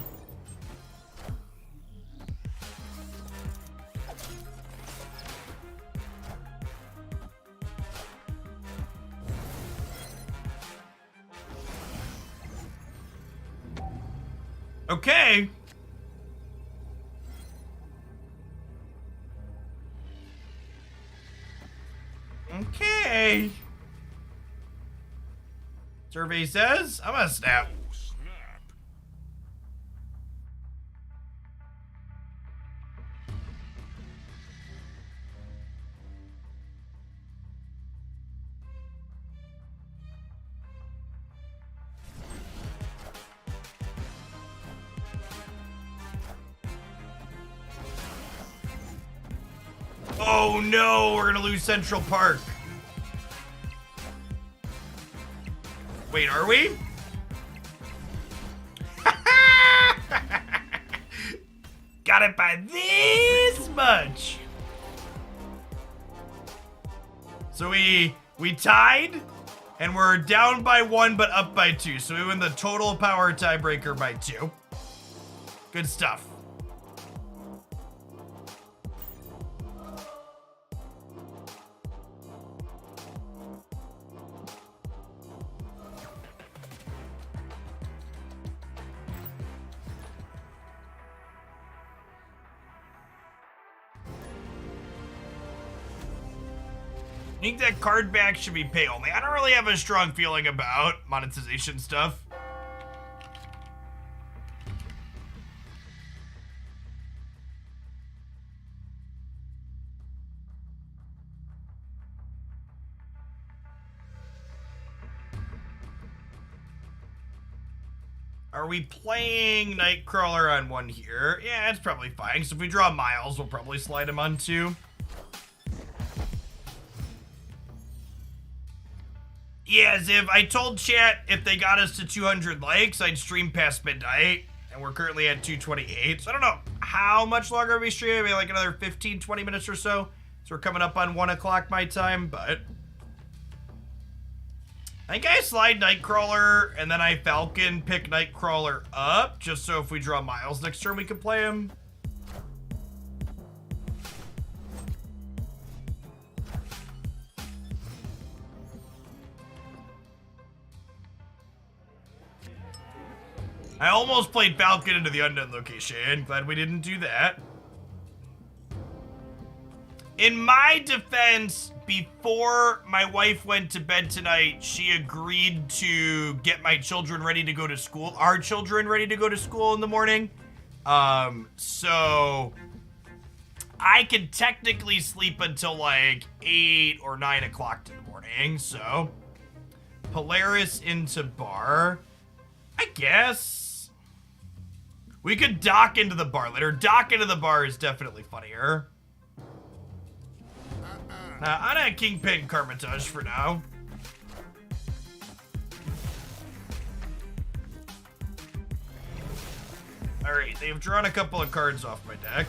Okay. Okay. Survey says I'm gonna snap. Oh no, we're gonna lose Central Park. Wait, are we? Got it by this much. So we tied, and we're down by 1 but up by 2. So we win the total power tiebreaker by 2. Good stuff. I think that card back should be pay only. I don't really have a strong feeling about monetization stuff. Are we playing Nightcrawler on 1 here? Yeah, it's probably fine. So if we draw Miles, we'll probably slide him on 2. Yeah, Ziv, I told chat if they got us to 200 likes, I'd stream past midnight, and we're currently at 228. So I don't know how much longer we stream, maybe like another 15, 20 minutes or so. So we're coming up on 1 o'clock my time, but I think I slide Nightcrawler, and then I Falcon pick Nightcrawler up, just so if we draw Miles next turn, we can play him. I almost played Falcon into the unknown location. Glad we didn't do that. In my defense, before my wife went to bed tonight, she agreed to get my children ready to go to school, our children ready to go to school in the morning. So I could technically sleep until like 8 or 9 o'clock in the morning. So Polaris into bar, I guess. We could dock into the Bartlett, or dock into the bar is definitely funnier. I'm at Kingpin Carmitage for now. Alright, they've drawn a couple of cards off my deck.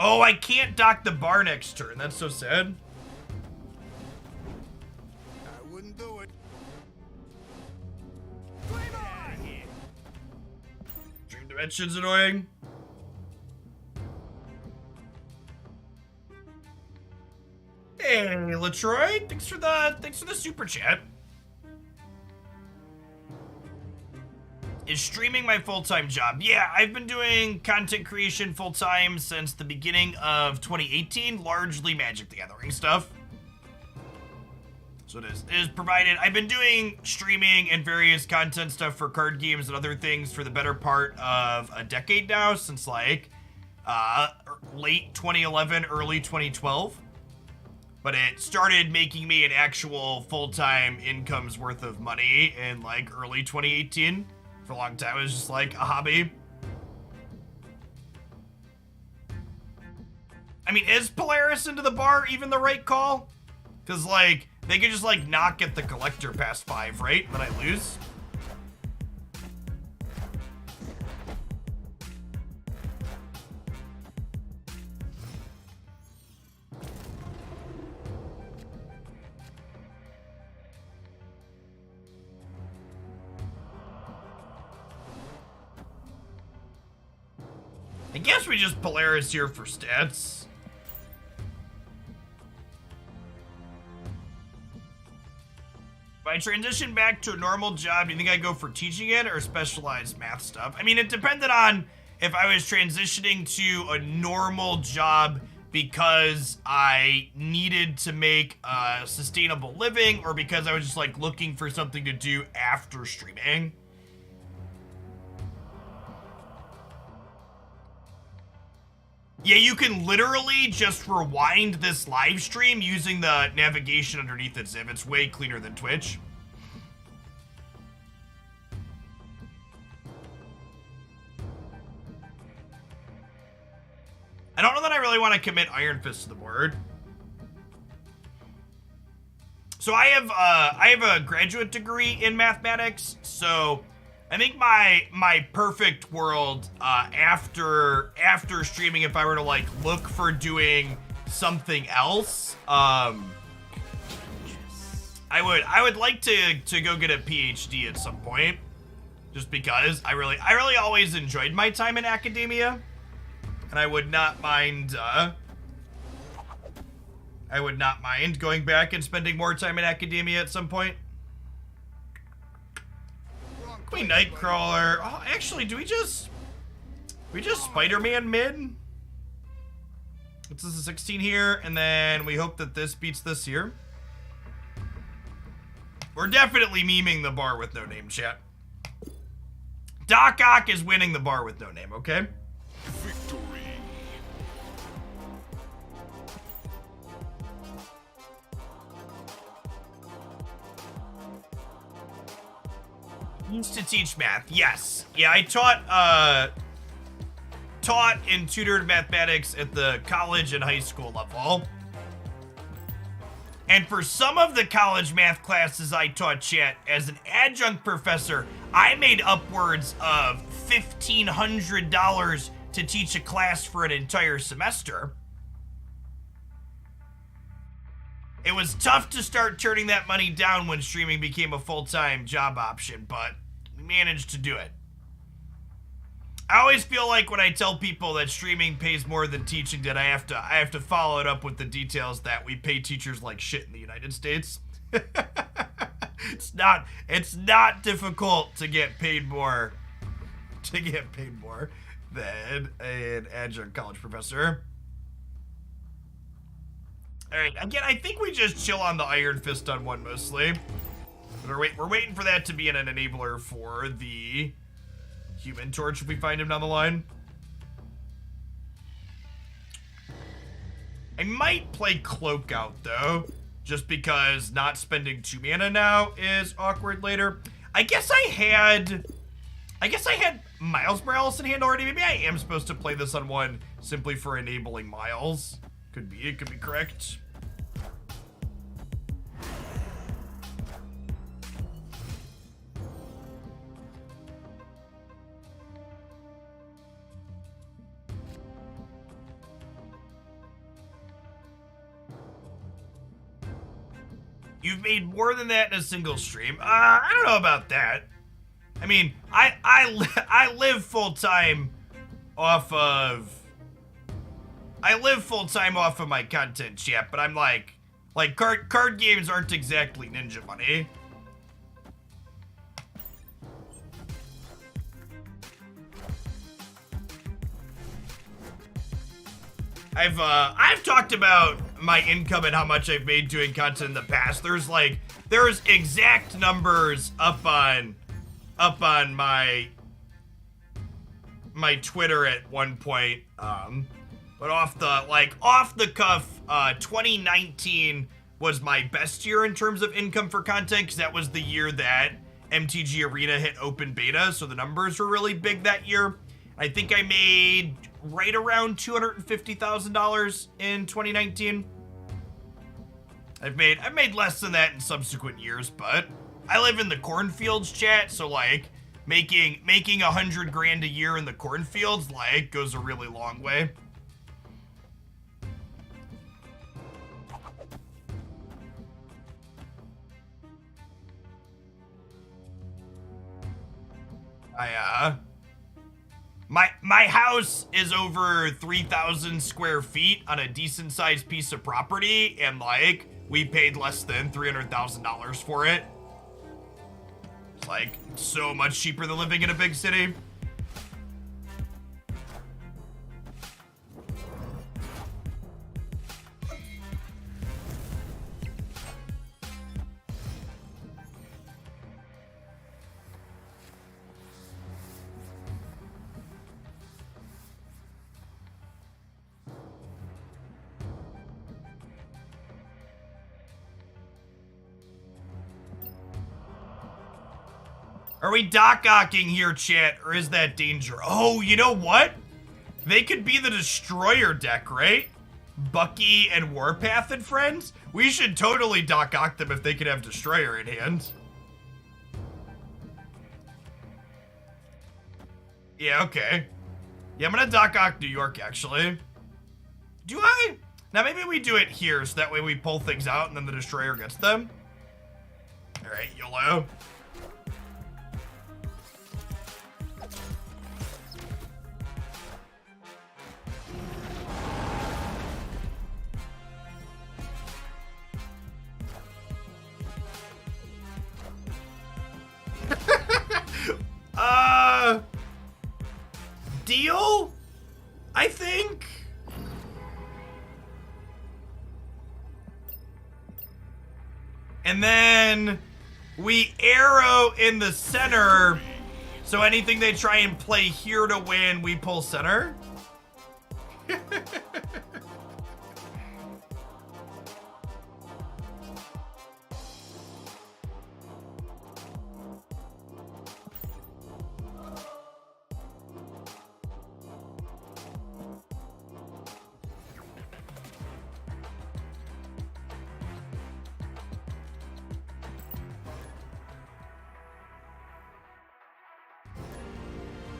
Oh, I can't dock the bar next turn. That's so sad. I wouldn't do it. Dream Dimension's annoying. Hey, Latroy, thanks for the super chat. Is streaming my full-time job? Yeah, I've been doing content creation full-time since the beginning of 2018, largely Magic the Gathering stuff. So it is provided. I've been doing streaming and various content stuff for card games and other things for the better part of a decade now, since like late 2011, early 2012. But it started making me an actual full-time income's worth of money in like early 2018. For a long time, it was just like a hobby. I mean, is Polaris into the bar even the right call? Because like, they could just like not get the collector past 5, right? Then I lose. I guess we just Polaris here for stats. If I transition back to a normal job, do you think I go for teaching it or specialized math stuff? I mean, it depended on if I was transitioning to a normal job because I needed to make a sustainable living or because I was just like looking for something to do after streaming. Yeah, you can literally just rewind this live stream using the navigation underneath it, Ziv. It's way cleaner than Twitch. I don't know that I really want to commit Iron Fist to the board. So I have a graduate degree in mathematics, so I think my perfect world after streaming, if I were to like look for doing something else, I would like to go get a PhD at some point, just because I really always enjoyed my time in academia, and I would not mind going back and spending more time in academia at some point. Queen Nightcrawler. Oh, actually, do we just Spider-Man mid? This is a 16 here, and then we hope that this beats this here. We're definitely memeing the bar with no name, chat. Doc Ock is winning the bar with no name, okay? Victory. Used to teach math, yes. Yeah, I taught and tutored mathematics at the college and high school level. And for some of the college math classes I taught, chat, as an adjunct professor, I made upwards of $1,500 to teach a class for an entire semester. It was tough to start turning that money down when streaming became a full-time job option, but we managed to do it. I always feel like when I tell people that streaming pays more than teaching that I have to follow it up with the details that we pay teachers like shit in the United States. It's not difficult to get paid more than an adjunct college professor. All right, again, I think we just chill on the Iron Fist on one mostly. We're waiting for that to be an enabler for the Human Torch if we find him down the line. I might play Cloak out though, just because not spending 2 mana now is awkward later. I guess I had Miles Morales in hand already. Maybe I am supposed to play this on one simply for enabling Miles. It could be correct. You've made more than that in a single stream. I don't know about that. I mean, I live full time off of my content, chat, but I'm like card games aren't exactly ninja money. I've talked about my income and how much I've made doing content in the past. There's exact numbers up on my Twitter at one point. But off the cuff, 2019 was my best year in terms of income for content, because that was the year that MTG Arena hit open beta, so the numbers were really big that year. I think I made right around $250,000 in 2019. I've made less than that in subsequent years, but I live in the cornfields, chat, so like making 100 grand a year in the cornfields like goes a really long way. My house is over 3,000 square feet on a decent sized piece of property, and like we paid less than $300,000 for it. It's like so much cheaper than living in a big city. Are we dock-ocking here, chat, or is that danger? Oh, you know what? They could be the Destroyer deck, right? Bucky and Warpath and friends? We should totally dock-ock them if they could have Destroyer in hand. Yeah, okay. Yeah, I'm gonna dock-ock New York, actually. Do I? Now, maybe we do it here, so that way we pull things out and then the Destroyer gets them. Alright, YOLO. Deal? I think? And then we arrow in the center, so anything they try and play here to win, we pull center.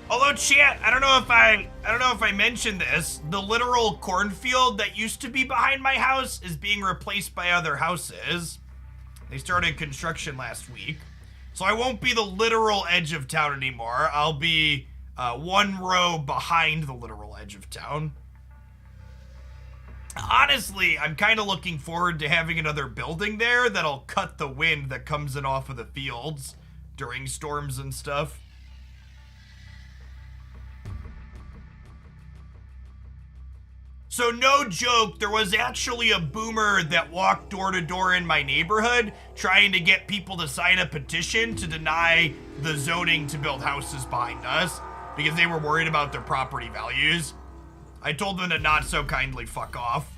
Although, chat, I don't know if I mentioned this. The literal cornfield that used to be behind my house is being replaced by other houses. They started construction last week. So I won't be the literal edge of town anymore. I'll be one row behind the literal edge of town. Honestly, I'm kind of looking forward to having another building there that'll cut the wind that comes in off of the fields during storms and stuff. So no joke, there was actually a boomer that walked door to door in my neighborhood trying to get people to sign a petition to deny the zoning to build houses behind us because they were worried about their property values. I told them to not so kindly fuck off.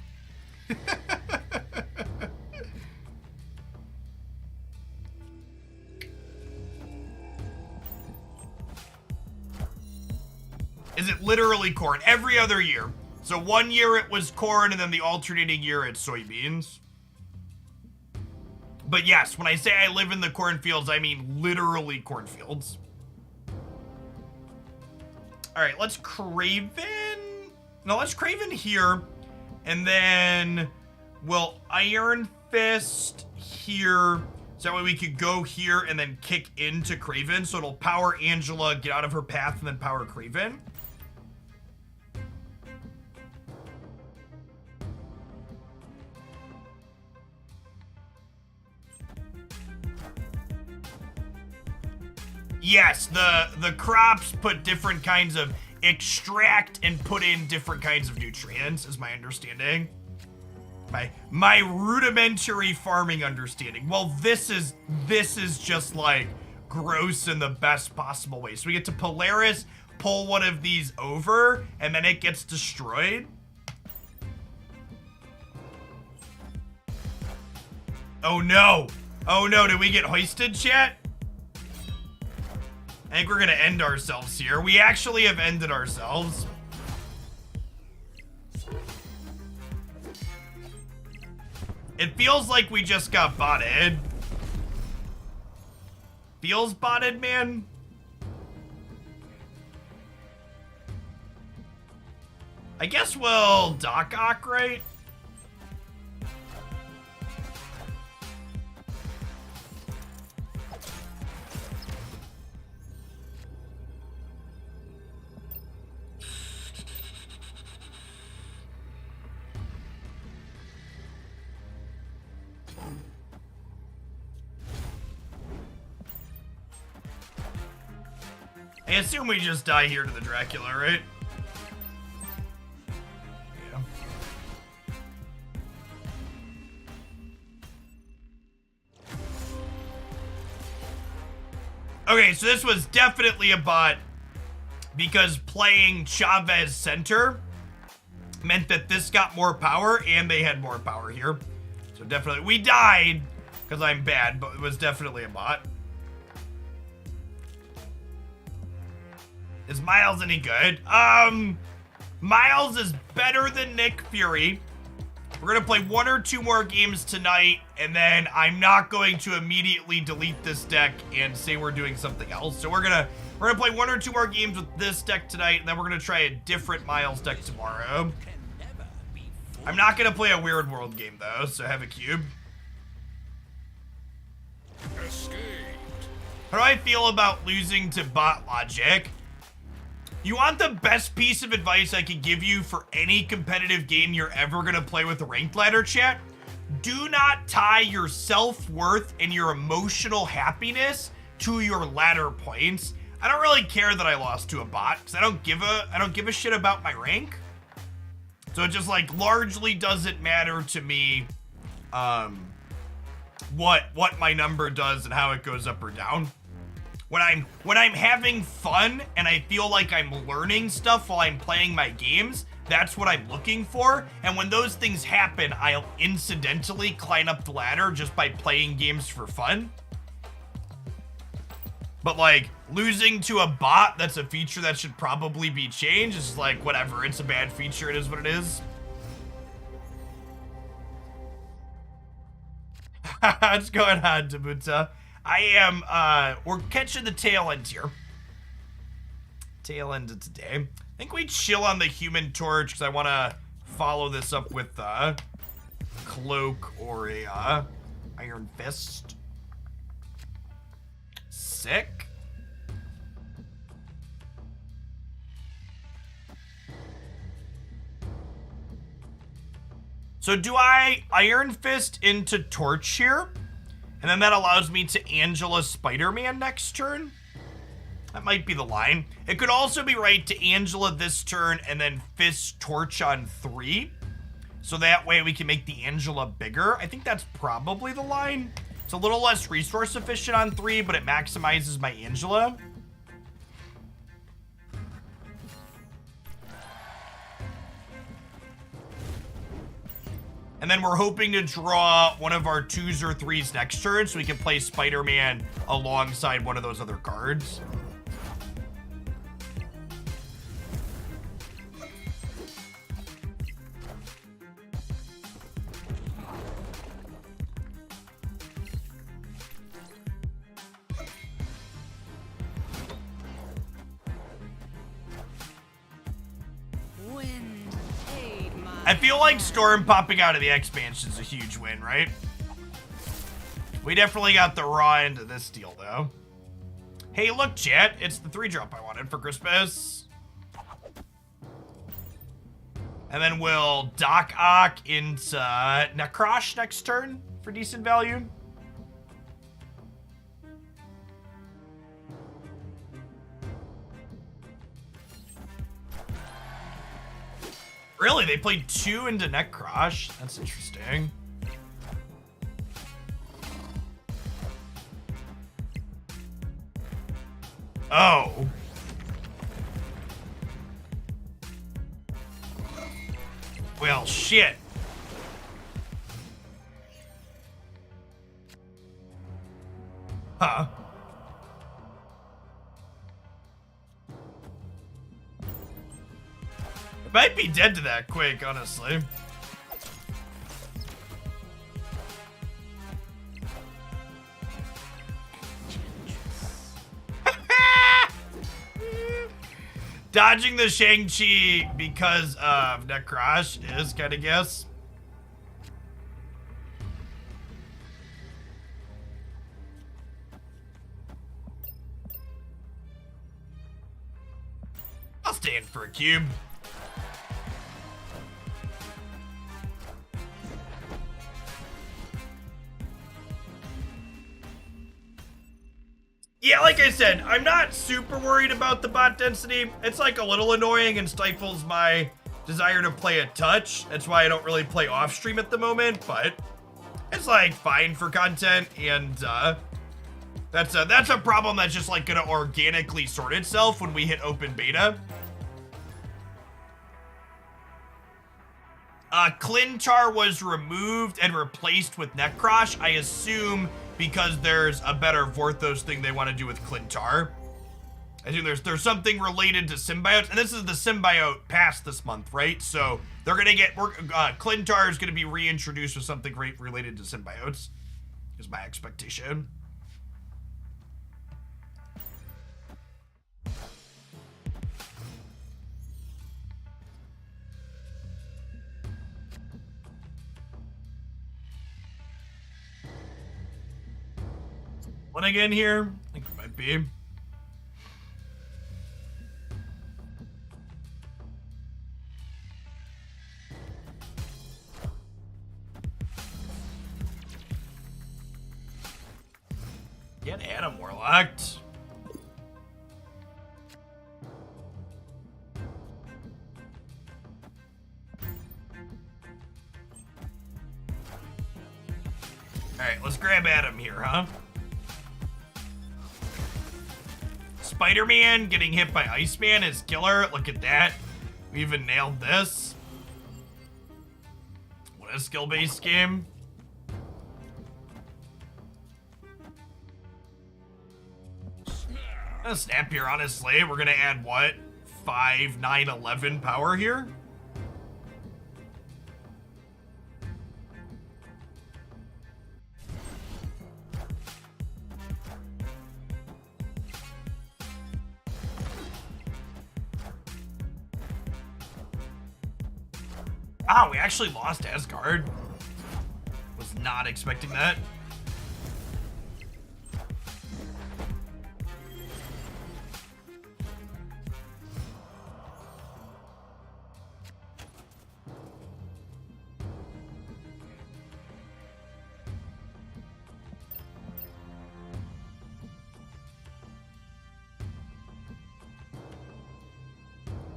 Is it literally corn? Every other year. So one year it was corn, and then the alternating year it's soybeans. But yes, when I say I live in the cornfields, I mean literally cornfields. All right, let's Craven. No, let's Craven here. And then we'll Iron Fist here. So that way we could go here and then kick into Craven. So it'll power Angela, get out of her path, and then power Craven. Yes, the crops put different kinds of extract and put in different kinds of nutrients, is my understanding. My rudimentary farming understanding. Well, this is just like gross in the best possible way. So we get to Polaris, pull one of these over, and then it gets destroyed. Oh no. Oh no, did we get hoisted, chat? I think we're gonna end ourselves here. We actually have ended ourselves. It feels like we just got botted. Feels botted, man. I guess we'll Doc-Ock, right? I assume we just die here to the Dracula, right? Yeah. Okay, so this was definitely a bot because playing Chavez center meant that this got more power and they had more power here. So definitely, we died because I'm bad, but it was definitely a bot. Is Miles any good? Miles is better than Nick Fury. We're gonna play 1 or 2 more games tonight, and then I'm not going to immediately delete this deck and say we're doing something else. So we're gonna play 1 or 2 more games with this deck tonight, and then we're gonna try a different Miles deck tomorrow. I'm not gonna play a Weird World game though, so have a cube. Escaped. How do I feel about losing to bot logic? You want the best piece of advice I could give you for any competitive game you're ever gonna play with a ranked ladder, chat? Do not tie your self-worth and your emotional happiness to your ladder points. I don't really care that I lost to a bot because I don't give a shit about my rank. So it just like largely doesn't matter to me what my number does and how it goes up or down. When I'm having fun and I feel like I'm learning stuff while I'm playing my games, that's what I'm looking for. And when those things happen, I'll incidentally climb up the ladder just by playing games for fun. But like losing to a bot, that's a feature that should probably be changed. It's like, whatever, it's a bad feature, it is what it is. What's going on, Tabuta? I am, we're catching the tail end here. tail end of today. I think we chill on the Human Torch because I want to follow this up with a Cloak or a Iron Fist. Sick. So do I Iron Fist into Torch here? And then that allows me to Angela Spider-Man next turn? That might be the line. It could also be right to Angela this turn and then Fist Torch on 3. So that way we can make the Angela bigger. I think that's probably the line. It's a little less resource efficient on 3, but it maximizes my Angela. And then we're hoping to draw one of our 2s or 3s next turn so we can play Spider-Man alongside one of those other cards. I feel like Storm popping out of the expansion is a huge win, right? We definitely got the raw end of this deal, though. Hey, look, chat. It's the 3-drop I wanted for Christmas. And then we'll Doc Ock into Necrosh next turn for decent value. Really? They played 2 into Necrosh? That's interesting. Oh. Well, shit. Huh. I might be dead to that quick, honestly. Dodging the Shang-Chi because of Necrosh is kind of guess. I'll stand for a cube. Yeah, like I said, I'm not super worried about the bot density. It's like a little annoying and stifles my desire to play a touch. That's why I don't really play off stream at the moment, but it's like fine for content, and that's a problem that's just like gonna organically sort itself when we hit open beta. Clintar was removed and replaced with Necrosh, I assume because there's a better Vorthos thing they want to do with Clintar. I think there's something related to symbiotes, and this is the symbiote pass this month, right? So they're gonna get Clintar is gonna be reintroduced with something related to symbiotes, is my expectation. One again here? I think it might be. Get Adam Warlocked. Alright, let's grab Adam here, huh? Spider-Man getting hit by Iceman is killer. Look at that. We even nailed this. What a skill-based game. Gonna snap here, honestly. We're gonna add what? 5, 9, 11 power here? Ah, we actually lost Asgard. Was not expecting that.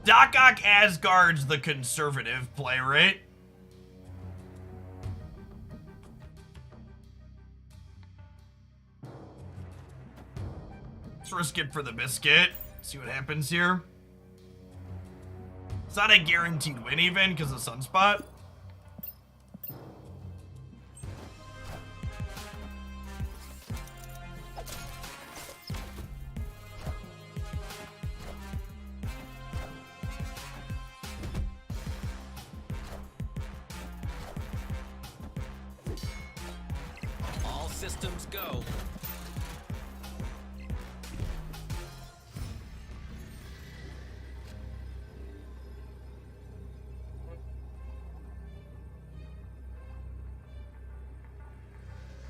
Doc Ock Asgard's the conservative play, right? Let's risk it for the biscuit. See what happens here. It's not a guaranteed win even because of Sunspot. All systems go.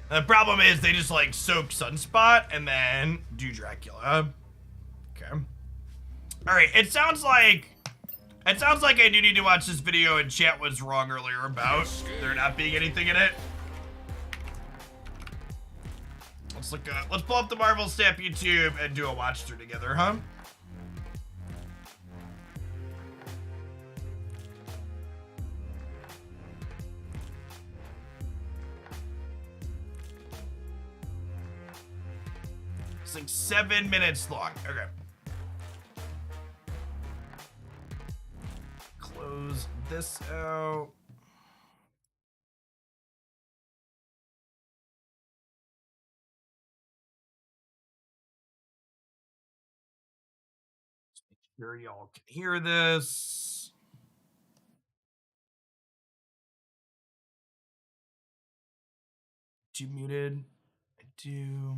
The problem is they just like soak Sunspot and then do Dracula. Okay. All right. It sounds like I do need to watch this video and chat was wrong earlier about there not being anything in it. Let's pull up the Marvel Snap YouTube and do a watch through together, huh? It's like 7 minutes long. Okay. Close this out. Just make sure y'all can hear this. You muted? I do.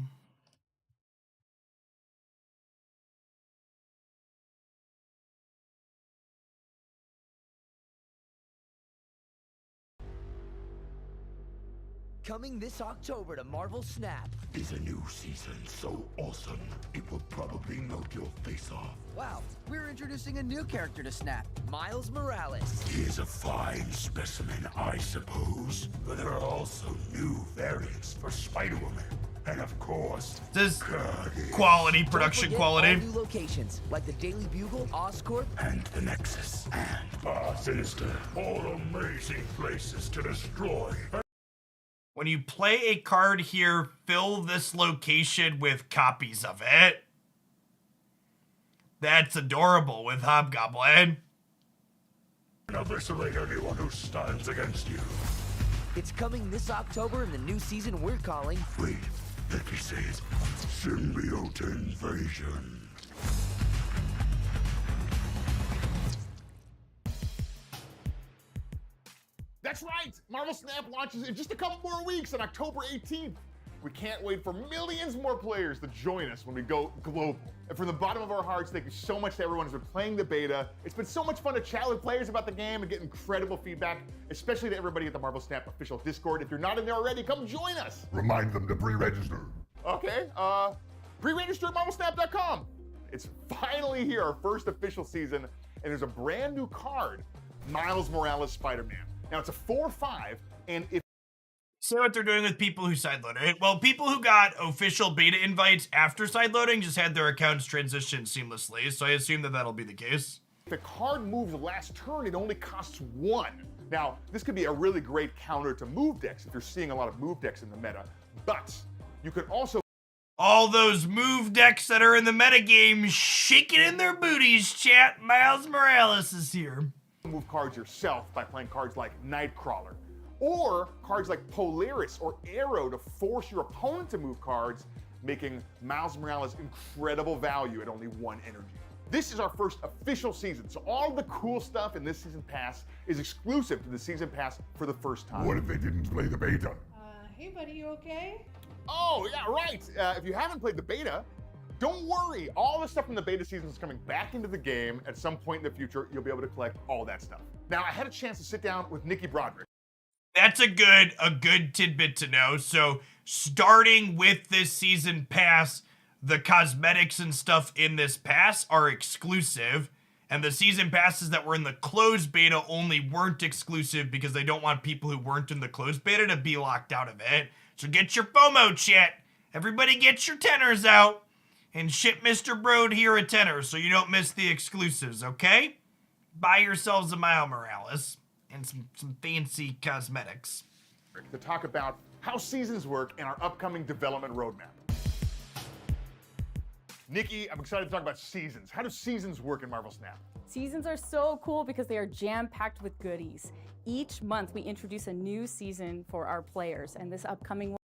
Coming this October to Marvel Snap. Is a new season so awesome, it will probably melt your face off. Wow, we're introducing a new character to Snap, Miles Morales. He is a fine specimen, I suppose. But there are also new variants for Spider-Woman. And of course, This Guardians quality, Don't production forget quality. all new locations, like the Daily Bugle, Oscorp. and the Nexus and Sinister. All amazing places to destroy. When you play a card here, fill this location with copies of it. That's adorable with Hobgoblin. And eviscerate anyone who stands against you. It's coming this October in the new season we're calling. Wait, let me say it. Symbiote Invasion. That's right! Marvel Snap launches in just a couple more weeks on October 18th. We can't wait for millions more players to join us when we go global. And from the bottom of our hearts, thank you so much to everyone who's been playing the beta. It's been so much fun to chat with players about the game and get incredible feedback, especially to everybody at the Marvel Snap official Discord. If you're not in there already, come join us. Remind them to pre-register. Okay, pre-register at marvelsnap.com. It's finally here, our first official season, and there's a brand new card, Miles Morales Spider-Man. Now it's a 4/5, and if See what they're doing with people who sideloaded it? Well, people who got official beta invites after sideloading just had their accounts transition seamlessly, so I assume that that'll be the case. the card moves last turn, it only costs 1. Now, this could be a really great counter to move decks if you're seeing a lot of move decks in the meta, but you could also All those move decks that are in the metagame shaking in their booties, chat. Miles Morales is here. move cards yourself by playing cards like Nightcrawler, or cards like Polaris or Arrow to force your opponent to move cards, making Miles Morales incredible value at only 1 energy. This is our first official season, so all the cool stuff in this season pass is exclusive to the season pass for the first time. What if they didn't play the beta? Hey buddy, you okay? Oh, yeah, right. If you haven't played the beta, Don't worry, all the stuff from the beta season is coming back into the game at some point in the future. You'll be able to collect all that stuff. Now, I had a chance to sit down with Nikki Broderick. That's a good tidbit to know. So starting with this season pass, the cosmetics and stuff in this pass are exclusive, and the season passes that were in the closed beta only weren't exclusive because they don't want people who weren't in the closed beta to be locked out of it. So get your FOMO, chat. Everybody get your tenors out and ship Mr. Broad here a tenor so you don't miss the exclusives, okay? Buy yourselves a Miles Morales and some fancy cosmetics. To talk about how seasons work and our upcoming development roadmap. Nikki, I'm excited to talk about seasons. How do seasons work in Marvel Snap? Seasons are so cool because they are jam-packed with goodies. Each month we introduce a new season for our players, and this upcoming one.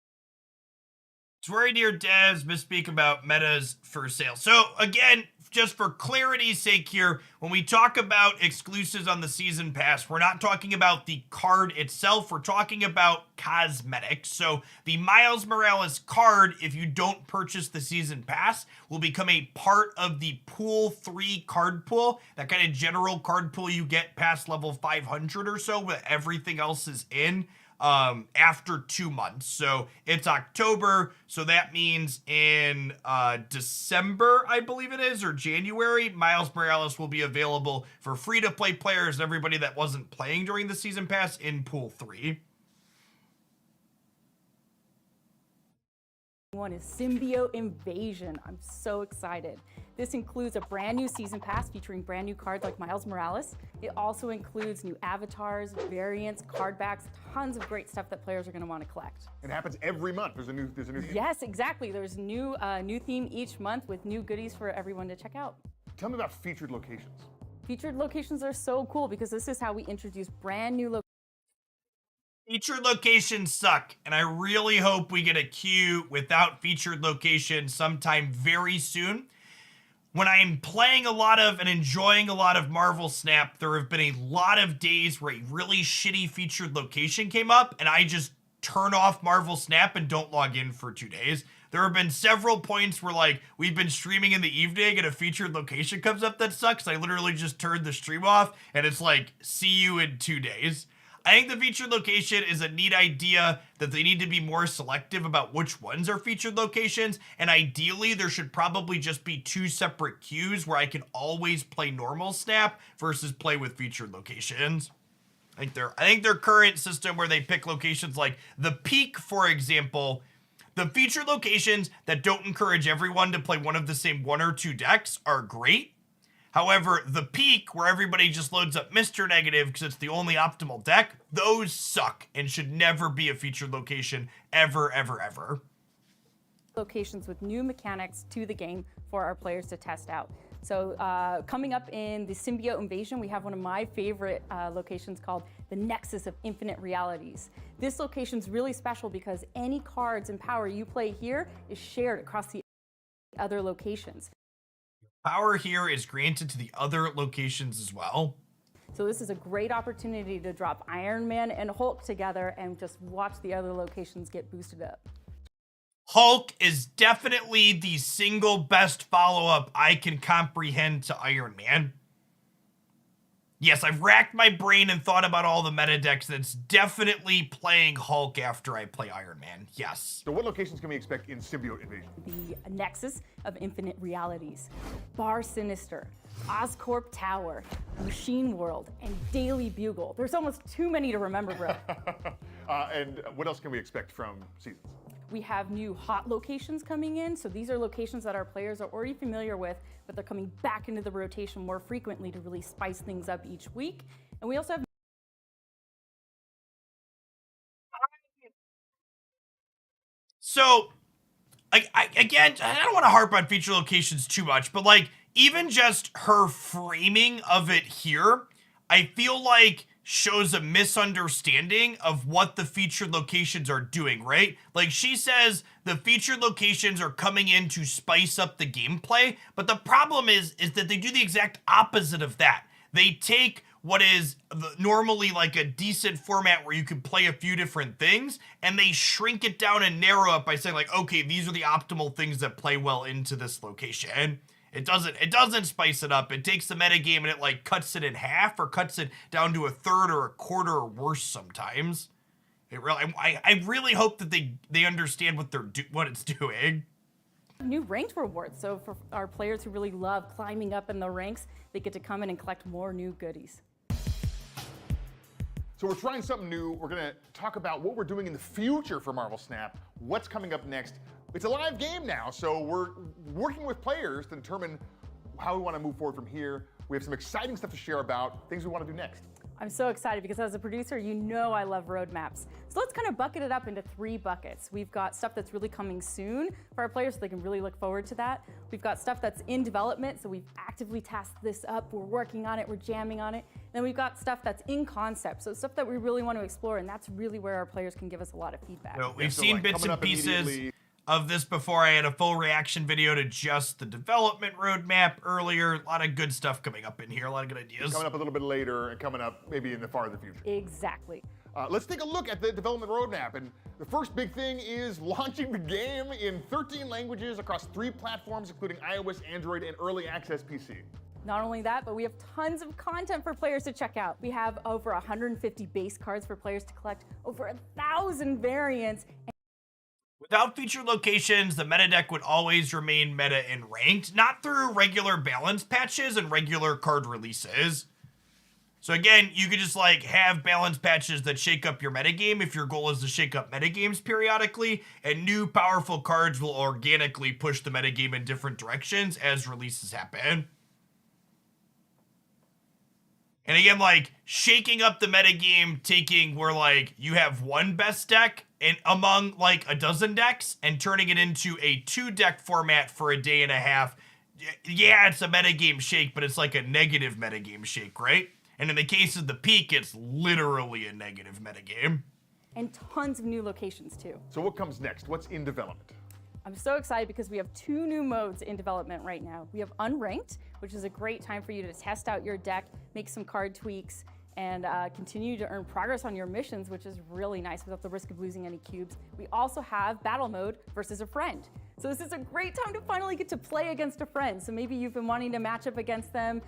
Sorry, dear devs, misspeak about metas for sale. So again, just for clarity's sake here, when we talk about exclusives on the season pass, we're not talking about the card itself, we're talking about cosmetics. So the Miles Morales card, if you don't purchase the season pass, will become a part of the pool 3 card pool, that kind of general card pool you get past level 500 or so, but everything else is in after 2 months. So it's October, so that means in December, I believe it is, or January, Miles Morales will be available for free-to-play players and everybody that wasn't playing during the season pass in Pool 3. One is Symbiote Invasion. I'm so excited. This includes a brand new season pass featuring brand new cards like Miles Morales. It also includes new avatars, variants, card backs, tons of great stuff that players are going to want to collect. It happens every month. There's a new theme. Yes, exactly. There's new theme each month with new goodies for everyone to check out. Tell me about featured locations. Featured locations are so cool because this is how we introduce brand new locations. Featured locations suck, and I really hope we get a queue without featured locations sometime very soon. When I'm playing a lot of and enjoying a lot of Marvel Snap, there have been a lot of days where a really shitty featured location came up, and I just turn off Marvel Snap and don't log in for 2 days. There have been several points where, like, we've been streaming in the evening and a featured location comes up that sucks. I literally just turned the stream off, and it's like, see you in 2 days. I think the featured location is a neat idea that they need to be more selective about which ones are featured locations, and ideally there should probably just be 2 separate queues where I can always play normal Snap versus play with featured locations. I think their current system where they pick locations like the Peak, for example, the featured locations that don't encourage everyone to play one of the same 1 or 2 decks are great. However, the Peak, where everybody just loads up Mr. Negative because it's the only optimal deck, those suck and should never be a featured location ever, ever, ever. Locations with new mechanics to the game for our players to test out. So coming up in the Symbiote Invasion, we have one of my favorite locations called the Nexus of Infinite Realities. This location is really special because any cards and power you play here is shared across the other locations. Power here is granted to the other locations as well. So this is a great opportunity to drop Iron Man and Hulk together and just watch the other locations get boosted up. Hulk is definitely the single best follow-up I can comprehend to Iron Man. Yes, I've racked my brain and thought about all the meta decks, and it's definitely playing Hulk after I play Iron Man, yes. So what locations can we expect in Symbiote Invasion? The Nexus of Infinite Realities, Bar Sinister, Oscorp Tower, Machine World, and Daily Bugle. There's almost too many to remember, bro. And what else can we expect from seasons? We have new hot locations coming in. So these are locations that our players are already familiar with, but they're coming back into the rotation more frequently to really spice things up each week. And we also have So, again, I don't want to harp on feature locations too much, but like, even just her framing of it here, I feel like shows a misunderstanding of what the featured locations are doing, right? Like, she says the featured locations are coming in to spice up the gameplay, but the problem is that they do the exact opposite of that. They take what is normally like a decent format where you can play a few different things, and they shrink it down and narrow it by saying like, okay, these are the optimal things that play well into this location. It doesn't spice it up. It takes the metagame and it like cuts it in half or cuts it down to a third or a quarter or worse sometimes. I really hope that they understand what it's doing. New ranked rewards. So for our players who really love climbing up in the ranks, they get to come in and collect more new goodies. So we're trying something new. We're gonna talk about what we're doing in the future for Marvel Snap, what's coming up next. It's a live game now, so we're working with players to determine how we want to move forward from here. We have some exciting stuff to share about, things we want to do next. I'm so excited because as a producer, you know I love roadmaps. So let's kind of bucket it up into 3 buckets. We've got stuff that's really coming soon for our players so they can really look forward to that. We've got stuff that's in development, so we've actively tasked this up, we're working on it, we're jamming on it. Then we've got stuff that's in concept, so stuff that we really want to explore, and that's really where our players can give us a lot of feedback. So we've seen bits and pieces of this before. I had a full reaction video to just the development roadmap earlier. A lot of good stuff coming up in here, a lot of good ideas. Coming up a little bit later and coming up maybe in the farther future. Exactly. Let's take a look at the development roadmap. And the first big thing is launching the game in 13 languages across 3 platforms, including iOS, Android, and early access PC. Not only that, but we have tons of content for players to check out. We have over 150 base cards for players to collect, over 1,000 variants. Without featured locations, the meta deck would always remain meta in ranked, not through regular balance patches and regular card releases. So again, you could just like have balance patches that shake up your metagame if your goal is to shake up metagames periodically, and new powerful cards will organically push the metagame in different directions as releases happen. And again, like, shaking up the metagame, taking where, like, you have one best deck and among, like, a dozen decks and turning it into a 2-deck format for a day and a half. Yeah, it's a metagame shake, but it's like a negative metagame shake, right? And in the case of the Peak, it's literally a negative metagame. And tons of new locations, too. So what comes next? What's in development? I'm so excited because we have 2 new modes in development right now. We have Unranked, which is a great time for you to test out your deck, make some card tweaks, and continue to earn progress on your missions, which is really nice without the risk of losing any cubes. We also have Battle Mode versus a friend. So this is a great time to finally get to play against a friend. So maybe you've been wanting to match up against them,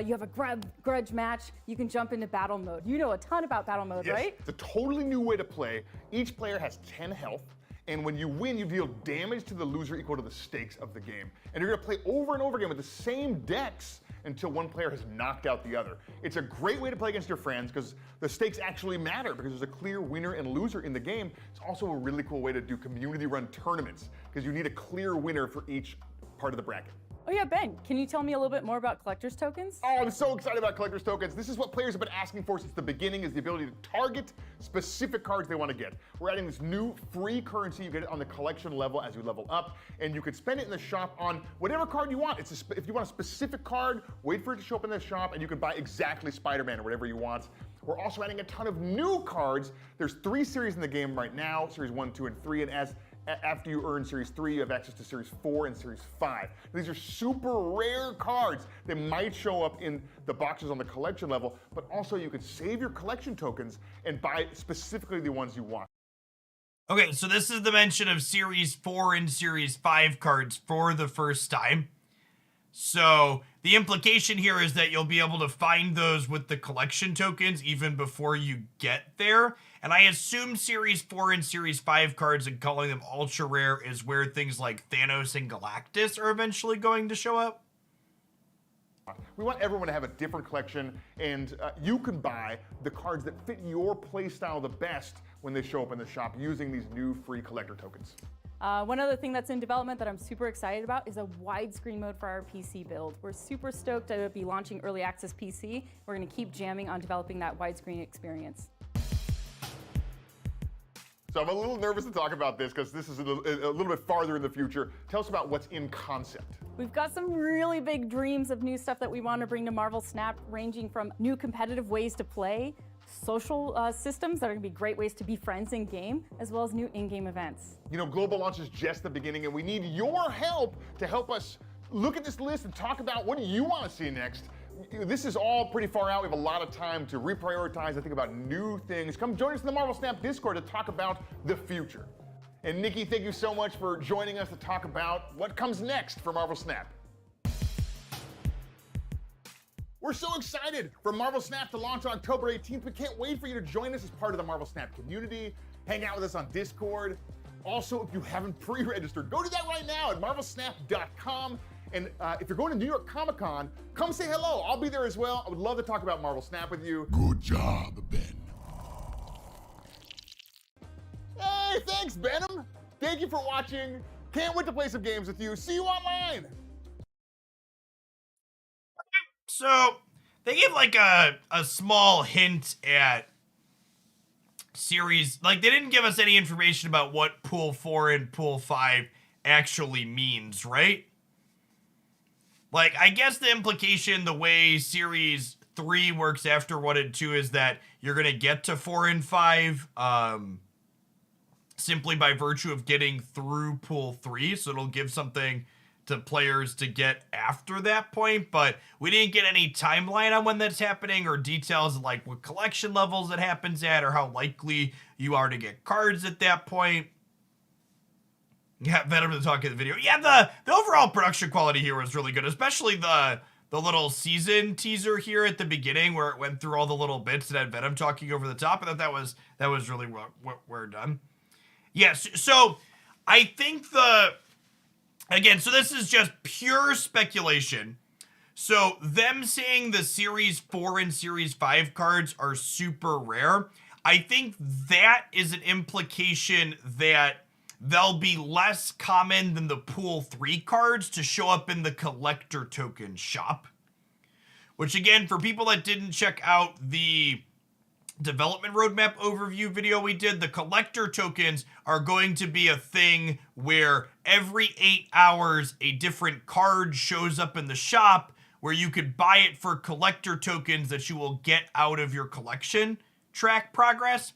you have a grudge match, you can jump into Battle Mode. You know a ton about Battle Mode, yes, right? It's a totally new way to play. Each player has 10 health. And when you win, you deal damage to the loser equal to the stakes of the game. And you're gonna play over and over again with the same decks until one player has knocked out the other. It's a great way to play against your friends because the stakes actually matter because there's a clear winner and loser in the game. It's also a really cool way to do community-run tournaments because you need a clear winner for each part of the bracket. Oh yeah, Ben, can you tell me a little bit more about collector's tokens? Oh, I'm so excited about collector's tokens. This is what players have been asking for since the beginning, is the ability to target specific cards they want to get. We're adding this new free currency. You get it on the collection level as you level up, and you can spend it in the shop on whatever card you want. If you want a specific card, wait for it to show up in the shop, and you can buy exactly Spider-Man or whatever you want. We're also adding a ton of new cards. There's 3 series in the game right now, Series 1, 2, and 3, and after you earn Series 3, you have access to Series 4 and Series 5. These are super rare cards. They might show up in the boxes on the collection level, but also you can save your collection tokens and buy specifically the ones you want. Okay, so this is the mention of Series 4 and Series 5 cards for the first time. So the implication here is that you'll be able to find those with the collection tokens even before you get there. And I assume Series 4 and Series 5 cards, and calling them ultra rare, is where things like Thanos and Galactus are eventually going to show up. We want everyone to have a different collection, and you can buy the cards that fit your playstyle the best when they show up in the shop using these new free collector tokens. One other thing that's in development that I'm super excited about is a widescreen mode for our PC build. We're super stoked to be launching early access PC. We're going to keep jamming on developing that widescreen experience. So I'm a little nervous to talk about this because this is a little bit farther in the future. Tell us about what's in concept. We've got some really big dreams of new stuff that we want to bring to Marvel Snap, ranging from new competitive ways to play, social systems that are going to be great ways to be friends in game, as well as new in-game events. You know, global launch is just the beginning, and we need your help to help us look at this list and talk about what do you want to see next. this is all pretty far out. We have a lot of time to reprioritize and think about new things. Come join us in the Marvel Snap Discord to talk about the future. And Nikki, thank you so much for joining us to talk about what comes next for Marvel Snap. We're so excited for Marvel Snap to launch on October 18th. We can't wait for you to join us as part of the Marvel Snap community. Hang out with us on Discord. Also, if you haven't pre-registered, go do that right now at marvelsnap.com. And if you're going to New York Comic Con, come say hello. I'll be there as well. I would love to talk about Marvel Snap with you. Good job, Ben. Hey, thanks, Venom. Thank you for watching. Can't wait to play some games with you. See you online. So they give like a small hint at series. Like they didn't give us any information about what Pool 4 and Pool 5 actually means, right? Like I guess the implication, the way Series 3 works after 1 and 2 is that you're going to get to 4 and 5 simply by virtue of getting through Pool 3. So it'll give something to players to get after that point, but we didn't get any timeline on when that's happening or details like what collection levels it happens at or how likely you are to get cards at that point. Yeah, Venom to talk in the video. Yeah, the overall production quality here was really good, especially the little season teaser here at the beginning where it went through all the little bits and had Venom talking over the top. I thought that was really well done. Yes, so I think again, so this is just pure speculation. So them saying the Series 4 and Series 5 cards are super rare, I think that is an implication that they'll be less common than the Pool 3 cards to show up in the collector token shop. Which again, for people that didn't check out the development roadmap overview video we did, the collector tokens are going to be a thing where every 8 hours a different card shows up in the shop where you could buy it for collector tokens that you will get out of your collection track progress.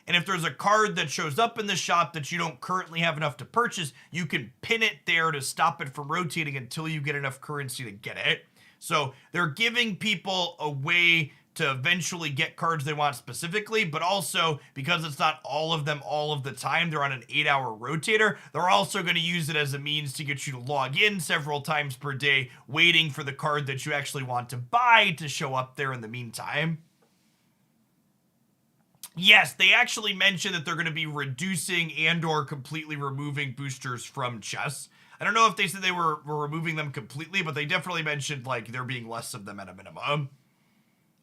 And if there's a card that shows up in the shop that you don't currently have enough to purchase, you can pin it there to stop it from rotating until you get enough currency to get it. So they're giving people a way to eventually get cards they want specifically, but also because it's not all of them all of the time, they're on an 8-hour rotator, they're also going to use it as a means to get you to log in several times per day, waiting for the card that you actually want to buy to show up there in the meantime. Yes, they actually mentioned that they're going to be reducing and or completely removing boosters from chests. I don't know if they said they were removing them completely, but they definitely mentioned like there being less of them at a minimum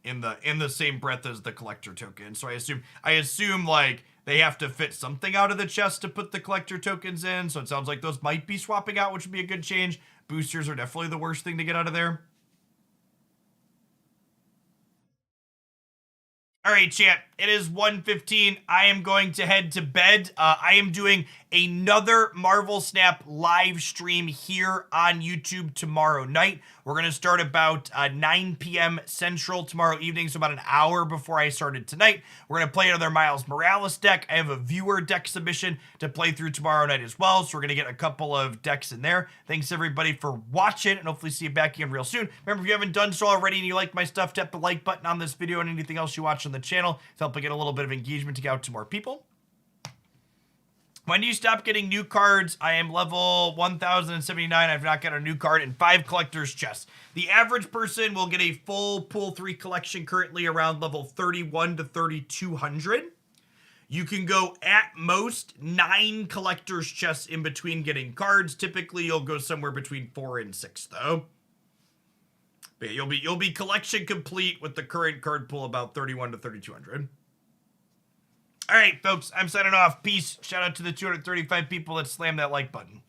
in the same breath as the collector token. So I assume like they have to fit something out of the chest to put the collector tokens in. So it sounds like those might be swapping out, which would be a good change. Boosters are definitely the worst thing to get out of there. All right, chat, it is 1:15. I am going to head to bed. I am doing another Marvel Snap live stream here on YouTube tomorrow night. We're going to start about 9 p.m. Central tomorrow evening, so about an hour before I started tonight. We're going to play another Miles Morales deck. I have a viewer deck submission to play through tomorrow night as well, so we're going to get a couple of decks in there. Thanks, everybody, for watching, and hopefully see you back again real soon. Remember, if you haven't done so already and you like my stuff, tap the like button on this video and anything else you watch on the channel to help me get a little bit of engagement to get out to more people. When do you stop getting new cards? I am level 1079. I've not got a new card in 5 collector's chests. The average person will get a full Pool 3 collection currently around level 31 to 3200. You can go at most 9 collector's chests in between getting cards. Typically, you'll go somewhere between 4 and 6 though. But yeah, you'll be collection complete with the current card pool about 31 to 3200. All right, folks, I'm signing off. Peace. Shout out to the 235 people that slammed that like button.